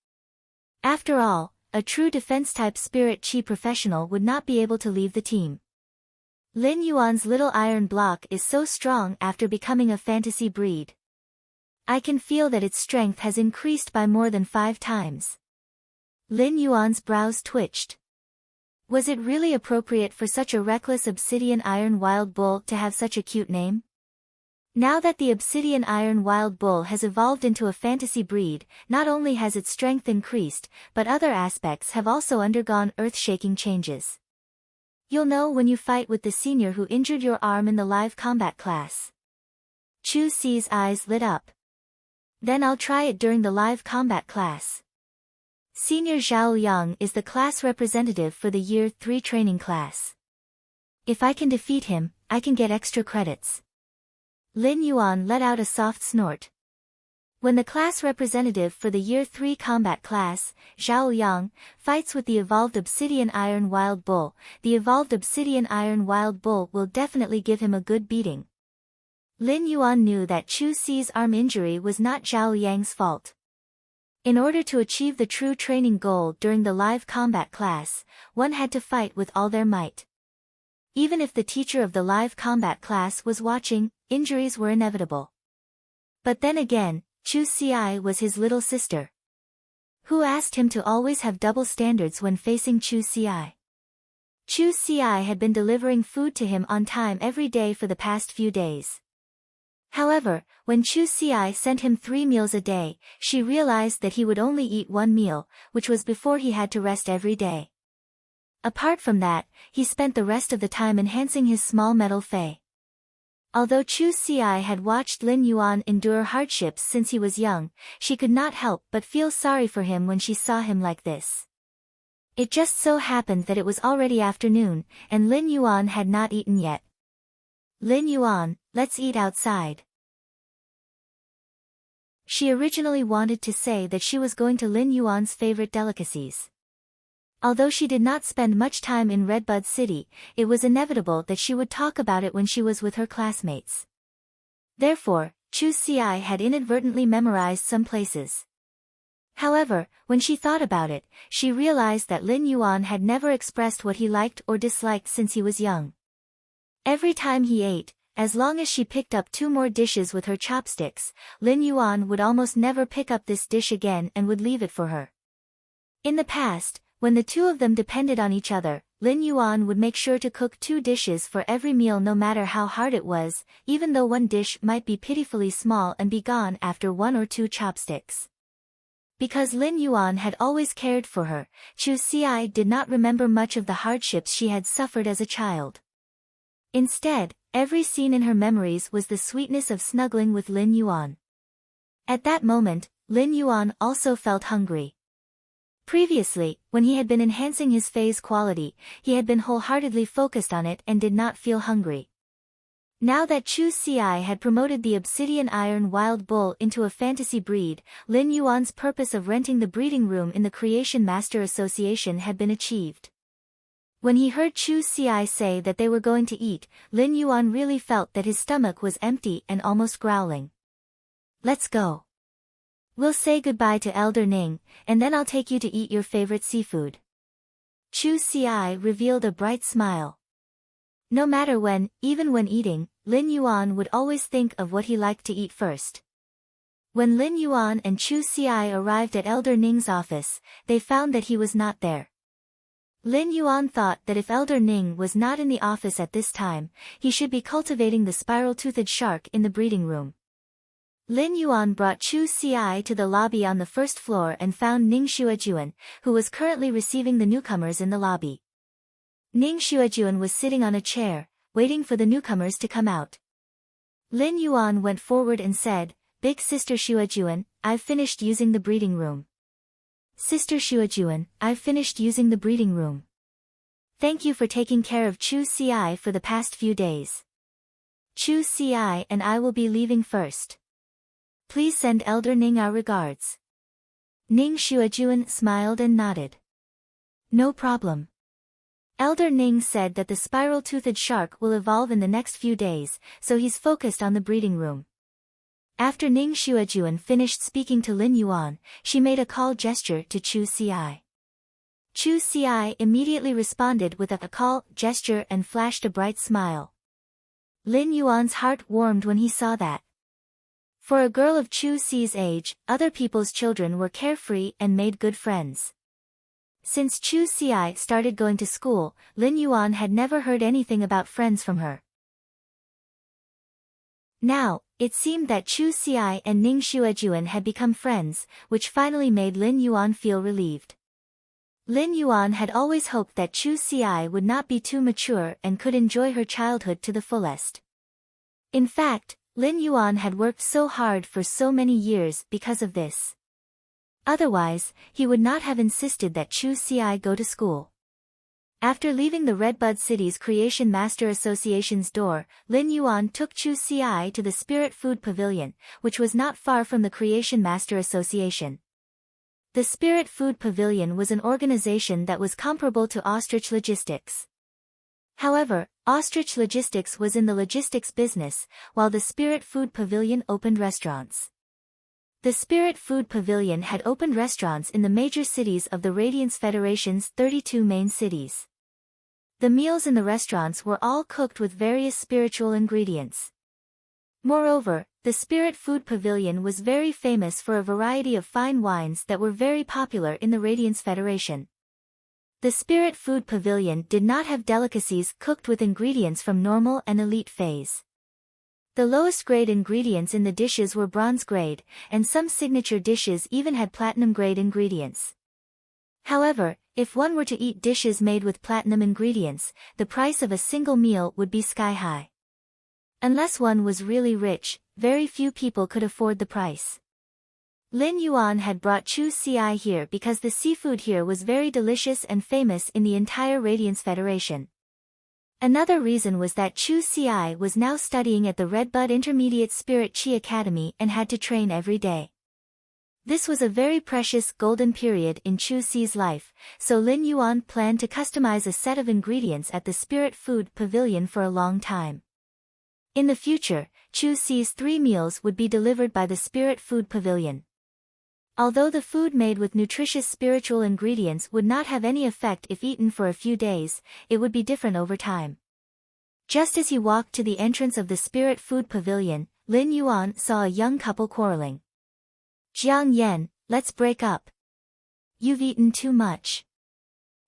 After all, a true defense-type spirit Qi professional would not be able to leave the team. Lin Yuan's little iron block is so strong after becoming a fantasy breed. I can feel that its strength has increased by more than 5 times. Lin Yuan's brows twitched. Was it really appropriate for such a reckless Obsidian Iron Wild Bull to have such a cute name? Now that the Obsidian Iron Wild Bull has evolved into a fantasy breed, not only has its strength increased, but other aspects have also undergone earth-shaking changes. You'll know when you fight with the senior who injured your arm in the live combat class. Chu Xi's eyes lit up. Then I'll try it during the live combat class. Senior Zhao Yang is the class representative for the Year 3 training class. If I can defeat him, I can get extra credits. Lin Yuan let out a soft snort. When the class representative for the Year 3 combat class, Zhao Yang, fights with the evolved Obsidian Iron Wild Bull, the evolved Obsidian Iron Wild Bull will definitely give him a good beating. Lin Yuan knew that Chu Xi's arm injury was not Zhao Yang's fault. In order to achieve the true training goal during the live combat class, one had to fight with all their might. Even if the teacher of the live combat class was watching, injuries were inevitable. But then again, Chu Xi was his little sister. Who asked him to always have double standards when facing Chu Xi? Chu Xi had been delivering food to him on time every day for the past few days. However, when Chu Xi sent him 3 meals a day, she realized that he would only eat 1 meal, which was before he had to rest every day. Apart from that, he spent the rest of the time enhancing his small metal fei. Although Chu Xi had watched Lin Yuan endure hardships since he was young, she could not help but feel sorry for him when she saw him like this. It just so happened that it was already afternoon, and Lin Yuan had not eaten yet. Lin Yuan, let's eat outside. She originally wanted to say that she was going to Lin Yuan's favorite delicacies. Although she did not spend much time in Redbud City, it was inevitable that she would talk about it when she was with her classmates. Therefore, Chu Xi had inadvertently memorized some places. However, when she thought about it, she realized that Lin Yuan had never expressed what he liked or disliked since he was young. Every time he ate, as long as she picked up 2 more dishes with her chopsticks, Lin Yuan would almost never pick up this dish again and would leave it for her. In the past, when the 2 of them depended on each other, Lin Yuan would make sure to cook 2 dishes for every meal no matter how hard it was, even though one dish might be pitifully small and be gone after 1 or 2 chopsticks. Because Lin Yuan had always cared for her, Chu Xi did not remember much of the hardships she had suffered as a child. Instead, every scene in her memories was the sweetness of snuggling with Lin Yuan. At that moment, Lin Yuan also felt hungry. Previously, when he had been enhancing his fei's quality, he had been wholeheartedly focused on it and did not feel hungry. Now that Chu Xi had promoted the Obsidian Iron Wild Bull into a fantasy breed, Lin Yuan's purpose of renting the breeding room in the Creation Master Association had been achieved. When he heard Chu Xi say that they were going to eat, Lin Yuan really felt that his stomach was empty and almost growling. Let's go. We'll say goodbye to Elder Ning, and then I'll take you to eat your favorite seafood. Chu Xi revealed a bright smile. No matter when, even when eating, Lin Yuan would always think of what he liked to eat first. When Lin Yuan and Chu Xi arrived at Elder Ning's office, they found that he was not there. Lin Yuan thought that if Elder Ning was not in the office at this time, he should be cultivating the spiral-toothed shark in the breeding room. Lin Yuan brought Chu Xi to the lobby on the first floor and found Ning Xuejuan, who was currently receiving the newcomers in the lobby. Ning Xuejuan was sitting on a chair, waiting for the newcomers to come out. Lin Yuan went forward and said, "Big Sister Xuejuan, I've finished using the breeding room." "Sister Xuejuan, I've finished using the breeding room. Thank you for taking care of Chu Xi for the past few days. Chu Xi and I will be leaving first. Please send Elder Ning our regards." Ning Xuejuan smiled and nodded. "No problem." Elder Ning said that the spiral-toothed shark will evolve in the next few days, so he's focused on the breeding room. After Ning Xuejuan finished speaking to Lin Yuan, she made a call gesture to Chu Xi. Chu Xi immediately responded with a call gesture and flashed a bright smile. Lin Yuan's heart warmed when he saw that. For a girl of Chu Xi's age, other people's children were carefree and made good friends. Since Chu Xi started going to school, Lin Yuan had never heard anything about friends from her. Now, it seemed that Chu Xi and Ning Xuejuan had become friends, which finally made Lin Yuan feel relieved. Lin Yuan had always hoped that Chu Xi would not be too mature and could enjoy her childhood to the fullest. In fact, Lin Yuan had worked so hard for so many years because of this. Otherwise, he would not have insisted that Chu Xi go to school. After leaving the Redbud City's Creation Master Association's door, Lin Yuan took Chu Xi to the Spirit Food Pavilion, which was not far from the Creation Master Association. The Spirit Food Pavilion was an organization that was comparable to Ostrich Logistics. However, Ostrich Logistics was in the logistics business, while the Spirit Food Pavilion opened restaurants. The Spirit Food Pavilion had opened restaurants in the major cities of the Radiance Federation's 32 main cities. The meals in the restaurants were all cooked with various spiritual ingredients. Moreover, the Spirit Food Pavilion was very famous for a variety of fine wines that were very popular in the Radiance Federation. The Spirit Food Pavilion did not have delicacies cooked with ingredients from normal and elite phase. The lowest grade ingredients in the dishes were bronze grade, and some signature dishes even had platinum grade ingredients. However, if one were to eat dishes made with platinum ingredients, the price of a single meal would be sky high. Unless one was really rich, very few people could afford the price. Lin Yuan had brought Chu Xi here because the seafood here was very delicious and famous in the entire Radiance Federation. Another reason was that Chu Xi was now studying at the Redbud Intermediate Spirit Chi Academy and had to train every day. This was a very precious golden period in Chu Xi's life, so Lin Yuan planned to customize a set of ingredients at the Spirit Food Pavilion for a long time. In the future, Chu Xi's 3 meals would be delivered by the Spirit Food Pavilion. Although the food made with nutritious spiritual ingredients would not have any effect if eaten for a few days, it would be different over time. Just as he walked to the entrance of the Spirit Food Pavilion, Lin Yuan saw a young couple quarreling. "Jiang Yan, let's break up. You've eaten too much."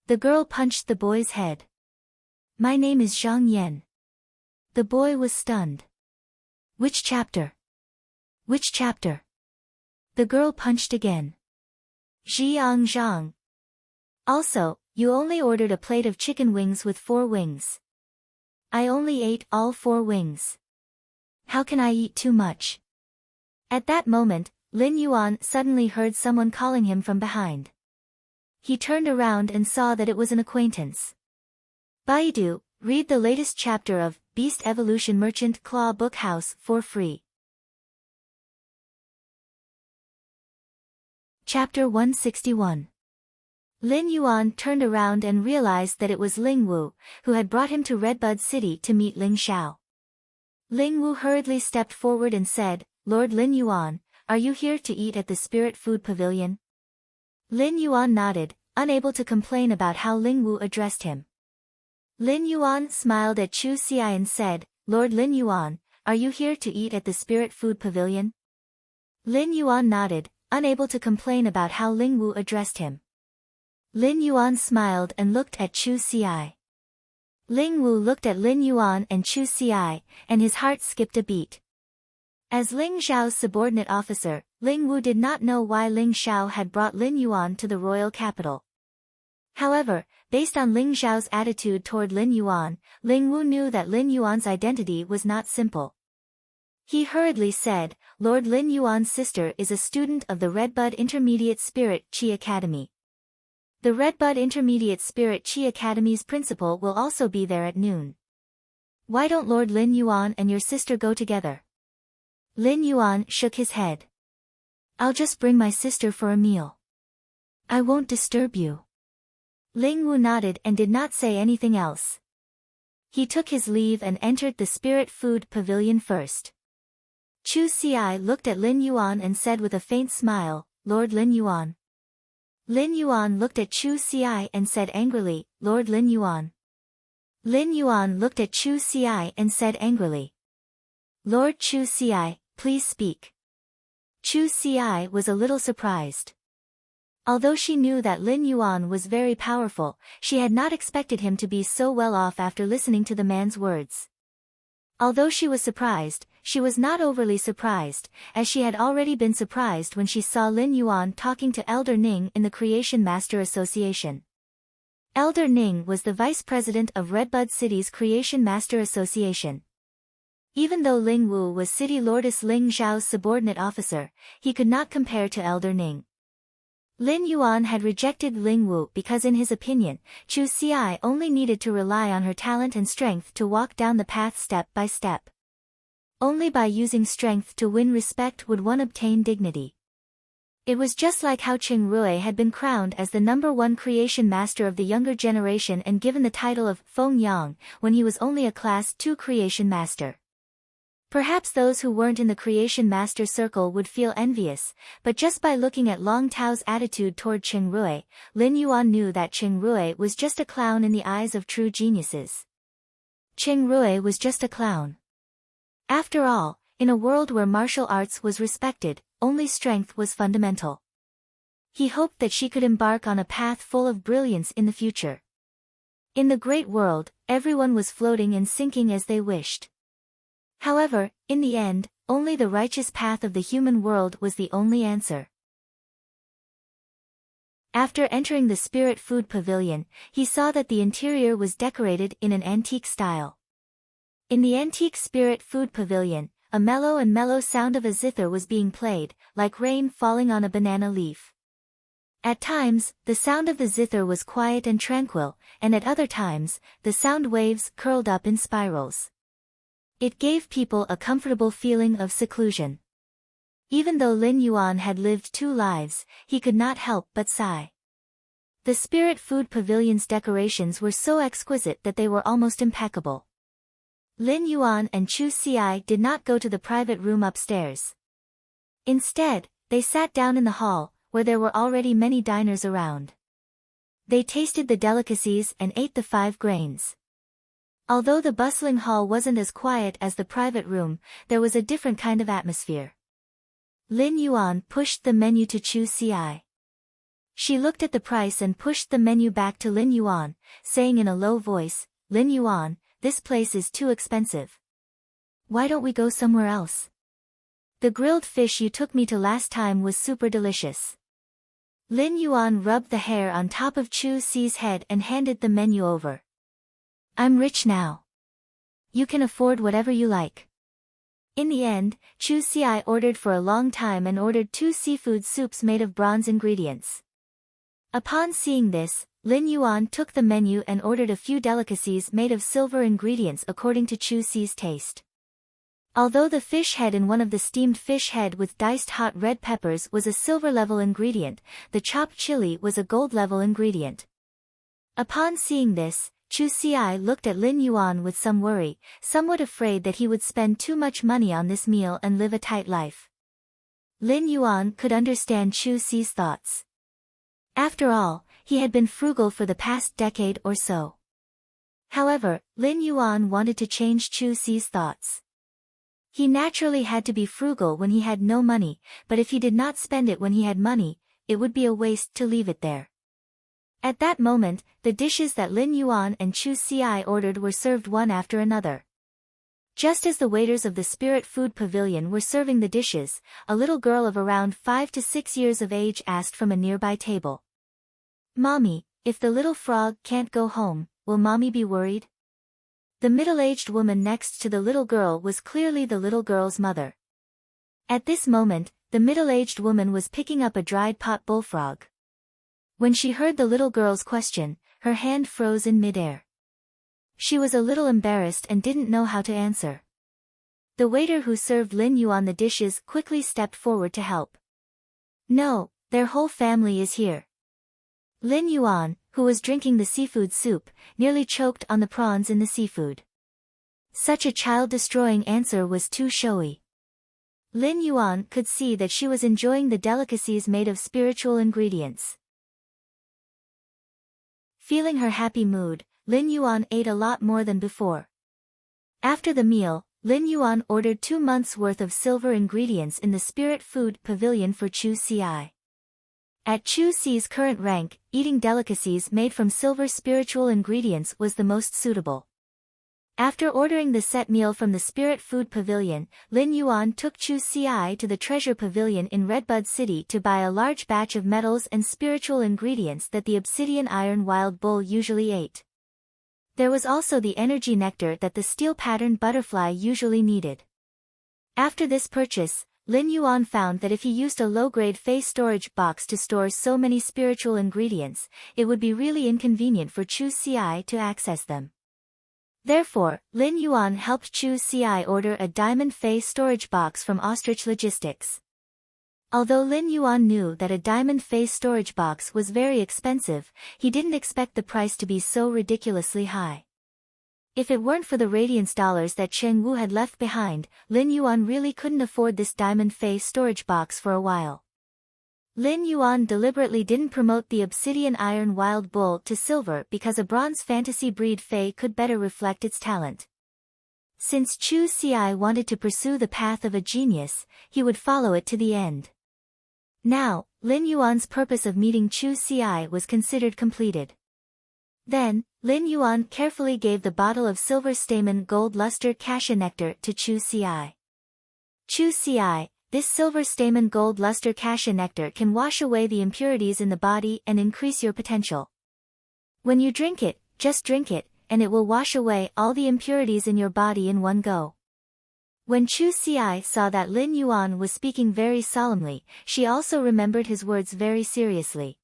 The girl punched the boy's head. "My name is Zhang Yan." The boy was stunned. "Which chapter? Which chapter?" The girl punched again. "Jiang Zhang. Also, you only ordered a plate of chicken wings with 4 wings. I only ate all 4 wings. How can I eat too much?" At that moment, Lin Yuan suddenly heard someone calling him from behind. He turned around and saw that it was an acquaintance. "Baidu, read the latest chapter of Beast Evolution Merchant Claw Book House for free." Chapter 161. Lin Yuan turned around and realized that it was Ling Wu, who had brought him to Redbud City to meet Ling Xiao. Ling Wu hurriedly stepped forward and said, "Lord Lin Yuan, are you here to eat at the Spirit Food Pavilion?" Lin Yuan nodded, unable to complain about how Ling Wu addressed him. Lin Yuan smiled at Chu Xiai and said, Lord Lin Yuan, are you here to eat at the Spirit Food Pavilion? Lin Yuan nodded, unable to complain about how Ling Wu addressed him. Lin Yuan smiled and looked at Chu Xiai. Ling Wu looked at Lin Yuan and Chu Xiai, and his heart skipped a beat. As Ling Xiao's subordinate officer, Ling Wu did not know why Ling Xiao had brought Lin Yuan to the royal capital. However, based on Ling Xiao's attitude toward Lin Yuan, Ling Wu knew that Lin Yuan's identity was not simple. He hurriedly said, Lord Lin Yuan's sister is a student of the Redbud Intermediate Spirit Chi Academy. The Redbud Intermediate Spirit Chi Academy's principal will also be there at noon. Why don't Lord Lin Yuan and your sister go together? Lin Yuan shook his head. I'll just bring my sister for a meal. I won't disturb you. Ling Wu nodded and did not say anything else. He took his leave and entered the Spirit Food Pavilion first. Chu Xiai looked at Lin Yuan and said with a faint smile, Lord Lin Yuan. Lin Yuan looked at Chu Xiai and said angrily, Lord Lin Yuan. Lin Yuan looked at Chu Xiai and said angrily, Lord Chu Xiai, please speak. Chu Xiai was a little surprised. Although she knew that Lin Yuan was very powerful, she had not expected him to be so well off after listening to the man's words. Although she was surprised, she was not overly surprised, as she had already been surprised when she saw Lin Yuan talking to Elder Ning in the Creation Master Association. Elder Ning was the vice president of Redbud City's Creation Master Association. Even though Ling Wu was City Lordess Ling Zhao's subordinate officer, he could not compare to Elder Ning. Lin Yuan had rejected Ling Wu because in his opinion, Chu Xiai only needed to rely on her talent and strength to walk down the path step by step. Only by using strength to win respect would one obtain dignity. It was just like how Qing Rui had been crowned as the #1 creation master of the younger generation and given the title of Feng Yang when he was only a Class 2 creation master. Perhaps those who weren't in the Creation Master Circle would feel envious, but just by looking at Long Tao's attitude toward Qing Rui, Lin Yuan knew that Qing Rui was just a clown in the eyes of true geniuses. Qing Rui was just a clown. After all, in a world where martial arts was respected, only strength was fundamental. He hoped that she could embark on a path full of brilliance in the future. In the great world, everyone was floating and sinking as they wished. However, in the end, only the righteous path of the human world was the only answer. After entering the Spirit Food Pavilion, he saw that the interior was decorated in an antique style. In the antique Spirit Food Pavilion, a mellow sound of a zither was being played, like rain falling on a banana leaf. At times, the sound of the zither was quiet and tranquil, and at other times, the sound waves curled up in spirals. It gave people a comfortable feeling of seclusion. Even though Lin Yuan had lived 2 lives, he could not help but sigh. The Spirit Food Pavilion's decorations were so exquisite that they were almost impeccable. Lin Yuan and Chu Xiai did not go to the private room upstairs. Instead, they sat down in the hall, where there were already many diners around. They tasted the delicacies and ate the 5 grains. Although the bustling hall wasn't as quiet as the private room, there was a different kind of atmosphere. Lin Yuan pushed the menu to Chu Xiai. She looked at the price and pushed the menu back to Lin Yuan, saying in a low voice, Lin Yuan, this place is too expensive. Why don't we go somewhere else? The grilled fish you took me to last time was super delicious. Lin Yuan rubbed the hair on top of Chu Xi's head and handed the menu over. I'm rich now. You can afford whatever you like. In the end, Chu Xiai ordered for a long time and ordered 2 seafood soups made of bronze ingredients. Upon seeing this, Lin Yuan took the menu and ordered a few delicacies made of silver ingredients according to Chu Xi's taste. Although the fish head in one of the steamed fish head with diced hot red peppers was a silver-level ingredient, the chopped chili was a gold-level ingredient. Upon seeing this, Chu Xiai looked at Lin Yuan with some worry, somewhat afraid that he would spend too much money on this meal and live a tight life. Lin Yuan could understand Chu Xi's thoughts. After all, he had been frugal for the past decade or so. However, Lin Yuan wanted to change Chu Si's thoughts. He naturally had to be frugal when he had no money, but if he did not spend it when he had money, it would be a waste to leave it there. At that moment, the dishes that Lin Yuan and Chu Si ordered were served one after another. Just as the waiters of the Spirit Food Pavilion were serving the dishes, a little girl of around 5 to 6 years of age asked from a nearby table. "Mommy, if the little frog can't go home, will Mommy be worried?" The middle-aged woman next to the little girl was clearly the little girl's mother. At this moment, the middle-aged woman was picking up a dried pot bullfrog. When she heard the little girl's question, her hand froze in midair. She was a little embarrassed and didn't know how to answer. The waiter who served Lin Yuan the dishes quickly stepped forward to help. "No, their whole family is here." Lin Yuan, who was drinking the seafood soup, nearly choked on the prawns in the seafood. Such a child-destroying answer was too showy. Lin Yuan could see that she was enjoying the delicacies made of spiritual ingredients. Feeling her happy mood, Lin Yuan ate a lot more than before. After the meal, Lin Yuan ordered 2 months' worth of silver ingredients in the Spirit Food Pavilion for Chu Si. At Chu Si's current rank, eating delicacies made from silver spiritual ingredients was the most suitable. After ordering the set meal from the Spirit Food Pavilion, Lin Yuan took Chu Si to the Treasure Pavilion in Redbud City to buy a large batch of metals and spiritual ingredients that the obsidian iron wild bull usually ate. There was also the energy nectar that the steel-patterned butterfly usually needed. After this purchase, Lin Yuan found that if he used a low-grade Fey storage box to store so many spiritual ingredients, it would be really inconvenient for Chu Si to access them. Therefore, Lin Yuan helped Chu Si order a diamond Fey storage box from Ostrich Logistics. Although Lin Yuan knew that a diamond Fey storage box was very expensive, he didn't expect the price to be so ridiculously high. If it weren't for the radiance dollars that Cheng Wu had left behind, Lin Yuan really couldn't afford this diamond Fey storage box for a while. Lin Yuan deliberately didn't promote the obsidian iron wild bull to silver because a bronze fantasy breed Fey could better reflect its talent. Since Chu Si wanted to pursue the path of a genius, he would follow it to the end. Now, Lin Yuan's purpose of meeting Chu Si was considered completed. Then, Lin Yuan carefully gave the bottle of silver stamen gold luster cassia nectar to Chu Si. "Chu Si, this silver stamen gold luster cassia nectar can wash away the impurities in the body and increase your potential. When you drink it, just drink it, and it will wash away all the impurities in your body in one go." When Chu Si saw that Lin Yuan was speaking very solemnly, she also remembered his words very seriously.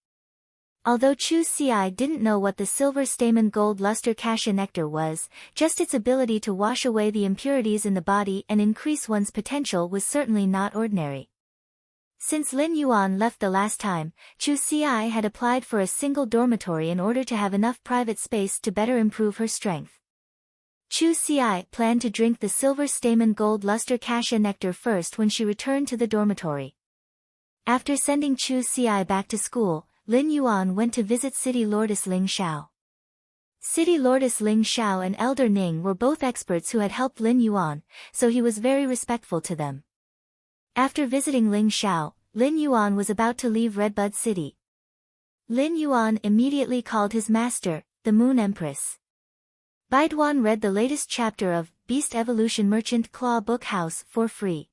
Although Chu Si didn't know what the silver stamen gold luster cassia nectar was, just its ability to wash away the impurities in the body and increase one's potential was certainly not ordinary. Since Lin Yuan left the last time, Chu Si had applied for a single dormitory in order to have enough private space to better improve her strength. Chu Si planned to drink the silver stamen gold luster cassia nectar first when she returned to the dormitory. After sending Chu Si back to school, Lin Yuan went to visit City Lordess Ling Xiao. City Lordess Ling Xiao and Elder Ning were both experts who had helped Lin Yuan, so he was very respectful to them. After visiting Ling Xiao, Lin Yuan was about to leave Redbud City. Lin Yuan immediately called his master, the Moon Empress. Baiduan read the latest chapter of Beast Evolution Merchant Claw Book House for free.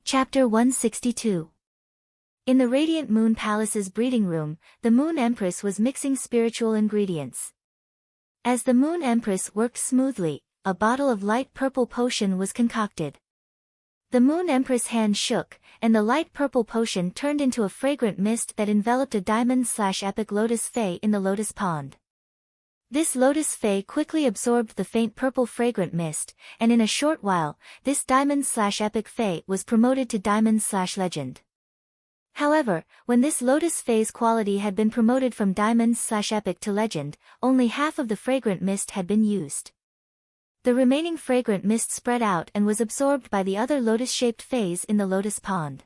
Chapter 162. In the Radiant Moon Palace's breeding room, the Moon Empress was mixing spiritual ingredients. As the Moon Empress worked smoothly, a bottle of light purple potion was concocted. The Moon Empress' hand shook, and the light purple potion turned into a fragrant mist that enveloped a diamond/epic lotus fay in the lotus pond. This lotus fay quickly absorbed the faint purple fragrant mist, and in a short while, this diamond/epic fay was promoted to diamond/legend. However, when this lotus fay's quality had been promoted from diamond/epic to legend, only half of the fragrant mist had been used. The remaining fragrant mist spread out and was absorbed by the other lotus-shaped fays in the lotus pond.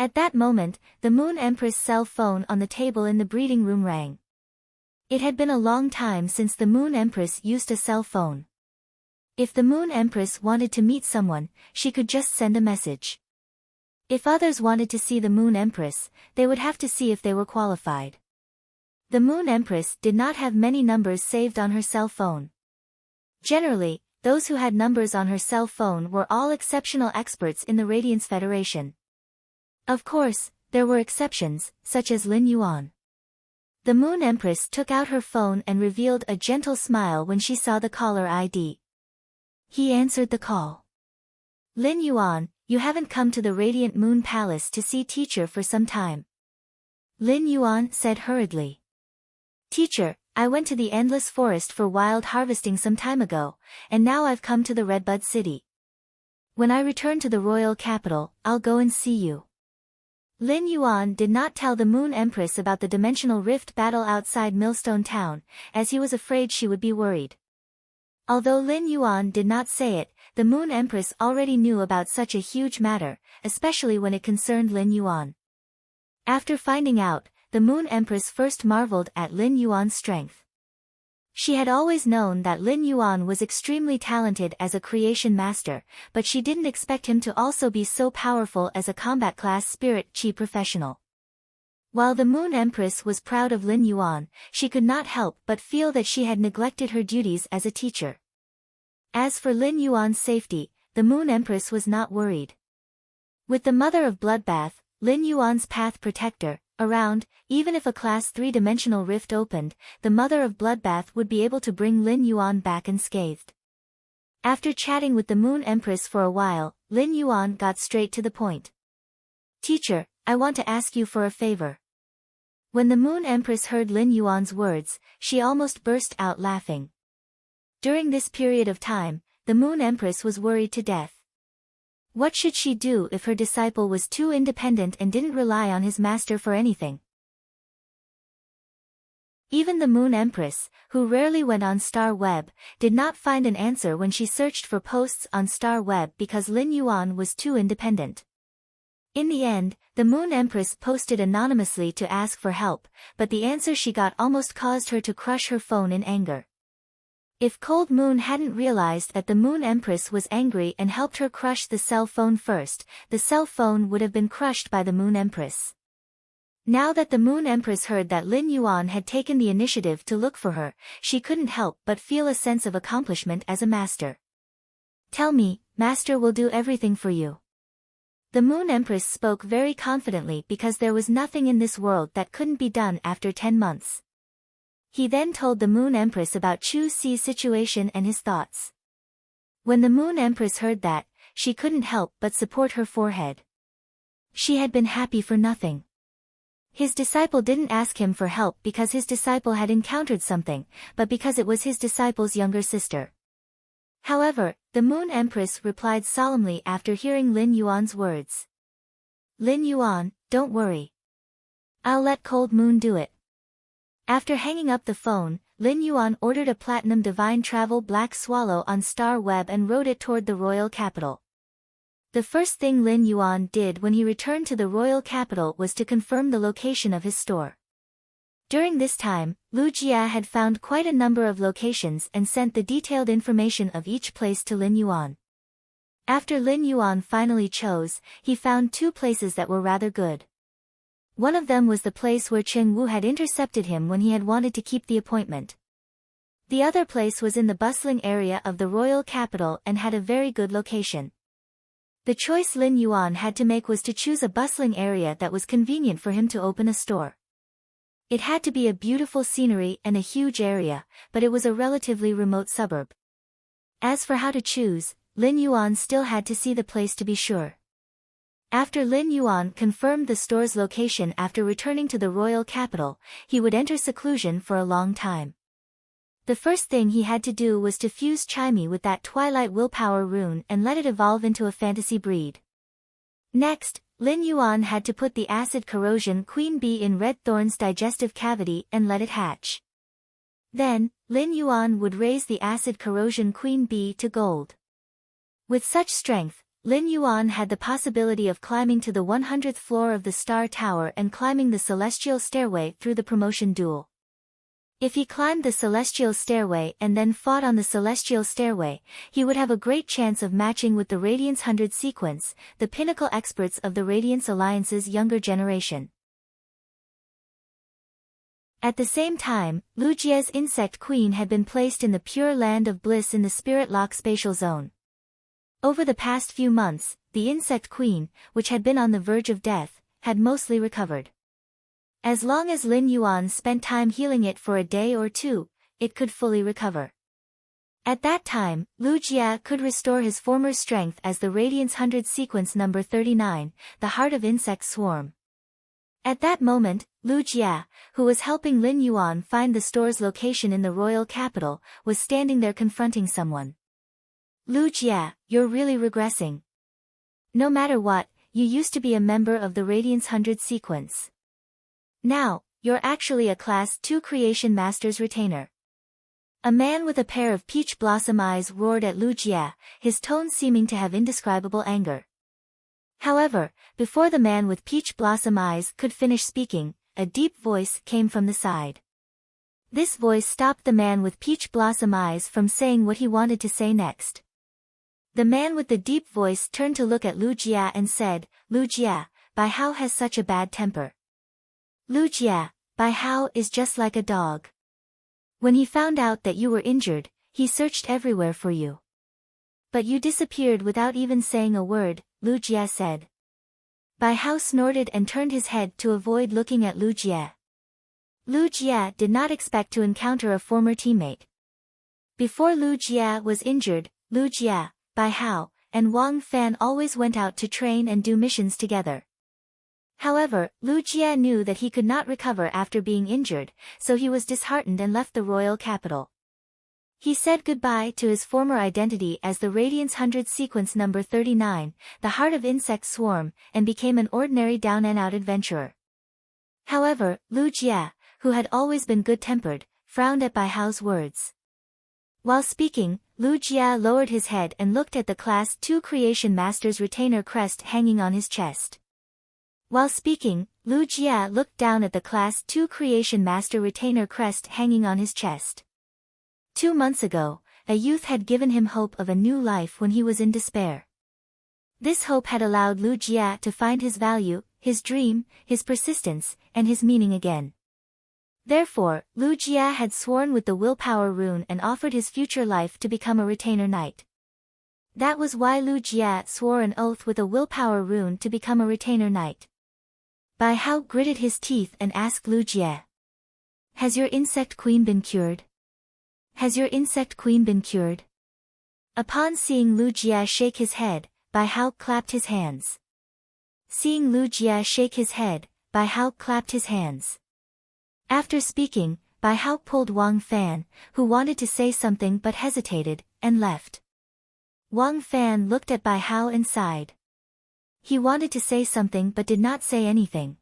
At that moment, the Moon Empress' cell phone on the table in the breeding room rang. It had been a long time since the Moon Empress used a cell phone. If the Moon Empress wanted to meet someone, she could just send a message. If others wanted to see the Moon Empress, they would have to see if they were qualified. The Moon Empress did not have many numbers saved on her cell phone. Generally, those who had numbers on her cell phone were all exceptional experts in the Radiance Federation. Of course, there were exceptions, such as Lin Yuan. The Moon Empress took out her phone and revealed a gentle smile when she saw the caller ID. He answered the call. Lin Yuan, you haven't come to the Radiant Moon Palace to see teacher for some time. Lin Yuan said hurriedly. Teacher, I went to the Endless Forest for wild harvesting some time ago, and now I've come to the Redbud City. When I return to the royal capital, I'll go and see you. Lin Yuan did not tell the Moon Empress about the dimensional rift battle outside Millstone Town, as he was afraid she would be worried. Although Lin Yuan did not say it, the Moon Empress already knew about such a huge matter, especially when it concerned Lin Yuan. After finding out, the Moon Empress first marveled at Lin Yuan's strength. She had always known that Lin Yuan was extremely talented as a creation master, but she didn't expect him to also be so powerful as a combat class spirit chi professional. While the Moon Empress was proud of Lin Yuan, she could not help but feel that she had neglected her duties as a teacher. As for Lin Yuan's safety, the Moon Empress was not worried. With the Mother of Bloodbath, Lin Yuan's path protector, around, even if a Class 3-dimensional rift opened, the Mother of Bloodbath would be able to bring Lin Yuan back unscathed. After chatting with the Moon Empress for a while, Lin Yuan got straight to the point. Teacher, I want to ask you for a favor. When the Moon Empress heard Lin Yuan's words, she almost burst out laughing. During this period of time, the Moon Empress was worried to death. What should she do if her disciple was too independent and didn't rely on his master for anything? Even the Moon Empress, who rarely went on Star Web, did not find an answer when she searched for posts on Star Web because Lin Yuan was too independent. In the end, the Moon Empress posted anonymously to ask for help, but the answer she got almost caused her to crush her phone in anger. If Cold Moon hadn't realized that the Moon Empress was angry and helped her crush the cell phone first, the cell phone would have been crushed by the Moon Empress. Now that the Moon Empress heard that Lin Yuan had taken the initiative to look for her, she couldn't help but feel a sense of accomplishment as a master. Tell me, Master will do everything for you. The Moon Empress spoke very confidently because there was nothing in this world that couldn't be done after 10 months. He then told the Moon Empress about Chu Si's situation and his thoughts. When the Moon Empress heard that, she couldn't help but support her forehead. She had been happy for nothing. His disciple didn't ask him for help because his disciple had encountered something, but because it was his disciple's younger sister. However, the Moon Empress replied solemnly after hearing Lin Yuan's words. Lin Yuan, don't worry. I'll let Cold Moon do it. After hanging up the phone, Lin Yuan ordered a Platinum Divine Travel Black Swallow on Star Web and rode it toward the royal capital. The first thing Lin Yuan did when he returned to the royal capital was to confirm the location of his store. During this time, Lu Jia had found quite a number of locations and sent the detailed information of each place to Lin Yuan. After Lin Yuan finally chose, he found 2 places that were rather good. One of them was the place where Chen Wu had intercepted him when he had wanted to keep the appointment. The other place was in the bustling area of the royal capital and had a very good location. The choice Lin Yuan had to make was to choose a bustling area that was convenient for him to open a store. It had to be a beautiful scenery and a huge area, but it was a relatively remote suburb. As for how to choose, Lin Yuan still had to see the place to be sure. After Lin Yuan confirmed the store's location after returning to the royal capital, he would enter seclusion for a long time. The first thing he had to do was to fuse Chimey with that Twilight Willpower rune and let it evolve into a fantasy breed. Next, Lin Yuan had to put the Acid Corrosion Queen Bee in Red Thorn's digestive cavity and let it hatch. Then, Lin Yuan would raise the Acid Corrosion Queen Bee to gold. With such strength, Lin Yuan had the possibility of climbing to the 100th floor of the Star Tower and climbing the Celestial Stairway through the promotion duel. If he climbed the Celestial Stairway and then fought on the Celestial Stairway, he would have a great chance of matching with the Radiance 100 sequence, the pinnacle experts of the Radiance Alliance's younger generation. At the same time, Lu Jie's Insect Queen had been placed in the Pure Land of Bliss in the Spirit Lock Spatial Zone. Over the past few months, the Insect Queen, which had been on the verge of death, had mostly recovered. As long as Lin Yuan spent time healing it for a day or two, it could fully recover. At that time, Lu Jie could restore his former strength as the Radiance 100 sequence number 39, the Heart of Insect Swarm. At that moment, Lu Jie, who was helping Lin Yuan find the store's location in the royal capital, was standing there confronting someone. Lu Jie, you're really regressing. No matter what, you used to be a member of the Radiance 100 sequence. Now, you're actually a Class 2 Creation Master's retainer. A man with a pair of peach blossom eyes roared at Lu Jie, his tone seeming to have indescribable anger. However, before the man with peach blossom eyes could finish speaking, a deep voice came from the side. This voice stopped the man with peach blossom eyes from saying what he wanted to say next. The man with the deep voice turned to look at Lu Jie and said, Lu Jie, Bai Hao has such a bad temper. Lu Jie, Bai Hao is just like a dog. When he found out that you were injured, he searched everywhere for you. But you disappeared without even saying a word, Lu Jie said. Bai Hao snorted and turned his head to avoid looking at Lu Jie. Lu Jie did not expect to encounter a former teammate. Before Lu Jie was injured, Lu Jie, Bai Hao, and Wang Fan always went out to train and do missions together. However, Lu Jie knew that he could not recover after being injured, so he was disheartened and left the royal capital. He said goodbye to his former identity as the Radiance 100 sequence number 39, the Heart of Insect Swarm, and became an ordinary down-and-out adventurer. However, Lu Jie, who had always been good-tempered, frowned at Bai Hao's words. While speaking, Lu Jie lowered his head and looked at the Class 2 Creation Master's retainer crest hanging on his chest. While speaking, Lu Jie looked down at the Class 2 Creation Master retainer crest hanging on his chest. 2 months ago, a youth had given him hope of a new life when he was in despair. This hope had allowed Lu Jie to find his value, his dream, his persistence, and his meaning again. Therefore, Lu Jie had sworn with the willpower rune and offered his future life to become a retainer knight. That was why Lu Jie swore an oath with a willpower rune to become a retainer knight. Bai Hao gritted his teeth and asked Lu Jie. Has your insect queen been cured? Has your insect queen been cured? Upon seeing Lu Jie shake his head, Bai Hao clapped his hands. Seeing Lu Jie shake his head, Bai Hao clapped his hands. After speaking, Bai Hao pulled Wang Fan, who wanted to say something but hesitated, and left. Wang Fan looked at Bai Hao and sighed. He wanted to say something but did not say anything.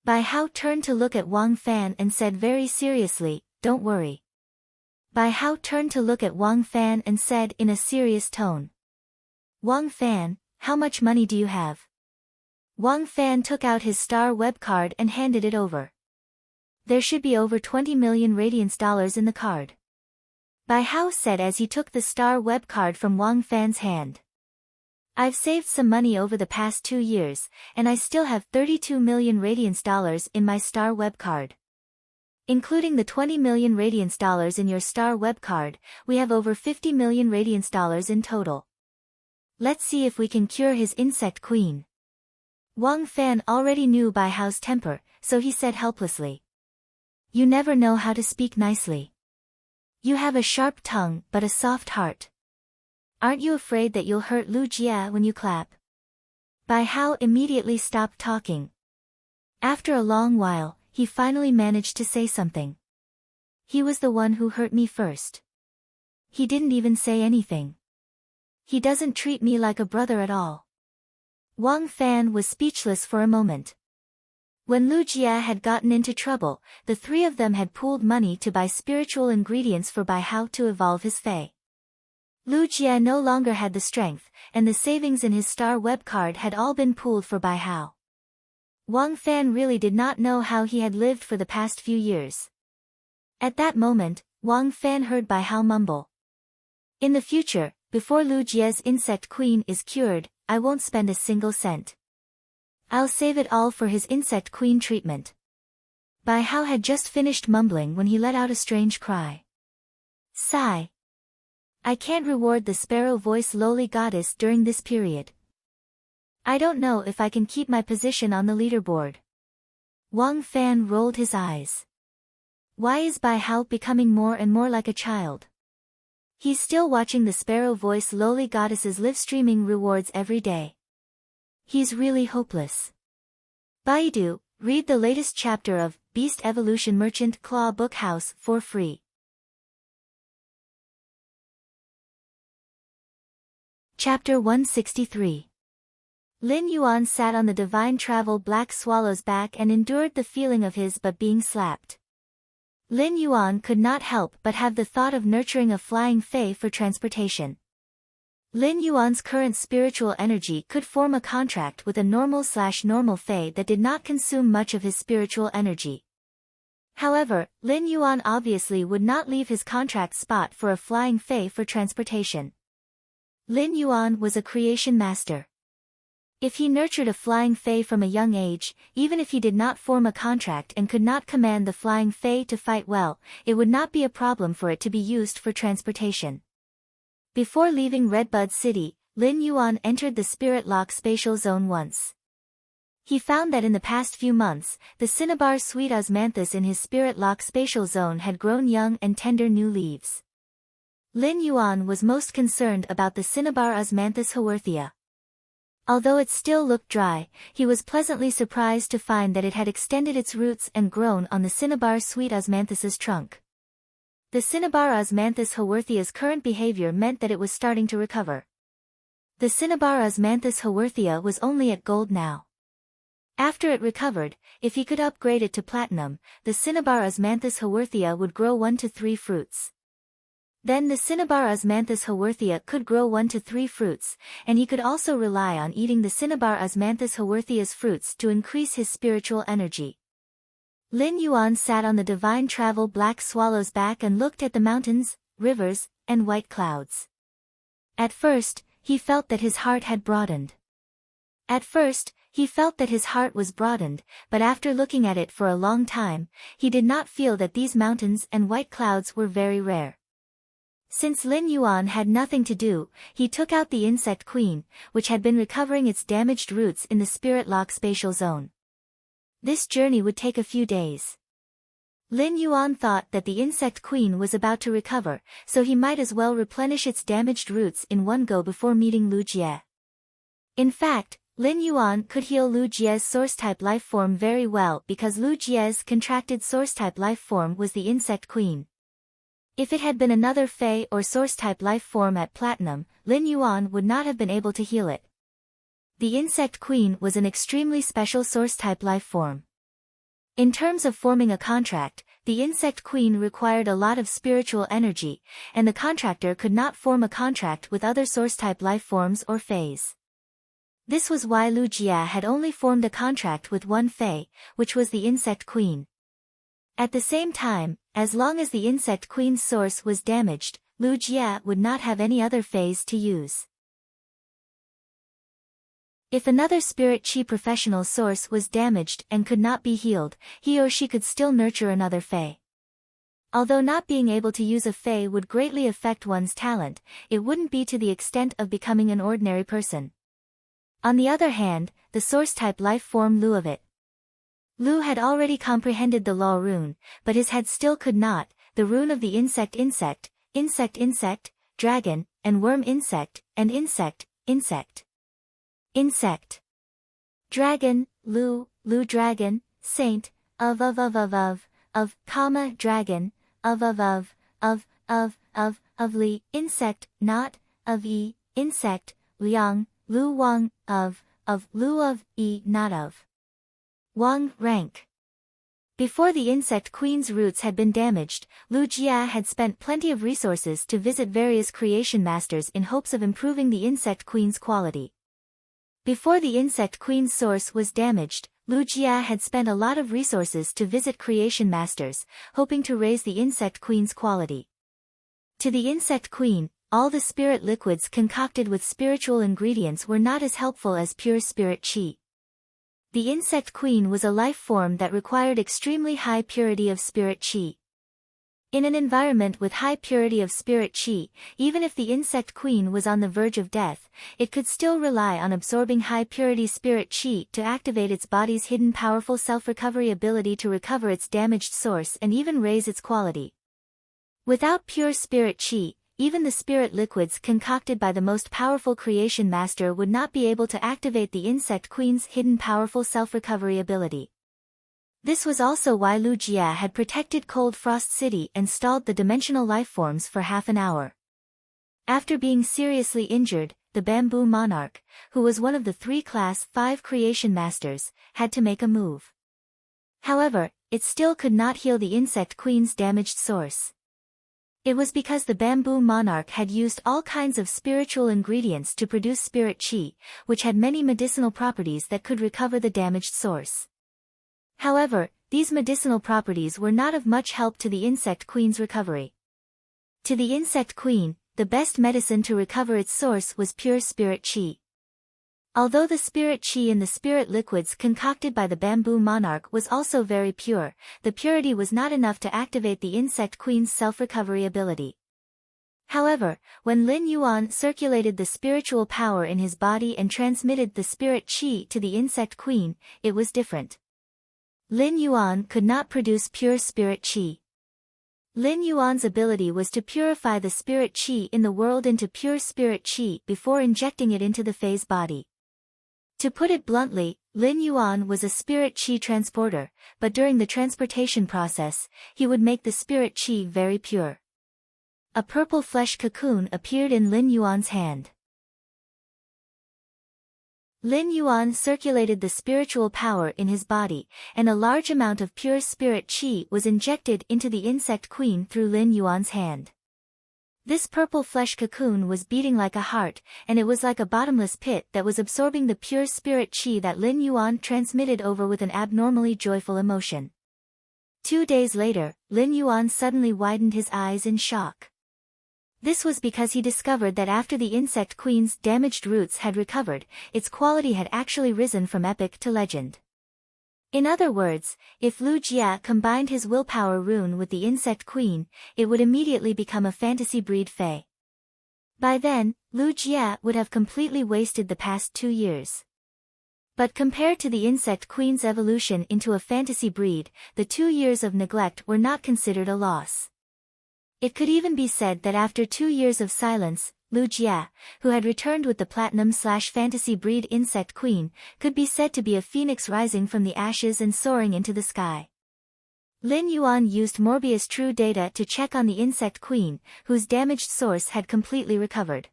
Bai Hao turned to look at Wang Fan and said very seriously, Don't worry. Bai Hao turned to look at Wang Fan and said in a serious tone. Wang Fan, how much money do you have? Wang Fan took out his star web card and handed it over. There should be over 20 million radiance dollars in the card. Bai Hao said as he took the star web card from Wang Fan's hand. I've saved some money over the past 2 years, and I still have 32 million radiance dollars in my star web card. Including the 20 million radiance dollars in your star web card, we have over 50 million radiance dollars in total. Let's see if we can cure his insect queen. Wang Fan already knew Bai Hao's temper, so he said helplessly. You never know how to speak nicely. You have a sharp tongue but a soft heart. Aren't you afraid that you'll hurt Lu Jie when you clap? Bai Hao immediately stopped talking. After a long while, he finally managed to say something. He was the one who hurt me first. He didn't even say anything. He doesn't treat me like a brother at all. Wang Fan was speechless for a moment. When Lu Jie had gotten into trouble, the three of them had pooled money to buy spiritual ingredients for Bai Hao to evolve his fae. Lu Jie no longer had the strength, and the savings in his star web card had all been pooled for Bai Hao. Wang Fan really did not know how he had lived for the past few years. At that moment, Wang Fan heard Bai Hao mumble. In the future, before Lu Jie's insect queen is cured, I won't spend a single cent. I'll save it all for his insect queen treatment. Bai Hao had just finished mumbling when he let out a strange cry. Sigh. I can't reward the sparrow voice lowly goddess during this period. I don't know if I can keep my position on the leaderboard. Wang Fan rolled his eyes. Why is Bai Hao becoming more and more like a child? He's still watching the sparrow voice lowly goddess's live streaming rewards every day. He's really hopeless. Baidu, read the latest chapter of Beast Evolution Merchant Claw Bookhouse for free. Chapter 163. Lin Yuan sat on the divine travel black swallow's back and endured the feeling of his but being slapped. Lin Yuan could not help but have the thought of nurturing a flying fae for transportation. Lin Yuan's current spiritual energy could form a contract with a normal/normal fae that did not consume much of his spiritual energy. However, Lin Yuan obviously would not leave his contract spot for a flying fae for transportation. Lin Yuan was a creation master. If he nurtured a flying fae from a young age, even if he did not form a contract and could not command the flying fae to fight well, it would not be a problem for it to be used for transportation. Before leaving Redbud City, Lin Yuan entered the Spirit Lock spatial zone once. He found that in the past few months, the cinnabar sweet osmanthus in his Spirit Lock spatial zone had grown young and tender new leaves. Lin Yuan was most concerned about the cinnabar osmanthus haworthia. Although it still looked dry, he was pleasantly surprised to find that it had extended its roots and grown on the cinnabar sweet osmanthus's trunk. The cinnabar osmanthus haworthia's current behavior meant that it was starting to recover. The cinnabar osmanthus haworthia was only at gold now. After it recovered, if he could upgrade it to platinum, the cinnabar osmanthus haworthia would grow 1 to 3 fruits. Then the cinnabar osmanthus haworthia could grow 1 to 3 fruits, and he could also rely on eating the cinnabar osmanthus haworthia's fruits to increase his spiritual energy. Lin Yuan sat on the divine travel black swallow's back and looked at the mountains, rivers, and white clouds. At first, he felt that his heart had broadened. But after looking at it for a long time, he did not feel that these mountains and white clouds were very rare. Since Lin Yuan had nothing to do, he took out the insect queen, which had been recovering its damaged roots in the Spirit Lock spatial zone. This journey would take a few days. Lin Yuan thought that the insect queen was about to recover, so he might as well replenish its damaged roots in one go before meeting Lu Jie. In fact, Lin Yuan could heal Lu Jie's source-type life form very well because Lu Jie's contracted source-type life form was the insect queen. If it had been another Fey or Source-type life form at Platinum, Lin Yuan would not have been able to heal it. The Insect Queen was an extremely special Source-type life form. In terms of forming a contract, the Insect Queen required a lot of spiritual energy, and the contractor could not form a contract with other Source-type life forms or Feys. This was why Lu Jie had only formed a contract with one Fey, which was the Insect Queen. At the same time, as long as the Insect Queen's source was damaged, Lu Jie would not have any other Feys to use. If another Spirit Chi professional source was damaged and could not be healed, he or she could still nurture another Fey. Although not being able to use a Fey would greatly affect one's talent, it wouldn't be to the extent of becoming an ordinary person. On the other hand, the Source-type life form Lu of it. Lu had already comprehended the Law rune, but his head still could not, the rune of the insect, dragon, and worm insect, and insect. Dragon, Lu dragon, saint, comma dragon, of li, insect, not, of e, insect, liang, Lu Wang, of Lu of e, not of. Wang, rank. Before the insect queen's roots had been damaged, Lu Jia had spent plenty of resources to visit various creation masters in hopes of improving the insect queen's quality. Before the insect queen's source was damaged, Lu Jia had spent a lot of resources to visit creation masters, hoping to raise the insect queen's quality. To the insect queen, all the spirit liquids concocted with spiritual ingredients were not as helpful as pure spirit qi. The insect queen was a life form that required extremely high purity of spirit qi. In an environment with high purity of spirit qi, even if the insect queen was on the verge of death, it could still rely on absorbing high purity spirit qi to activate its body's hidden powerful self-recovery ability to recover its damaged source and even raise its quality. Without pure spirit qi, even the spirit liquids concocted by the most powerful creation master would not be able to activate the insect queen's hidden powerful self-recovery ability. This was also why Lu Jia had protected Cold Frost City and stalled the dimensional lifeforms for half an hour. After being seriously injured, the Bamboo Monarch, who was one of the 3 Class 5 creation masters, had to make a move. However, it still could not heal the insect queen's damaged source. It was because the Bamboo Monarch had used all kinds of spiritual ingredients to produce spirit qi, which had many medicinal properties that could recover the damaged source. However, these medicinal properties were not of much help to the insect queen's recovery. To the insect queen, the best medicine to recover its source was pure spirit qi. Although the spirit qi in the spirit liquids concocted by the Bamboo Monarch was also very pure, the purity was not enough to activate the insect queen's self-recovery ability. However, when Lin Yuan circulated the spiritual power in his body and transmitted the spirit qi to the insect queen, it was different. Lin Yuan could not produce pure spirit qi. Lin Yuan's ability was to purify the spirit qi in the world into pure spirit qi before injecting it into the phase body. To put it bluntly, Lin Yuan was a spirit qi transporter, but during the transportation process, he would make the spirit qi very pure. A purple flesh cocoon appeared in Lin Yuan's hand. Lin Yuan circulated the spiritual power in his body, and a large amount of pure spirit qi was injected into the insect queen through Lin Yuan's hand. This purple flesh cocoon was beating like a heart, and it was like a bottomless pit that was absorbing the pure spirit qi that Lin Yuan transmitted over with an abnormally joyful emotion. 2 days later, Lin Yuan suddenly widened his eyes in shock. This was because he discovered that after the insect queen's damaged roots had recovered, its quality had actually risen from epic to legend. In other words, if Lu Jia combined his willpower rune with the insect queen, it would immediately become a fantasy breed fae. By then, Lu Jia would have completely wasted the past 2 years. But compared to the insect queen's evolution into a fantasy breed, the 2 years of neglect were not considered a loss. It could even be said that after 2 years of silence, Lu Jia, who had returned with the platinum/fantasy breed insect queen, could be said to be a phoenix rising from the ashes and soaring into the sky. Lin Yuan used Morbius True Data to check on the insect queen, whose damaged source had completely recovered.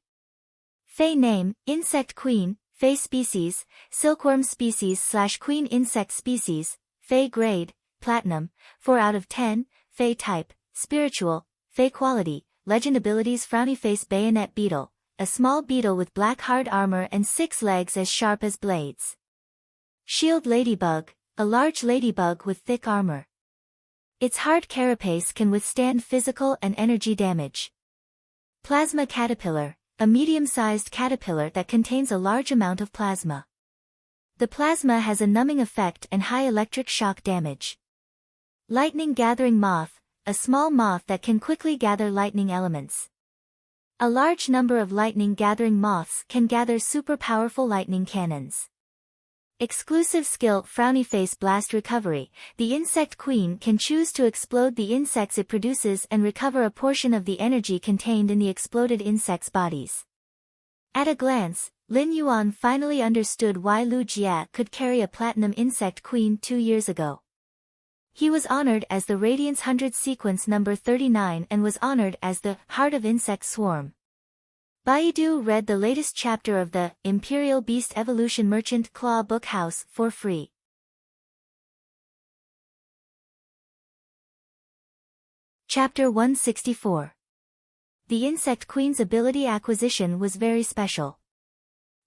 Fae name, insect queen, Fae species, silkworm species/queen insect species, Fae grade, platinum, 4 out of 10, Fae type, spiritual, Fae quality, legend abilities frowny face bayonet beetle, a small beetle with black hard armor and 6 legs as sharp as blades. Shield ladybug, a large ladybug with thick armor. Its hard carapace can withstand physical and energy damage. Plasma caterpillar, a medium-sized caterpillar that contains a large amount of plasma. The plasma has a numbing effect and high electric shock damage. Lightning gathering moth, a small moth that can quickly gather lightning elements. A large number of lightning-gathering moths can gather super-powerful lightning cannons. Exclusive skill Frowny Face Blast Recovery. The insect queen can choose to explode the insects it produces and recover a portion of the energy contained in the exploded insects' bodies. At a glance, Lin Yuan finally understood why Lu Jia could carry a platinum insect queen 2 years ago. He was honored as the Radiance 100 sequence number 39 and was honored as the Heart of Insect Swarm. Baidu read the latest chapter of the Imperial Beast Evolution Merchant Claw Book House for free. Chapter 164. The Insect Queen's ability acquisition was very special.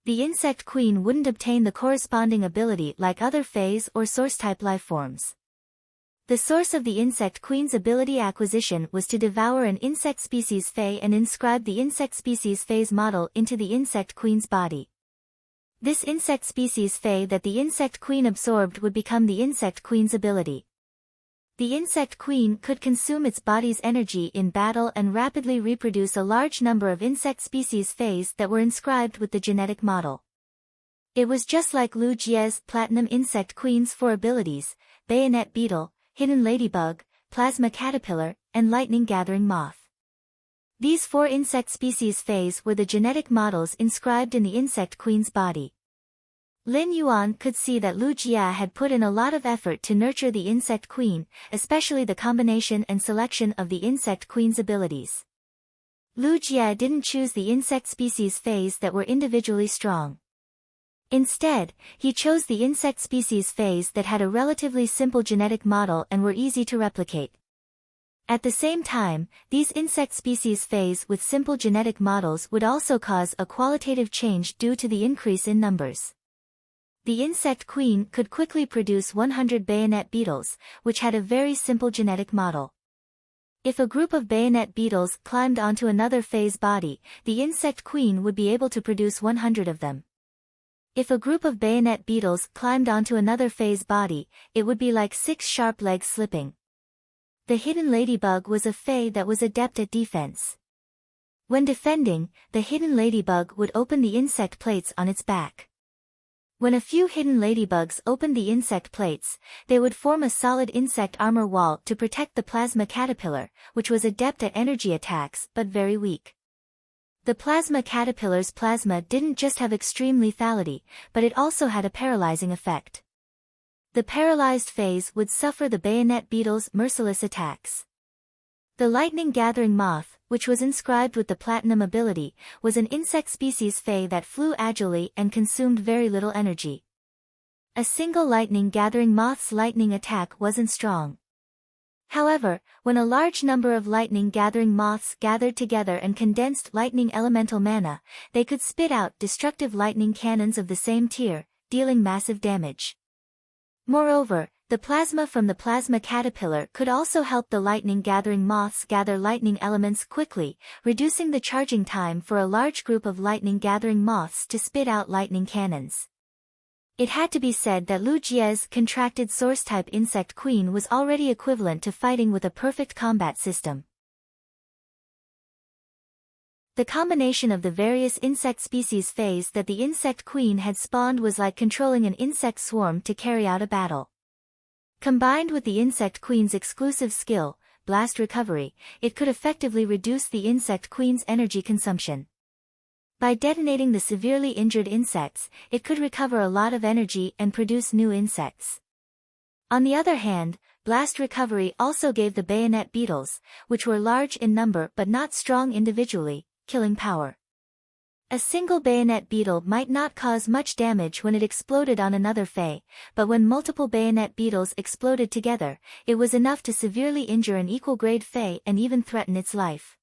The Insect Queen wouldn't obtain the corresponding ability like other Fays or Source-type lifeforms. The source of the Insect Queen's ability acquisition was to devour an insect species Fay and inscribe the insect species Fay's model into the Insect Queen's body. This insect species Fay that the Insect Queen absorbed would become the Insect Queen's ability. The Insect Queen could consume its body's energy in battle and rapidly reproduce a large number of insect species Fays that were inscribed with the genetic model. It was just like Lu Jie's Platinum Insect Queen's 4 abilities: Bayonet Beetle, Hidden Ladybug, Plasma Caterpillar, and Lightning Gathering Moth. These 4 insect species Fays were the genetic models inscribed in the Insect Queen's body. Lin Yuan could see that Lu Jia had put in a lot of effort to nurture the Insect Queen, especially the combination and selection of the Insect Queen's abilities. Lu Jia didn't choose the insect species Fays that were individually strong. Instead, he chose the insect species Fays that had a relatively simple genetic model and were easy to replicate. At the same time, these insect species Fays with simple genetic models would also cause a qualitative change due to the increase in numbers. The Insect Queen could quickly produce 100 bayonet beetles, which had a very simple genetic model. If a group of bayonet beetles climbed onto another Fay's body, the Insect Queen would be able to produce 100 of them. If a group of bayonet beetles climbed onto another Fay's body, it would be like 6 sharp legs slipping. The Hidden Ladybug was a Fay that was adept at defense. When defending, the Hidden Ladybug would open the insect plates on its back. When a few hidden ladybugs opened the insect plates, they would form a solid insect armor wall to protect the Plasma Caterpillar, which was adept at energy attacks but very weak. The Plasma Caterpillar's plasma didn't just have extreme lethality, but it also had a paralyzing effect. The paralyzed Fays would suffer the bayonet beetle's merciless attacks. The Lightning Gathering Moth, which was inscribed with the Platinum ability, was an insect species Fay that flew agilely and consumed very little energy. A single Lightning Gathering Moth's lightning attack wasn't strong. However, when a large number of Lightning Gathering Moths gathered together and condensed lightning elemental mana, they could spit out destructive lightning cannons of the same tier, dealing massive damage. Moreover, the plasma from the Plasma Caterpillar could also help the Lightning Gathering Moths gather lightning elements quickly, reducing the charging time for a large group of Lightning Gathering Moths to spit out lightning cannons. It had to be said that Lu Jie's contracted Source-type Insect Queen was already equivalent to fighting with a perfect combat system. The combination of the various insect species Fays that the Insect Queen had spawned was like controlling an insect swarm to carry out a battle. Combined with the Insect Queen's exclusive skill, Blast Recovery, it could effectively reduce the Insect Queen's energy consumption. By detonating the severely injured insects, it could recover a lot of energy and produce new insects. On the other hand, Blast Recovery also gave the bayonet beetles, which were large in number but not strong individually, killing power. A single bayonet beetle might not cause much damage when it exploded on another Fay, but when multiple bayonet beetles exploded together, it was enough to severely injure an equal-grade Fay and even threaten its life.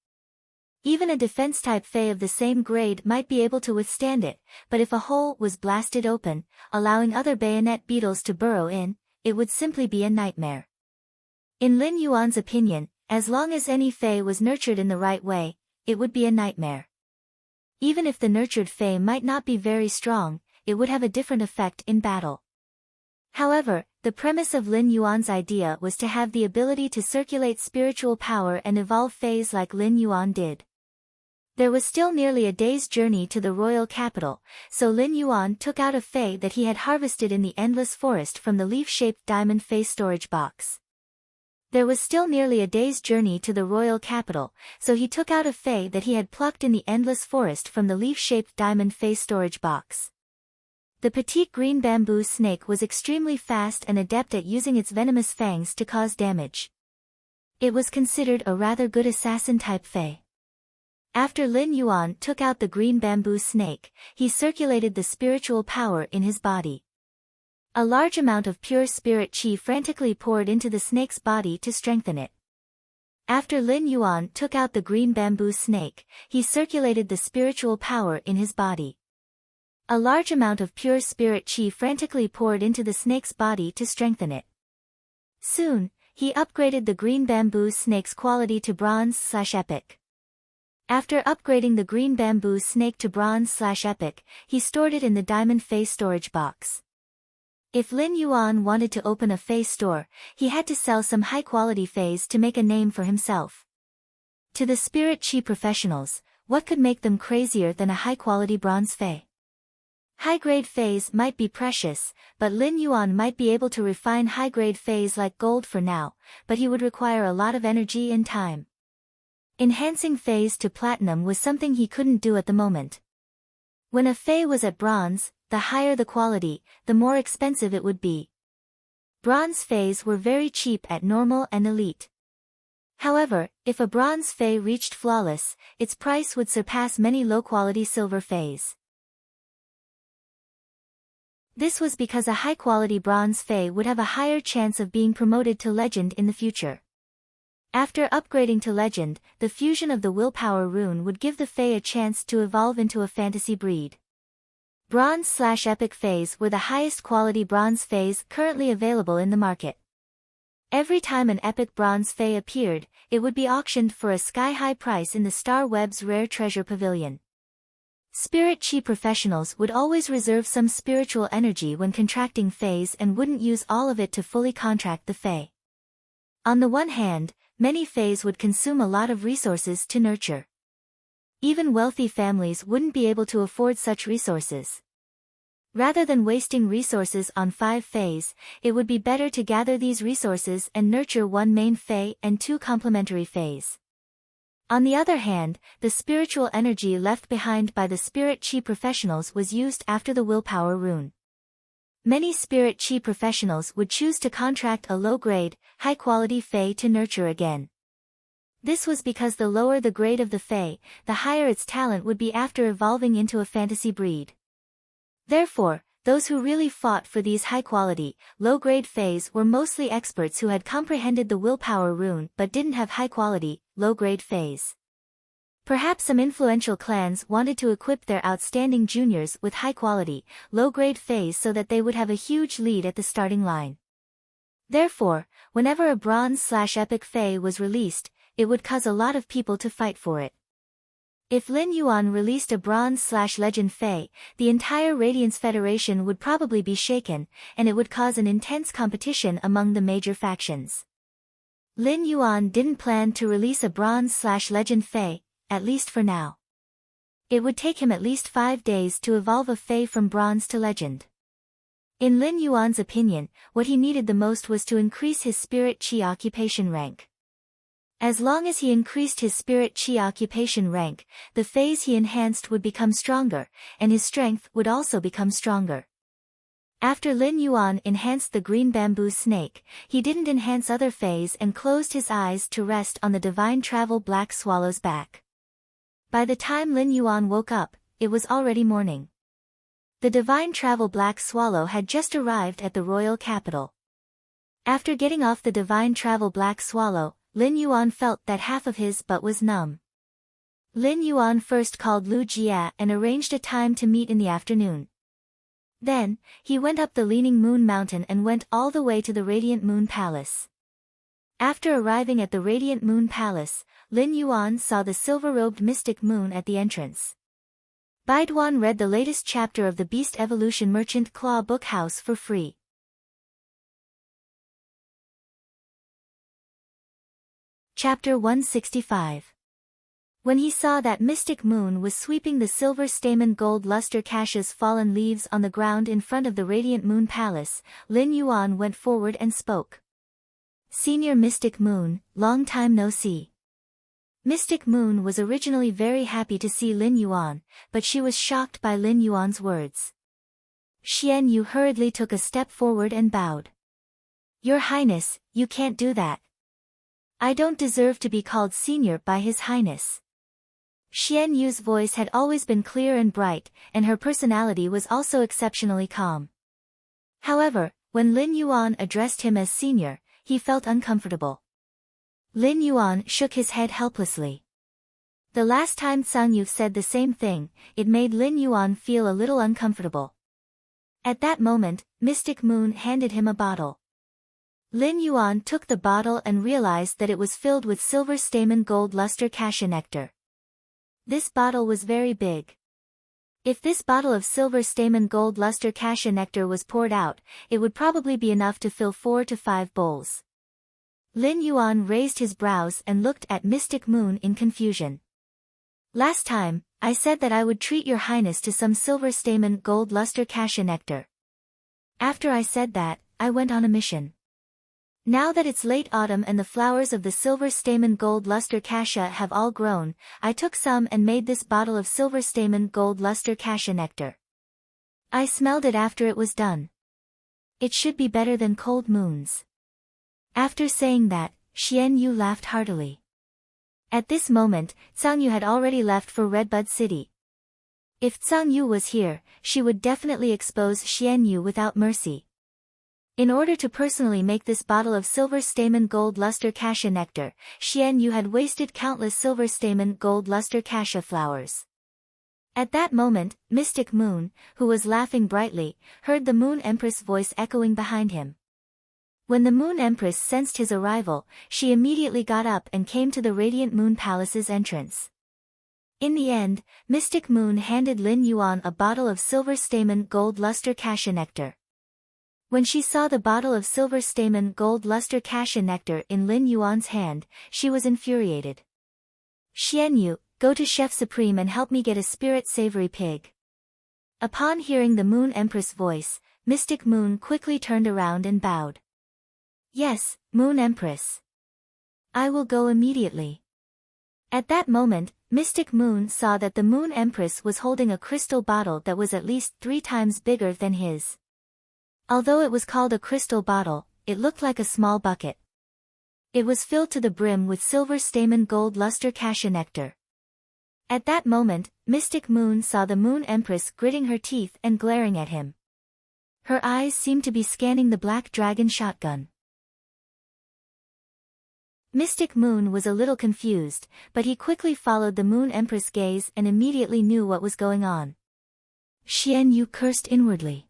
Even a defense-type Fay of the same grade might be able to withstand it, but if a hole was blasted open, allowing other bayonet beetles to burrow in, it would simply be a nightmare. In Lin Yuan's opinion, as long as any Fay was nurtured in the right way, it would be a nightmare. Even if the nurtured Fay might not be very strong, it would have a different effect in battle. However, the premise of Lin Yuan's idea was to have the ability to circulate spiritual power and evolve Fays like Lin Yuan did. There was still nearly a day's journey to the royal capital, so Lin Yuan took out a Fay that he had harvested in the endless forest from the leaf-shaped diamond Fay storage box. There was still nearly a day's journey to the royal capital, so he took out a Fay that he had plucked in the endless forest from the leaf-shaped diamond Fay storage box. The petite green bamboo snake was extremely fast and adept at using its venomous fangs to cause damage. It was considered a rather good assassin-type Fay. After Lin Yuan took out the green bamboo snake, he circulated the spiritual power in his body. A large amount of pure spirit chi frantically poured into the snake's body to strengthen it. After Lin Yuan took out the green bamboo snake, he circulated the spiritual power in his body. A large amount of pure spirit qi frantically poured into the snake's body to strengthen it. Soon, he upgraded the green bamboo snake's quality to bronze/epic. After upgrading the green bamboo snake to bronze/epic, he stored it in the diamond face storage box. If Lin Yuan wanted to open a face store, he had to sell some high-quality phase to make a name for himself. To the spirit qi professionals, what could make them crazier than a high-quality bronze fei? High-grade phase might be precious, but Lin Yuan might be able to refine high-grade phase like gold for now, but he would require a lot of energy and time. Enhancing phase to platinum was something he couldn't do at the moment. When a fei was at bronze, the higher the quality, the more expensive it would be. Bronze feis were very cheap at normal and elite. However, if a bronze fei reached flawless, its price would surpass many low-quality silver feis. This was because a high-quality bronze fei would have a higher chance of being promoted to legend in the future. After upgrading to legend, the fusion of the willpower rune would give the fei a chance to evolve into a fantasy breed. Bronze/epic feis were the highest quality bronze feis currently available in the market. Every time an epic bronze fei appeared, it would be auctioned for a sky-high price in the Star Web's Rare Treasure Pavilion. Spirit qi professionals would always reserve some spiritual energy when contracting feis and wouldn't use all of it to fully contract the fei. On the one hand, many feis would consume a lot of resources to nurture. Even wealthy families wouldn't be able to afford such resources. Rather than wasting resources on 5 feis, it would be better to gather these resources and nurture one main fei and 2 complementary feis. On the other hand, the spiritual energy left behind by the spirit qi professionals was used after the willpower rune. Many spirit qi professionals would choose to contract a low-grade, high-quality fei to nurture again. This was because the lower the grade of the fei, the higher its talent would be after evolving into a fantasy breed. Therefore, those who really fought for these high-quality, low-grade feis were mostly experts who had comprehended the willpower rune but didn't have high-quality, low-grade feis. Perhaps some influential clans wanted to equip their outstanding juniors with high-quality, low-grade feis so that they would have a huge lead at the starting line. Therefore, whenever a bronze/epic fei was released, it would cause a lot of people to fight for it. If Lin Yuan released a bronze/legend fei, the entire Radiance Federation would probably be shaken, and it would cause an intense competition among the major factions. Lin Yuan didn't plan to release a bronze/legend fei, at least for now. It would take him at least 5 days to evolve a fei from bronze to legend. In Lin Yuan's opinion, what he needed the most was to increase his spirit qi occupation rank. As long as he increased his spirit qi occupation rank, the feis he enhanced would become stronger, and his strength would also become stronger. After Lin Yuan enhanced the green bamboo snake, he didn't enhance other feis and closed his eyes to rest on the divine travel black swallow's back. By the time Lin Yuan woke up, it was already morning. The divine travel black swallow had just arrived at the royal capital. After getting off the divine travel black swallow, Lin Yuan felt that half of his butt was numb. Lin Yuan first called Lu Jia and arranged a time to meet in the afternoon. Then, he went up the Leaning Moon Mountain and went all the way to the Radiant Moon Palace. After arriving at the Radiant Moon Palace, Lin Yuan saw the silver-robed mystic moon at the entrance. Baiduan read the latest chapter of the Beast Evolution Merchant Claw Book House for free. Chapter 165. When he saw that mystic moon was sweeping the silver stamen gold luster cache's fallen leaves on the ground in front of the Radiant Moon Palace, Lin Yuan went forward and spoke. Senior Mystic Moon, long time no see. Mystic Moon was originally very happy to see Lin Yuan, but she was shocked by Lin Yuan's words. Xian Yu hurriedly took a step forward and bowed. Your Highness, you can't do that. I don't deserve to be called senior by His Highness. Xian Yu's voice had always been clear and bright, and her personality was also exceptionally calm. However, when Lin Yuan addressed him as senior, he felt uncomfortable. Lin Yuan shook his head helplessly. The last time Tsang Yu said the same thing, it made Lin Yuan feel a little uncomfortable. At that moment, Mystic Moon handed him a bottle. Lin Yuan took the bottle and realized that it was filled with silver stamen gold luster cassia nectar. This bottle was very big. If this bottle of silver stamen gold luster cassia nectar was poured out, it would probably be enough to fill 4 to 5 bowls. Lin Yuan raised his brows and looked at Mystic Moon in confusion. Last time, I said that I would treat your highness to some silver stamen gold luster cassia nectar. After I said that, I went on a mission. Now that it's late autumn and the flowers of the silver stamen gold luster cassia have all grown, I took some and made this bottle of silver stamen gold luster cassia nectar. I smelled it after it was done. It should be better than cold moons. After saying that, Xian Yu laughed heartily. At this moment, Tsang Yu had already left for Redbud City. If Tsang Yu was here, she would definitely expose Xian Yu without mercy. In order to personally make this bottle of silver stamen gold luster cassia nectar, Xian Yu had wasted countless silver stamen gold luster cassia flowers. At that moment, Mystic Moon, who was laughing brightly, heard the Moon Empress' voice echoing behind him. When the Moon Empress sensed his arrival, she immediately got up and came to the Radiant Moon Palace's entrance. In the end, Mystic Moon handed Lin Yuan a bottle of silver stamen gold luster cassia nectar. When she saw the bottle of silver stamen gold luster cassia nectar in Lin Yuan's hand, she was infuriated. Xian Yu, go to Chef Supreme and help me get a spirit savory pig. Upon hearing the Moon Empress' voice, Mystic Moon quickly turned around and bowed. Yes, Moon Empress. I will go immediately. At that moment, Mystic Moon saw that the Moon Empress was holding a crystal bottle that was at least 3 times bigger than his. Although it was called a crystal bottle, it looked like a small bucket. It was filled to the brim with silver stamen gold luster cassia nectar. At that moment, Mystic Moon saw the Moon Empress gritting her teeth and glaring at him. Her eyes seemed to be scanning the Black Dragon shotgun. Mystic Moon was a little confused, but he quickly followed the Moon Empress' gaze and immediately knew what was going on. Xian Yu cursed inwardly.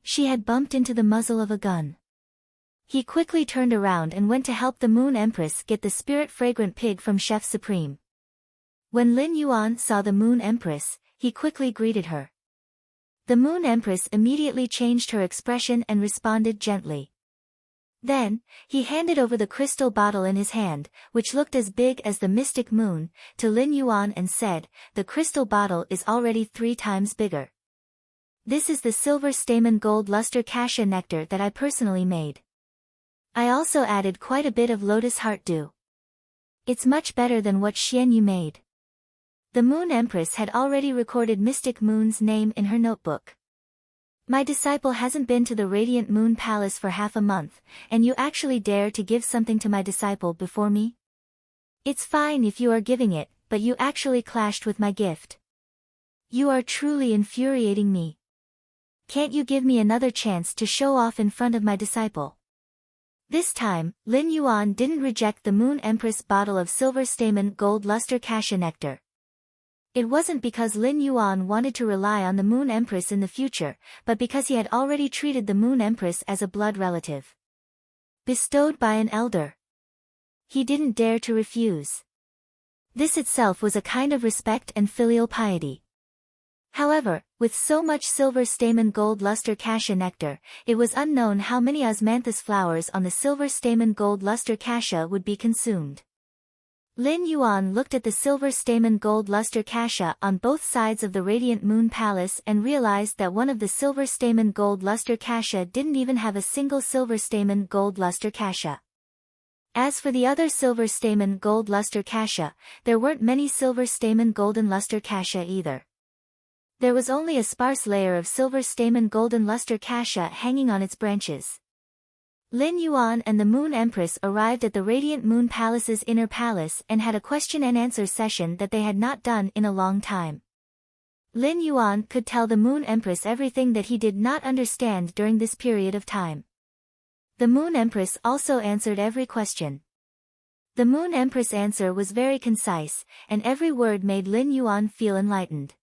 She had bumped into the muzzle of a gun. He quickly turned around and went to help the Moon Empress get the spirit-fragrant pig from Chef Supreme. When Lin Yuan saw the Moon Empress, he quickly greeted her. The Moon Empress immediately changed her expression and responded gently. Then, he handed over the crystal bottle in his hand, which looked as big as the Mystic Moon, to Lin Yuan and said, "The crystal bottle is already 3 times bigger. This is the silver stamen gold luster cassia nectar that I personally made. I also added quite a bit of lotus heart dew. It's much better than what Xian Yu made." The Moon Empress had already recorded Mystic Moon's name in her notebook. "My disciple hasn't been to the Radiant Moon Palace for half a month, and you actually dare to give something to my disciple before me? It's fine if you are giving it, but you actually clashed with my gift. You are truly infuriating me. Can't you give me another chance to show off in front of my disciple?" This time, Lin Yuan didn't reject the Moon Empress' bottle of silver stamen gold luster cassia nectar. It wasn't because Lin Yuan wanted to rely on the Moon Empress in the future, but because he had already treated the Moon Empress as a blood relative. Bestowed by an elder. He didn't dare to refuse. This itself was a kind of respect and filial piety. However, with so much silver stamen gold luster cassia nectar, it was unknown how many osmanthus flowers on the silver stamen gold luster cassia would be consumed. Lin Yuan looked at the silver stamen gold luster cassia on both sides of the Radiant Moon Palace and realized that one of the silver stamen gold luster cassia didn't even have a single silver stamen gold luster cassia. As for the other silver stamen gold luster cassia, there weren't many silver stamen golden luster cassia either. There was only a sparse layer of silver stamen golden luster cassia hanging on its branches. Lin Yuan and the Moon Empress arrived at the Radiant Moon Palace's inner palace and had a question-and-answer session that they had not done in a long time. Lin Yuan could tell the Moon Empress everything that he did not understand during this period of time. The Moon Empress also answered every question. The Moon Empress' answer was very concise, and every word made Lin Yuan feel enlightened.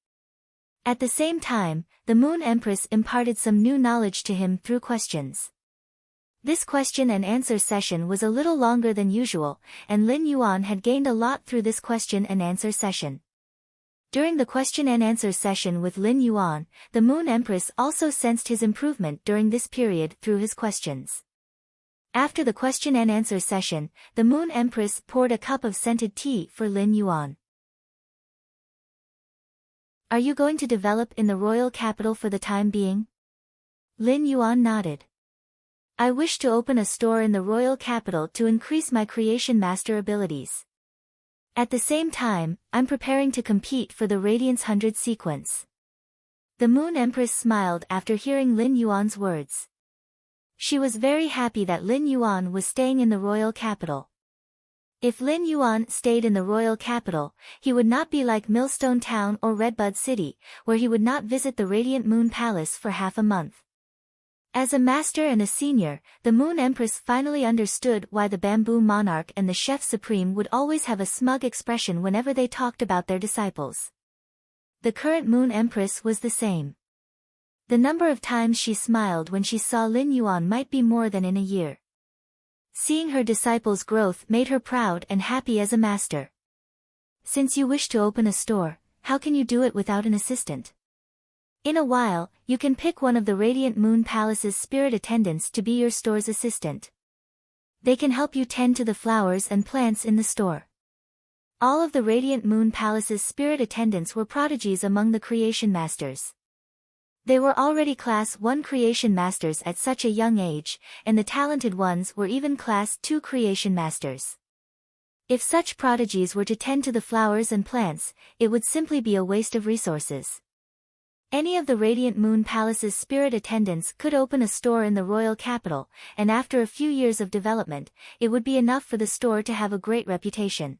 At the same time, the Moon Empress imparted some new knowledge to him through questions. This question and answer session was a little longer than usual, and Lin Yuan had gained a lot through this question and answer session. During the question and answer session with Lin Yuan, the Moon Empress also sensed his improvement during this period through his questions. After the question and answer session, the Moon Empress poured a cup of scented tea for Lin Yuan. Are you going to develop in the royal capital for the time being? Lin Yuan nodded. I wish to open a store in the royal capital to increase my creation master abilities. At the same time, I'm preparing to compete for the Radiance 100 sequence. The Moon Empress smiled after hearing Lin Yuan's words. She was very happy that Lin Yuan was staying in the royal capital. If Lin Yuan stayed in the royal capital, he would not be like Millstone Town or Redbud City, where he would not visit the Radiant Moon Palace for half a month. As a master and a senior, the Moon Empress finally understood why the Bamboo Monarch and the Chef Supreme would always have a smug expression whenever they talked about their disciples. The current Moon Empress was the same. The number of times she smiled when she saw Lin Yuan might be more than in a year. Seeing her disciples' growth made her proud and happy as a master. Since you wish to open a store, how can you do it without an assistant? In a while, you can pick one of the Radiant Moon Palace's spirit attendants to be your store's assistant. They can help you tend to the flowers and plants in the store. All of the Radiant Moon Palace's spirit attendants were prodigies among the creation masters. They were already Class 1 creation masters at such a young age, and the talented ones were even Class 2 creation masters. If such prodigies were to tend to the flowers and plants, it would simply be a waste of resources. Any of the Radiant Moon Palace's spirit attendants could open a store in the royal capital, and after a few years of development, it would be enough for the store to have a great reputation.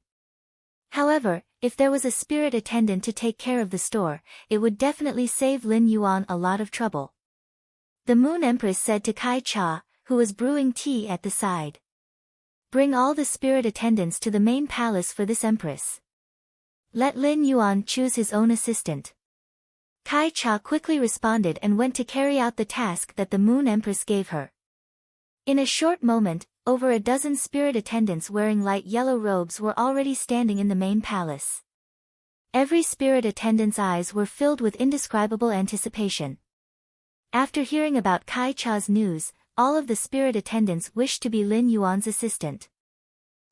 However, if there was a spirit attendant to take care of the store, it would definitely save Lin Yuan a lot of trouble. The Moon Empress said to Kai Cha, who was brewing tea at the side. Bring all the spirit attendants to the main palace for this empress. Let Lin Yuan choose his own assistant. Kai Cha quickly responded and went to carry out the task that the Moon Empress gave her. In a short moment, over a dozen spirit attendants wearing light yellow robes were already standing in the main palace. Every spirit attendant's eyes were filled with indescribable anticipation. After hearing about Kai Cha's news, all of the spirit attendants wished to be Lin Yuan's assistant.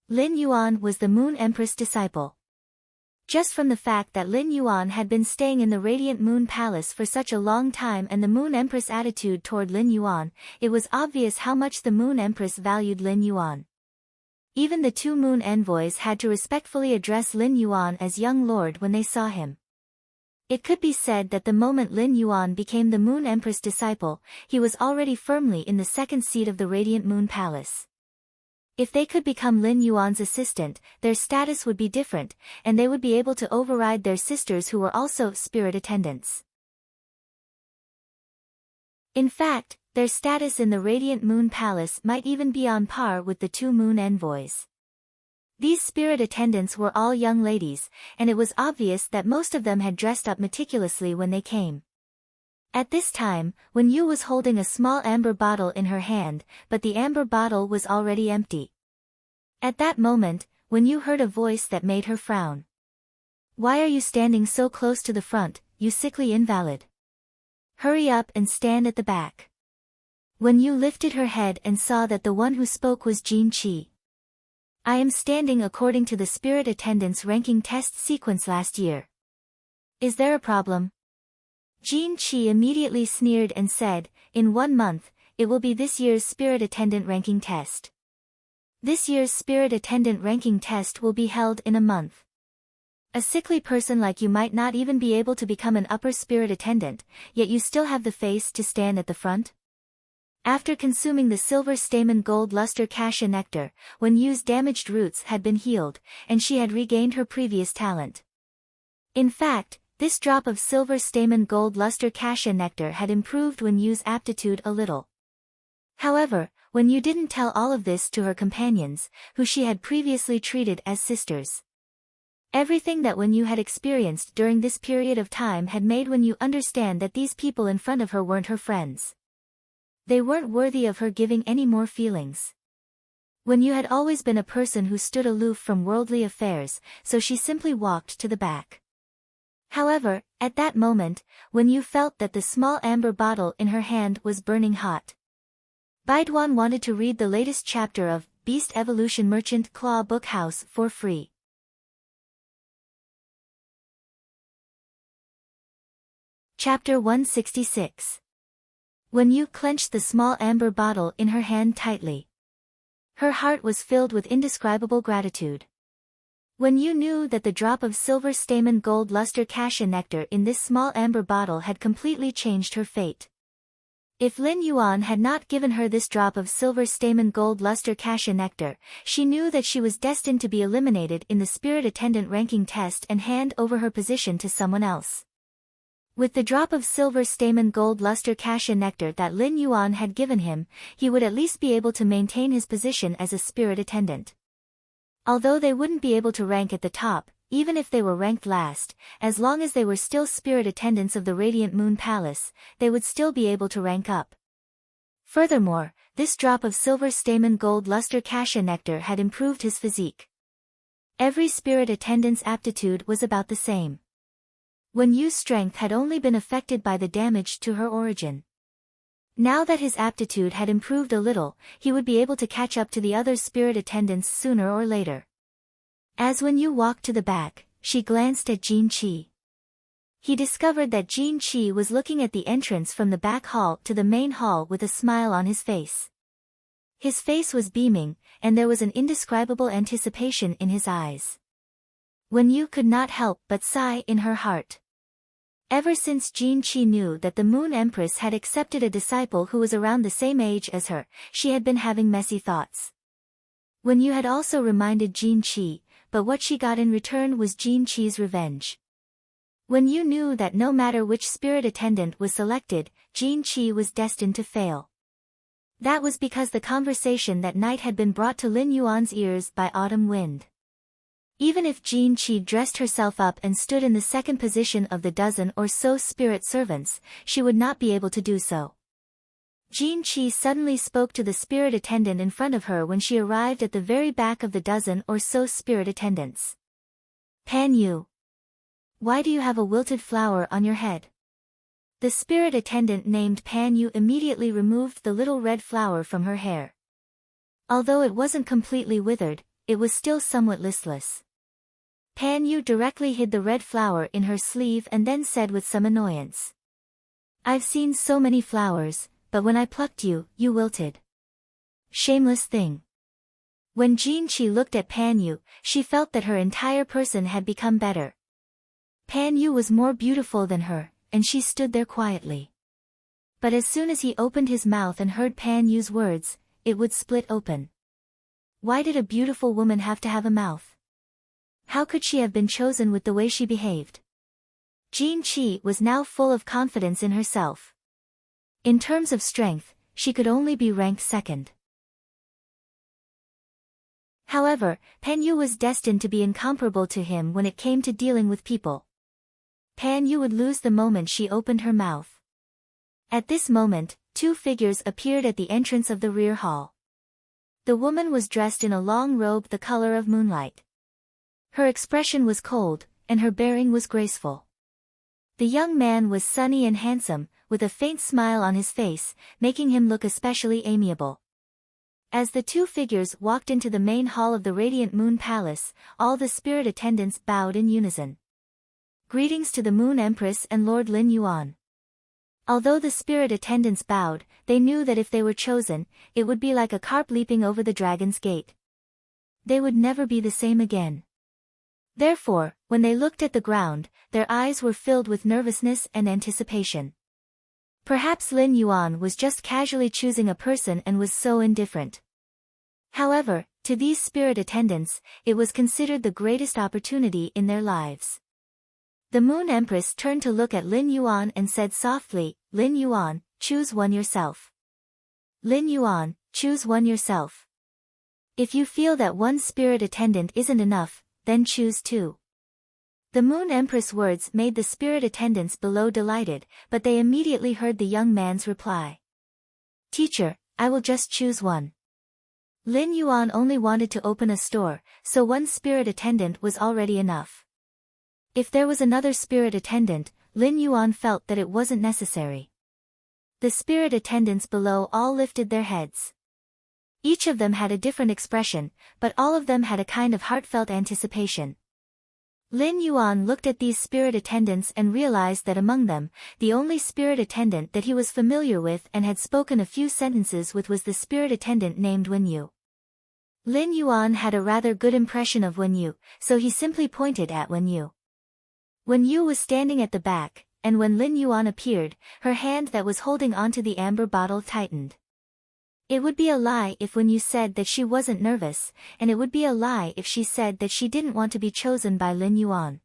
Lin Yuan was the Moon Empress' disciple. Just from the fact that Lin Yuan had been staying in the Radiant Moon Palace for such a long time and the Moon Empress' attitude toward Lin Yuan, it was obvious how much the Moon Empress valued Lin Yuan. Even the two Moon Envoys had to respectfully address Lin Yuan as young lord when they saw him. It could be said that the moment Lin Yuan became the Moon Empress' disciple, he was already firmly in the second seat of the Radiant Moon Palace. If they could become Lin Yuan's assistant, their status would be different, and they would be able to override their sisters who were also spirit attendants. In fact, their status in the Radiant Moon Palace might even be on par with the two Moon Envoys. These spirit attendants were all young ladies, and it was obvious that most of them had dressed up meticulously when they came. At this time, Wen Yu was holding a small amber bottle in her hand, but the amber bottle was already empty. At that moment, Wen Yu heard a voice that made her frown. Why are you standing so close to the front, you sickly invalid? Hurry up and stand at the back. Wen Yu lifted her head and saw that the one who spoke was Jin Qi. I am standing according to the spirit attendance ranking test sequence last year. Is there a problem? Jin Qi immediately sneered and said, in 1 month, it will be this year's spirit attendant ranking test. This year's spirit attendant ranking test will be held in a month. A sickly person like you might not even be able to become an upper spirit attendant, yet you still have the face to stand at the front? After consuming the silver stamen gold luster cassia nectar, Wen Yu's damaged roots had been healed, and she had regained her previous talent. In fact, this drop of silver stamen gold luster cassia nectar had improved Wen Yu's aptitude a little. However, Wen Yu didn't tell all of this to her companions, who she had previously treated as sisters. Everything that Wen Yu had experienced during this period of time had made Wen Yu understand that these people in front of her weren't her friends. They weren't worthy of her giving any more feelings. Wen Yu had always been a person who stood aloof from worldly affairs, so she simply walked to the back. However, at that moment, Wen Yu felt that the small amber bottle in her hand was burning hot. Baiduan wanted to read the latest chapter of Beast Evolution Merchant Claw Bookhouse for free. Chapter 166. Wen Yu clenched the small amber bottle in her hand tightly. Her heart was filled with indescribable gratitude. Wen Yu knew that the drop of silver stamen gold luster cassia nectar in this small amber bottle had completely changed her fate. If Lin Yuan had not given her this drop of silver stamen gold luster cassia nectar, she knew that she was destined to be eliminated in the spirit attendant ranking test and hand over her position to someone else. With the drop of silver stamen gold luster cassia nectar that Lin Yuan had given him, he would at least be able to maintain his position as a spirit attendant. Although they wouldn't be able to rank at the top, even if they were ranked last, as long as they were still spirit attendants of the Radiant Moon Palace, they would still be able to rank up. Furthermore, this drop of silver stamen gold luster cassia nectar had improved his physique. Every spirit attendant's aptitude was about the same. Wen Yu's strength had only been affected by the damage to her origin. Now that his aptitude had improved a little, he would be able to catch up to the other spirit attendants sooner or later. As Wen Yu walked to the back, she glanced at Jin Qi. He discovered that Jin Qi was looking at the entrance from the back hall to the main hall with a smile on his face. His face was beaming, and there was an indescribable anticipation in his eyes. Wen Yu could not help but sigh in her heart. Ever since Jin Qi knew that the Moon Empress had accepted a disciple who was around the same age as her, she had been having messy thoughts. Wen Yu had also reminded Jin Qi, but what she got in return was Jin Qi's revenge. Wen Yu knew that no matter which spirit attendant was selected, Jin Qi was destined to fail. That was because the conversation that night had been brought to Lin Yuan's ears by Autumn Wind. Even if Jin Qi dressed herself up and stood in the second position of the dozen or so spirit servants, she would not be able to do so. Jin Qi suddenly spoke to the spirit attendant in front of her when she arrived at the very back of the dozen or so spirit attendants. Pan Yu. Why do you have a wilted flower on your head? The spirit attendant named Pan Yu immediately removed the little red flower from her hair. Although it wasn't completely withered, it was still somewhat listless. Pan Yu directly hid the red flower in her sleeve and then said with some annoyance. I've seen so many flowers, but when I plucked you, you wilted. Shameless thing. When Jin Qi looked at Pan Yu, she felt that her entire person had become better. Pan Yu was more beautiful than her, and she stood there quietly. But as soon as he opened his mouth and heard Pan Yu's words, it would split open. Why did a beautiful woman have to have a mouth? How could she have been chosen with the way she behaved? Jin Qi was now full of confidence in herself. In terms of strength, she could only be ranked second. However, Pan Yu was destined to be incomparable to him when it came to dealing with people. Pan Yu would lose the moment she opened her mouth. At this moment, two figures appeared at the entrance of the rear hall. The woman was dressed in a long robe the color of moonlight. Her expression was cold, and her bearing was graceful. The young man was sunny and handsome, with a faint smile on his face, making him look especially amiable. As the two figures walked into the main hall of the Radiant Moon Palace, all the spirit attendants bowed in unison. Greetings to the Moon Empress and Lord Lin Yuan. Although the spirit attendants bowed, they knew that if they were chosen, it would be like a carp leaping over the dragon's gate. They would never be the same again. Therefore, when they looked at the ground, their eyes were filled with nervousness and anticipation. Perhaps Lin Yuan was just casually choosing a person and was so indifferent. However, to these spirit attendants, it was considered the greatest opportunity in their lives. The Moon Empress turned to look at Lin Yuan and said softly, Lin Yuan, choose one yourself. Lin Yuan, choose one yourself. If you feel that one spirit attendant isn't enough, then choose two. The Moon Empress' words made the spirit attendants below delighted, but they immediately heard the young man's reply. Teacher, I will just choose one. Lin Yuan only wanted to open a store, so one spirit attendant was already enough. If there was another spirit attendant, Lin Yuan felt that it wasn't necessary. The spirit attendants below all lifted their heads. Each of them had a different expression, but all of them had a kind of heartfelt anticipation. Lin Yuan looked at these spirit attendants and realized that among them, the only spirit attendant that he was familiar with and had spoken a few sentences with was the spirit attendant named Wen Yu. Lin Yuan had a rather good impression of Wen Yu, so he simply pointed at Wen Yu. Wen Yu was standing at the back, and when Lin Yuan appeared, her hand that was holding onto the amber bottle tightened. It would be a lie if Wen Yu said that she wasn't nervous, and it would be a lie if she said that she didn't want to be chosen by Lin Yuan.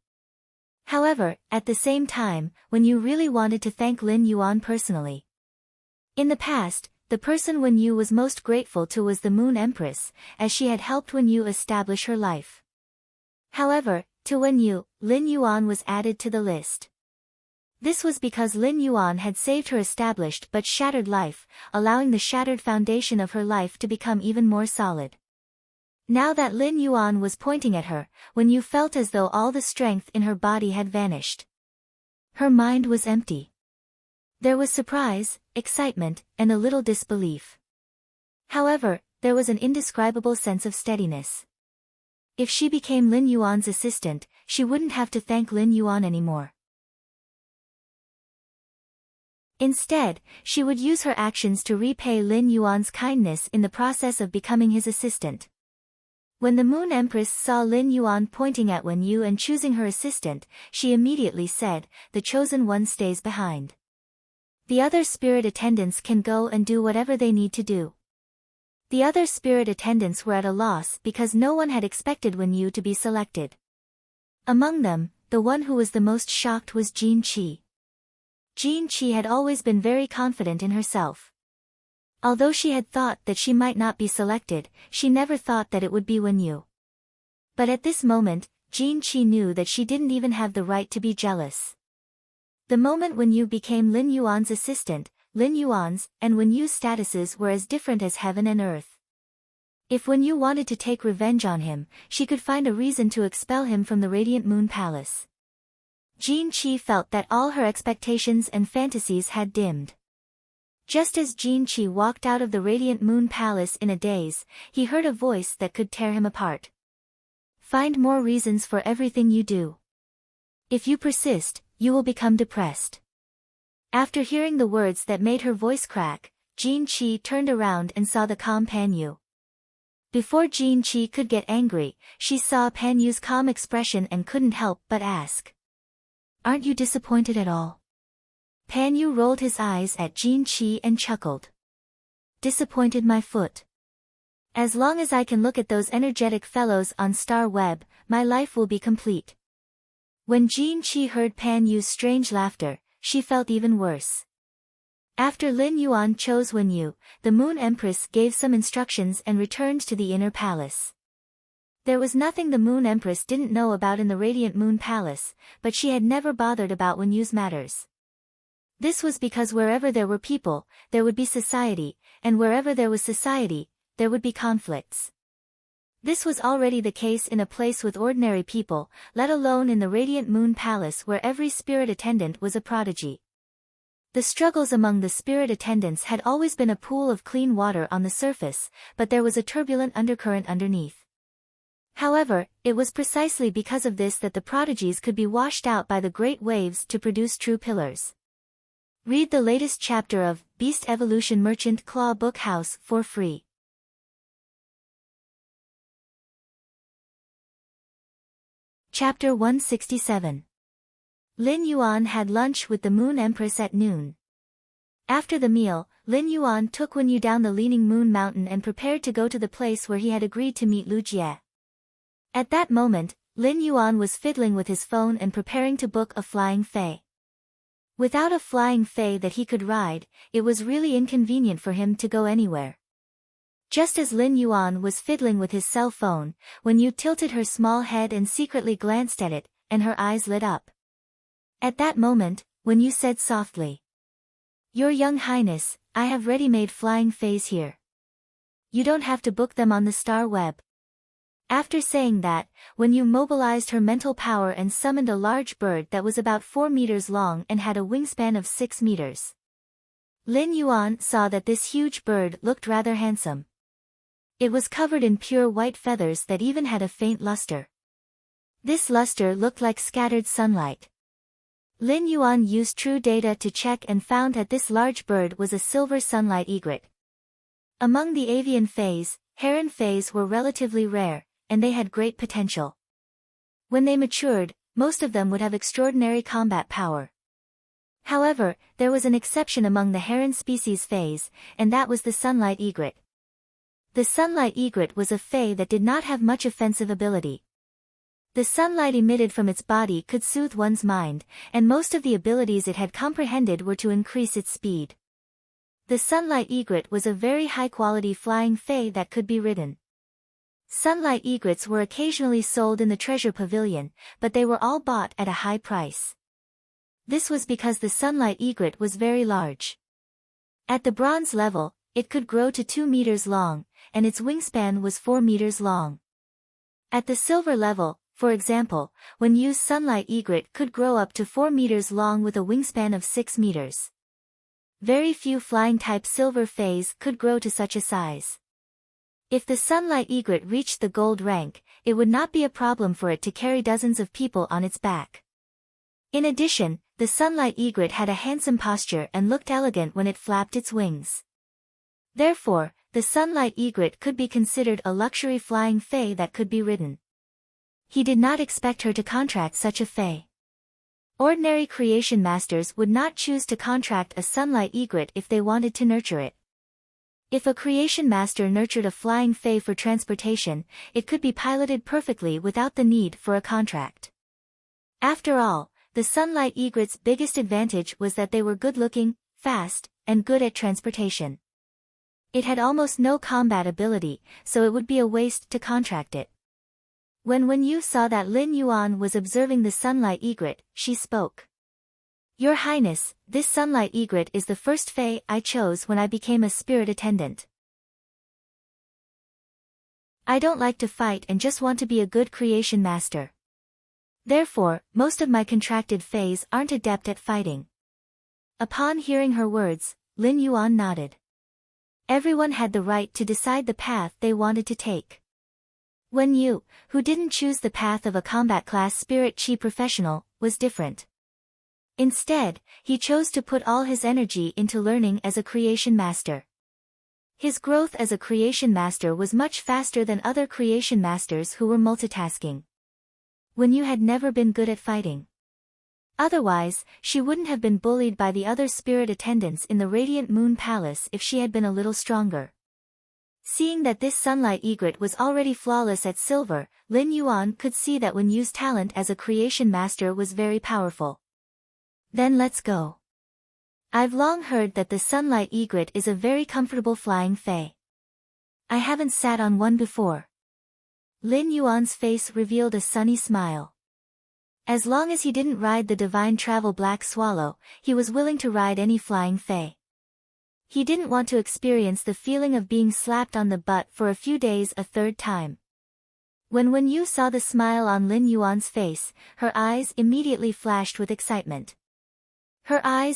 However, at the same time, Wen Yu really wanted to thank Lin Yuan personally. In the past, the person Wen Yu was most grateful to was the Moon Empress, as she had helped Wen Yu establish her life. However, to Wen Yu, Lin Yuan was added to the list. This was because Lin Yuan had saved her established but shattered life, allowing the shattered foundation of her life to become even more solid. Now that Lin Yuan was pointing at her, Wen Yu felt as though all the strength in her body had vanished. Her mind was empty. There was surprise, excitement, and a little disbelief. However, there was an indescribable sense of steadiness. If she became Lin Yuan's assistant, she wouldn't have to thank Lin Yuan anymore. Instead, she would use her actions to repay Lin Yuan's kindness in the process of becoming his assistant. When the Moon Empress saw Lin Yuan pointing at Wen Yu and choosing her assistant, she immediately said, "The chosen one stays behind. The other spirit attendants can go and do whatever they need to do." The other spirit attendants were at a loss because no one had expected Wen Yu to be selected. Among them, the one who was the most shocked was Jin Qi. Jin Qi had always been very confident in herself. Although she had thought that she might not be selected, she never thought that it would be Wen Yu. But at this moment, Jin Qi knew that she didn't even have the right to be jealous. The moment Wen Yu became Lin Yuan's assistant, Lin Yuan's and Wen Yu's statuses were as different as heaven and earth. If Wen Yu wanted to take revenge on him, she could find a reason to expel him from the Radiant Moon Palace. Jin Qi felt that all her expectations and fantasies had dimmed. Just as Jin Qi walked out of the Radiant Moon Palace in a daze, he heard a voice that could tear him apart. Find more reasons for everything you do. If you persist, you will become depressed. After hearing the words that made her voice crack, Jin Qi turned around and saw the calm Pan Yu. Before Jin Qi could get angry, she saw Pan Yu's calm expression and couldn't help but ask, "Aren't you disappointed at all?" Pan Yu rolled his eyes at Jin Qi and chuckled. "Disappointed my foot. As long as I can look at those energetic fellows on Star Web, my life will be complete." When Jin Qi heard Pan Yu's strange laughter, she felt even worse. After Lin Yuan chose Wen Yu, the Moon Empress gave some instructions and returned to the inner palace. There was nothing the Moon Empress didn't know about in the Radiant Moon Palace, but she had never bothered about Wen Yu's matters. This was because wherever there were people, there would be society, and wherever there was society, there would be conflicts. This was already the case in a place with ordinary people, let alone in the Radiant Moon Palace where every spirit attendant was a prodigy. The struggles among the spirit attendants had always been a pool of clean water on the surface, but there was a turbulent undercurrent underneath. However, it was precisely because of this that the prodigies could be washed out by the great waves to produce true pillars. Read the latest chapter of Beast Evolution Merchant Claw Book House for free. Chapter 167. Lin Yuan had lunch with the Moon Empress at noon. After the meal, Lin Yuan took Wen Yu down the Leaning Moon Mountain and prepared to go to the place where he had agreed to meet Lu Jie. At that moment, Lin Yuan was fiddling with his phone and preparing to book a flying fei. Without a flying fei that he could ride, it was really inconvenient for him to go anywhere. Just as Lin Yuan was fiddling with his cell phone, Wen Yu tilted her small head and secretly glanced at it, and her eyes lit up. At that moment, Wen Yu said softly, "Your Young Highness, I have ready-made flying fays here. You don't have to book them on the star web." After saying that, Wen Yu mobilized her mental power and summoned a large bird that was about 4 meters long and had a wingspan of 6 meters. Lin Yuan saw that this huge bird looked rather handsome. It was covered in pure white feathers that even had a faint luster. This luster looked like scattered sunlight. Lin Yuan used true data to check and found that this large bird was a silver sunlight egret. Among the avian fays, heron fays were relatively rare, and they had great potential. When they matured, most of them would have extraordinary combat power. However, there was an exception among the heron species fays, and that was the sunlight egret. The sunlight egret was a fay that did not have much offensive ability. The sunlight emitted from its body could soothe one's mind, and most of the abilities it had comprehended were to increase its speed. The sunlight egret was a very high-quality flying fay that could be ridden. Sunlight egrets were occasionally sold in the treasure pavilion, but they were all bought at a high price. This was because the sunlight egret was very large. At the bronze level, it could grow to 2 meters long, and its wingspan was 4 meters long. At the silver level, for example, when used, sunlight egret could grow up to 4 meters long with a wingspan of 6 meters. Very few flying-type silver fays could grow to such a size. If the sunlight egret reached the gold rank, it would not be a problem for it to carry dozens of people on its back. In addition, the sunlight egret had a handsome posture and looked elegant when it flapped its wings. Therefore, the sunlight egret could be considered a luxury flying fay that could be ridden. He did not expect her to contract such a fay. Ordinary creation masters would not choose to contract a sunlight egret if they wanted to nurture it. If a creation master nurtured a flying fay for transportation, it could be piloted perfectly without the need for a contract. After all, the sunlight egret's biggest advantage was that they were good-looking, fast, and good at transportation. It had almost no combat ability, so it would be a waste to contract it. When Wen Yu saw that Lin Yuan was observing the sunlight egret, she spoke. "Your Highness, this sunlight egret is the first fay I chose when I became a spirit attendant. I don't like to fight and just want to be a good creation master. Therefore, most of my contracted fays aren't adept at fighting." Upon hearing her words, Lin Yuan nodded. Everyone had the right to decide the path they wanted to take. Wen Yu, who didn't choose the path of a combat class spirit chi professional, was different. Instead, he chose to put all his energy into learning as a creation master. His growth as a creation master was much faster than other creation masters who were multitasking. Wen Yu had never been good at fighting. Otherwise, she wouldn't have been bullied by the other spirit attendants in the Radiant Moon Palace if she had been a little stronger. Seeing that this sunlight egret was already flawless at silver, Lin Yuan could see that Wen Yu's talent as a creation master was very powerful. "Then let's go. I've long heard that the sunlight egret is a very comfortable flying fay. I haven't sat on one before." Lin Yuan's face revealed a sunny smile. As long as he didn't ride the divine travel black swallow, he was willing to ride any flying fay. He didn't want to experience the feeling of being slapped on the butt for a few days a third time. When Wen Yu saw the smile on Lin Yuan's face, her eyes immediately flashed with excitement. And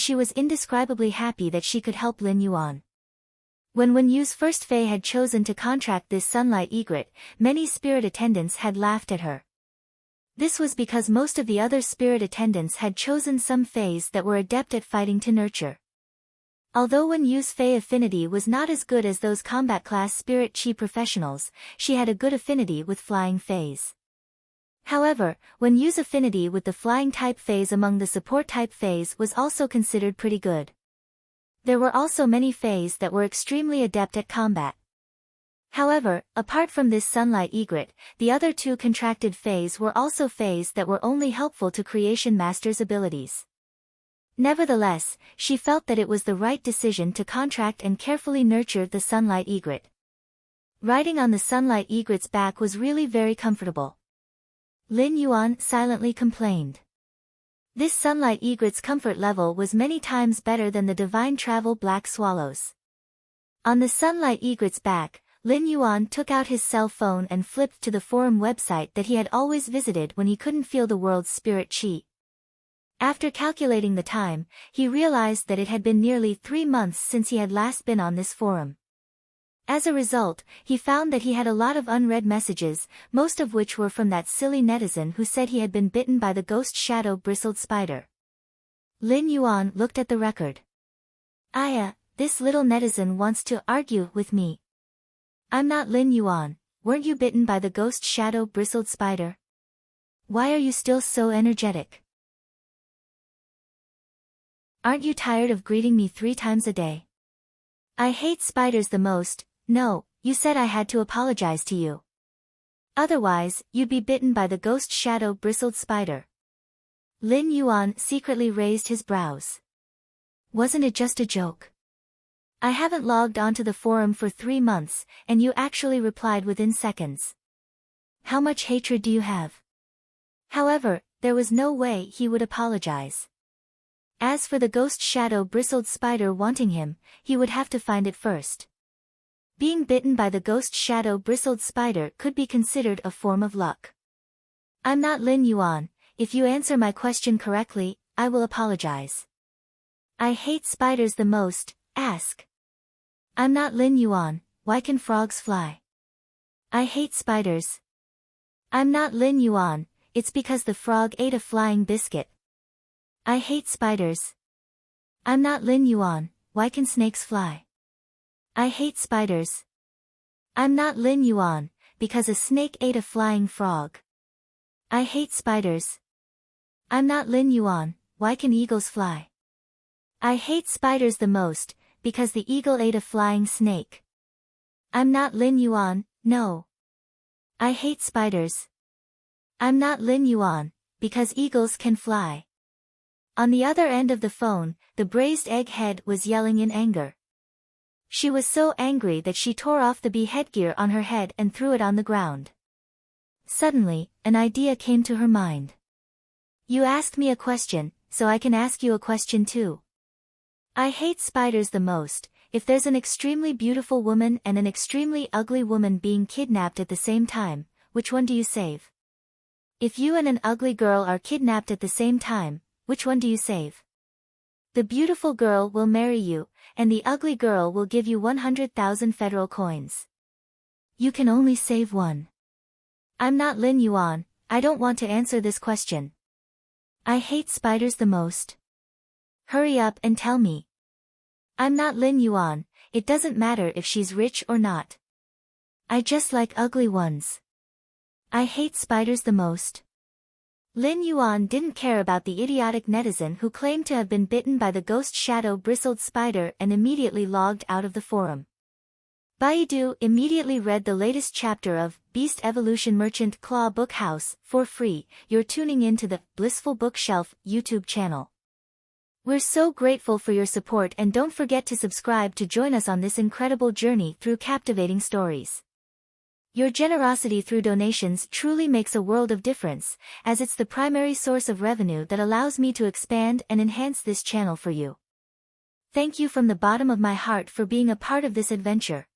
she was indescribably happy that she could help Lin Yuan. When Wen Yu's first fay had chosen to contract this sunlight egret, many spirit attendants had laughed at her. This was because most of the other spirit attendants had chosen some fays that were adept at fighting to nurture. Although Wen Yu's fay affinity was not as good as those combat class spirit chi professionals, she had a good affinity with flying fays. However, Wen Yu's affinity with the flying type fays among the support type fays was also considered pretty good. There were also many fays that were extremely adept at combat. However, apart from this sunlight egret, the other two contracted fays were also fays that were only helpful to creation master's abilities. Nevertheless, she felt that it was the right decision to contract and carefully nurture the sunlight egret. Riding on the sunlight egret's back was really very comfortable. Lin Yuan silently complained. This sunlight egret's comfort level was many times better than the divine travel black swallows. On the sunlight egret's back, Lin Yuan took out his cell phone and flipped to the forum website that he had always visited when he couldn't feel the world's spirit chi. After calculating the time, he realized that it had been nearly 3 months since he had last been on this forum. As a result, he found that he had a lot of unread messages, most of which were from that silly netizen who said he had been bitten by the ghost shadow bristled spider. Lin Yuan looked at the record. This little netizen wants to argue with me. I'm not Lin Yuan. Weren't you bitten by the ghost shadow bristled spider? Why are you still so energetic? Aren't you tired of greeting me 3 times a day? I hate spiders the most. No, you said I had to apologize to you. Otherwise, you'd be bitten by the ghost shadow bristled spider. Lin Yuan secretly raised his brows. Wasn't it just a joke? I haven't logged onto the forum for 3 months, and you actually replied within seconds. How much hatred do you have? However, there was no way he would apologize. As for the ghost shadow bristled spider wanting him, he would have to find it first. Being bitten by the ghost shadow bristled spider could be considered a form of luck. I'm not Lin Yuan. If you answer my question correctly, I will apologize. I hate spiders the most. Ask. I'm not Lin Yuan. Why can frogs fly? I hate spiders. I'm not Lin Yuan. It's because the frog ate a flying biscuit. I hate spiders. I'm not Lin Yuan. Why can snakes fly? I hate spiders. I'm not Lin Yuan, because a snake ate a flying frog. I hate spiders. I'm not Lin Yuan. Why can eagles fly? I hate spiders the most, because the eagle ate a flying snake. I'm not Lin Yuan. No. I hate spiders. I'm not Lin Yuan, because eagles can fly. On the other end of the phone, the braised egg head was yelling in anger. She was so angry that she tore off the bee headgear on her head and threw it on the ground. Suddenly, an idea came to her mind. You asked me a question, so I can ask you a question too. I hate spiders the most. If there's an extremely beautiful woman and an extremely ugly woman being kidnapped at the same time, which one do you save? If you and an ugly girl are kidnapped at the same time, which one do you save? The beautiful girl will marry you, and the ugly girl will give you 100,000 federal coins. You can only save one. I'm not Lin Yuan. I don't want to answer this question. I hate spiders the most. Hurry up and tell me. I'm not Lin Yuan. It doesn't matter if she's rich or not. I just like ugly ones. I hate spiders the most. Lin Yuan didn't care about the idiotic netizen who claimed to have been bitten by the ghost shadow bristled spider and immediately logged out of the forum. Baidu immediately read the latest chapter of Beast Evolution Merchant Claw Book House for free. You're tuning in to the Blissful Bookshelf YouTube channel. We're so grateful for your support, and don't forget to subscribe to join us on this incredible journey through captivating stories. Your generosity through donations truly makes a world of difference, as it's the primary source of revenue that allows me to expand and enhance this channel for you. Thank you from the bottom of my heart for being a part of this adventure.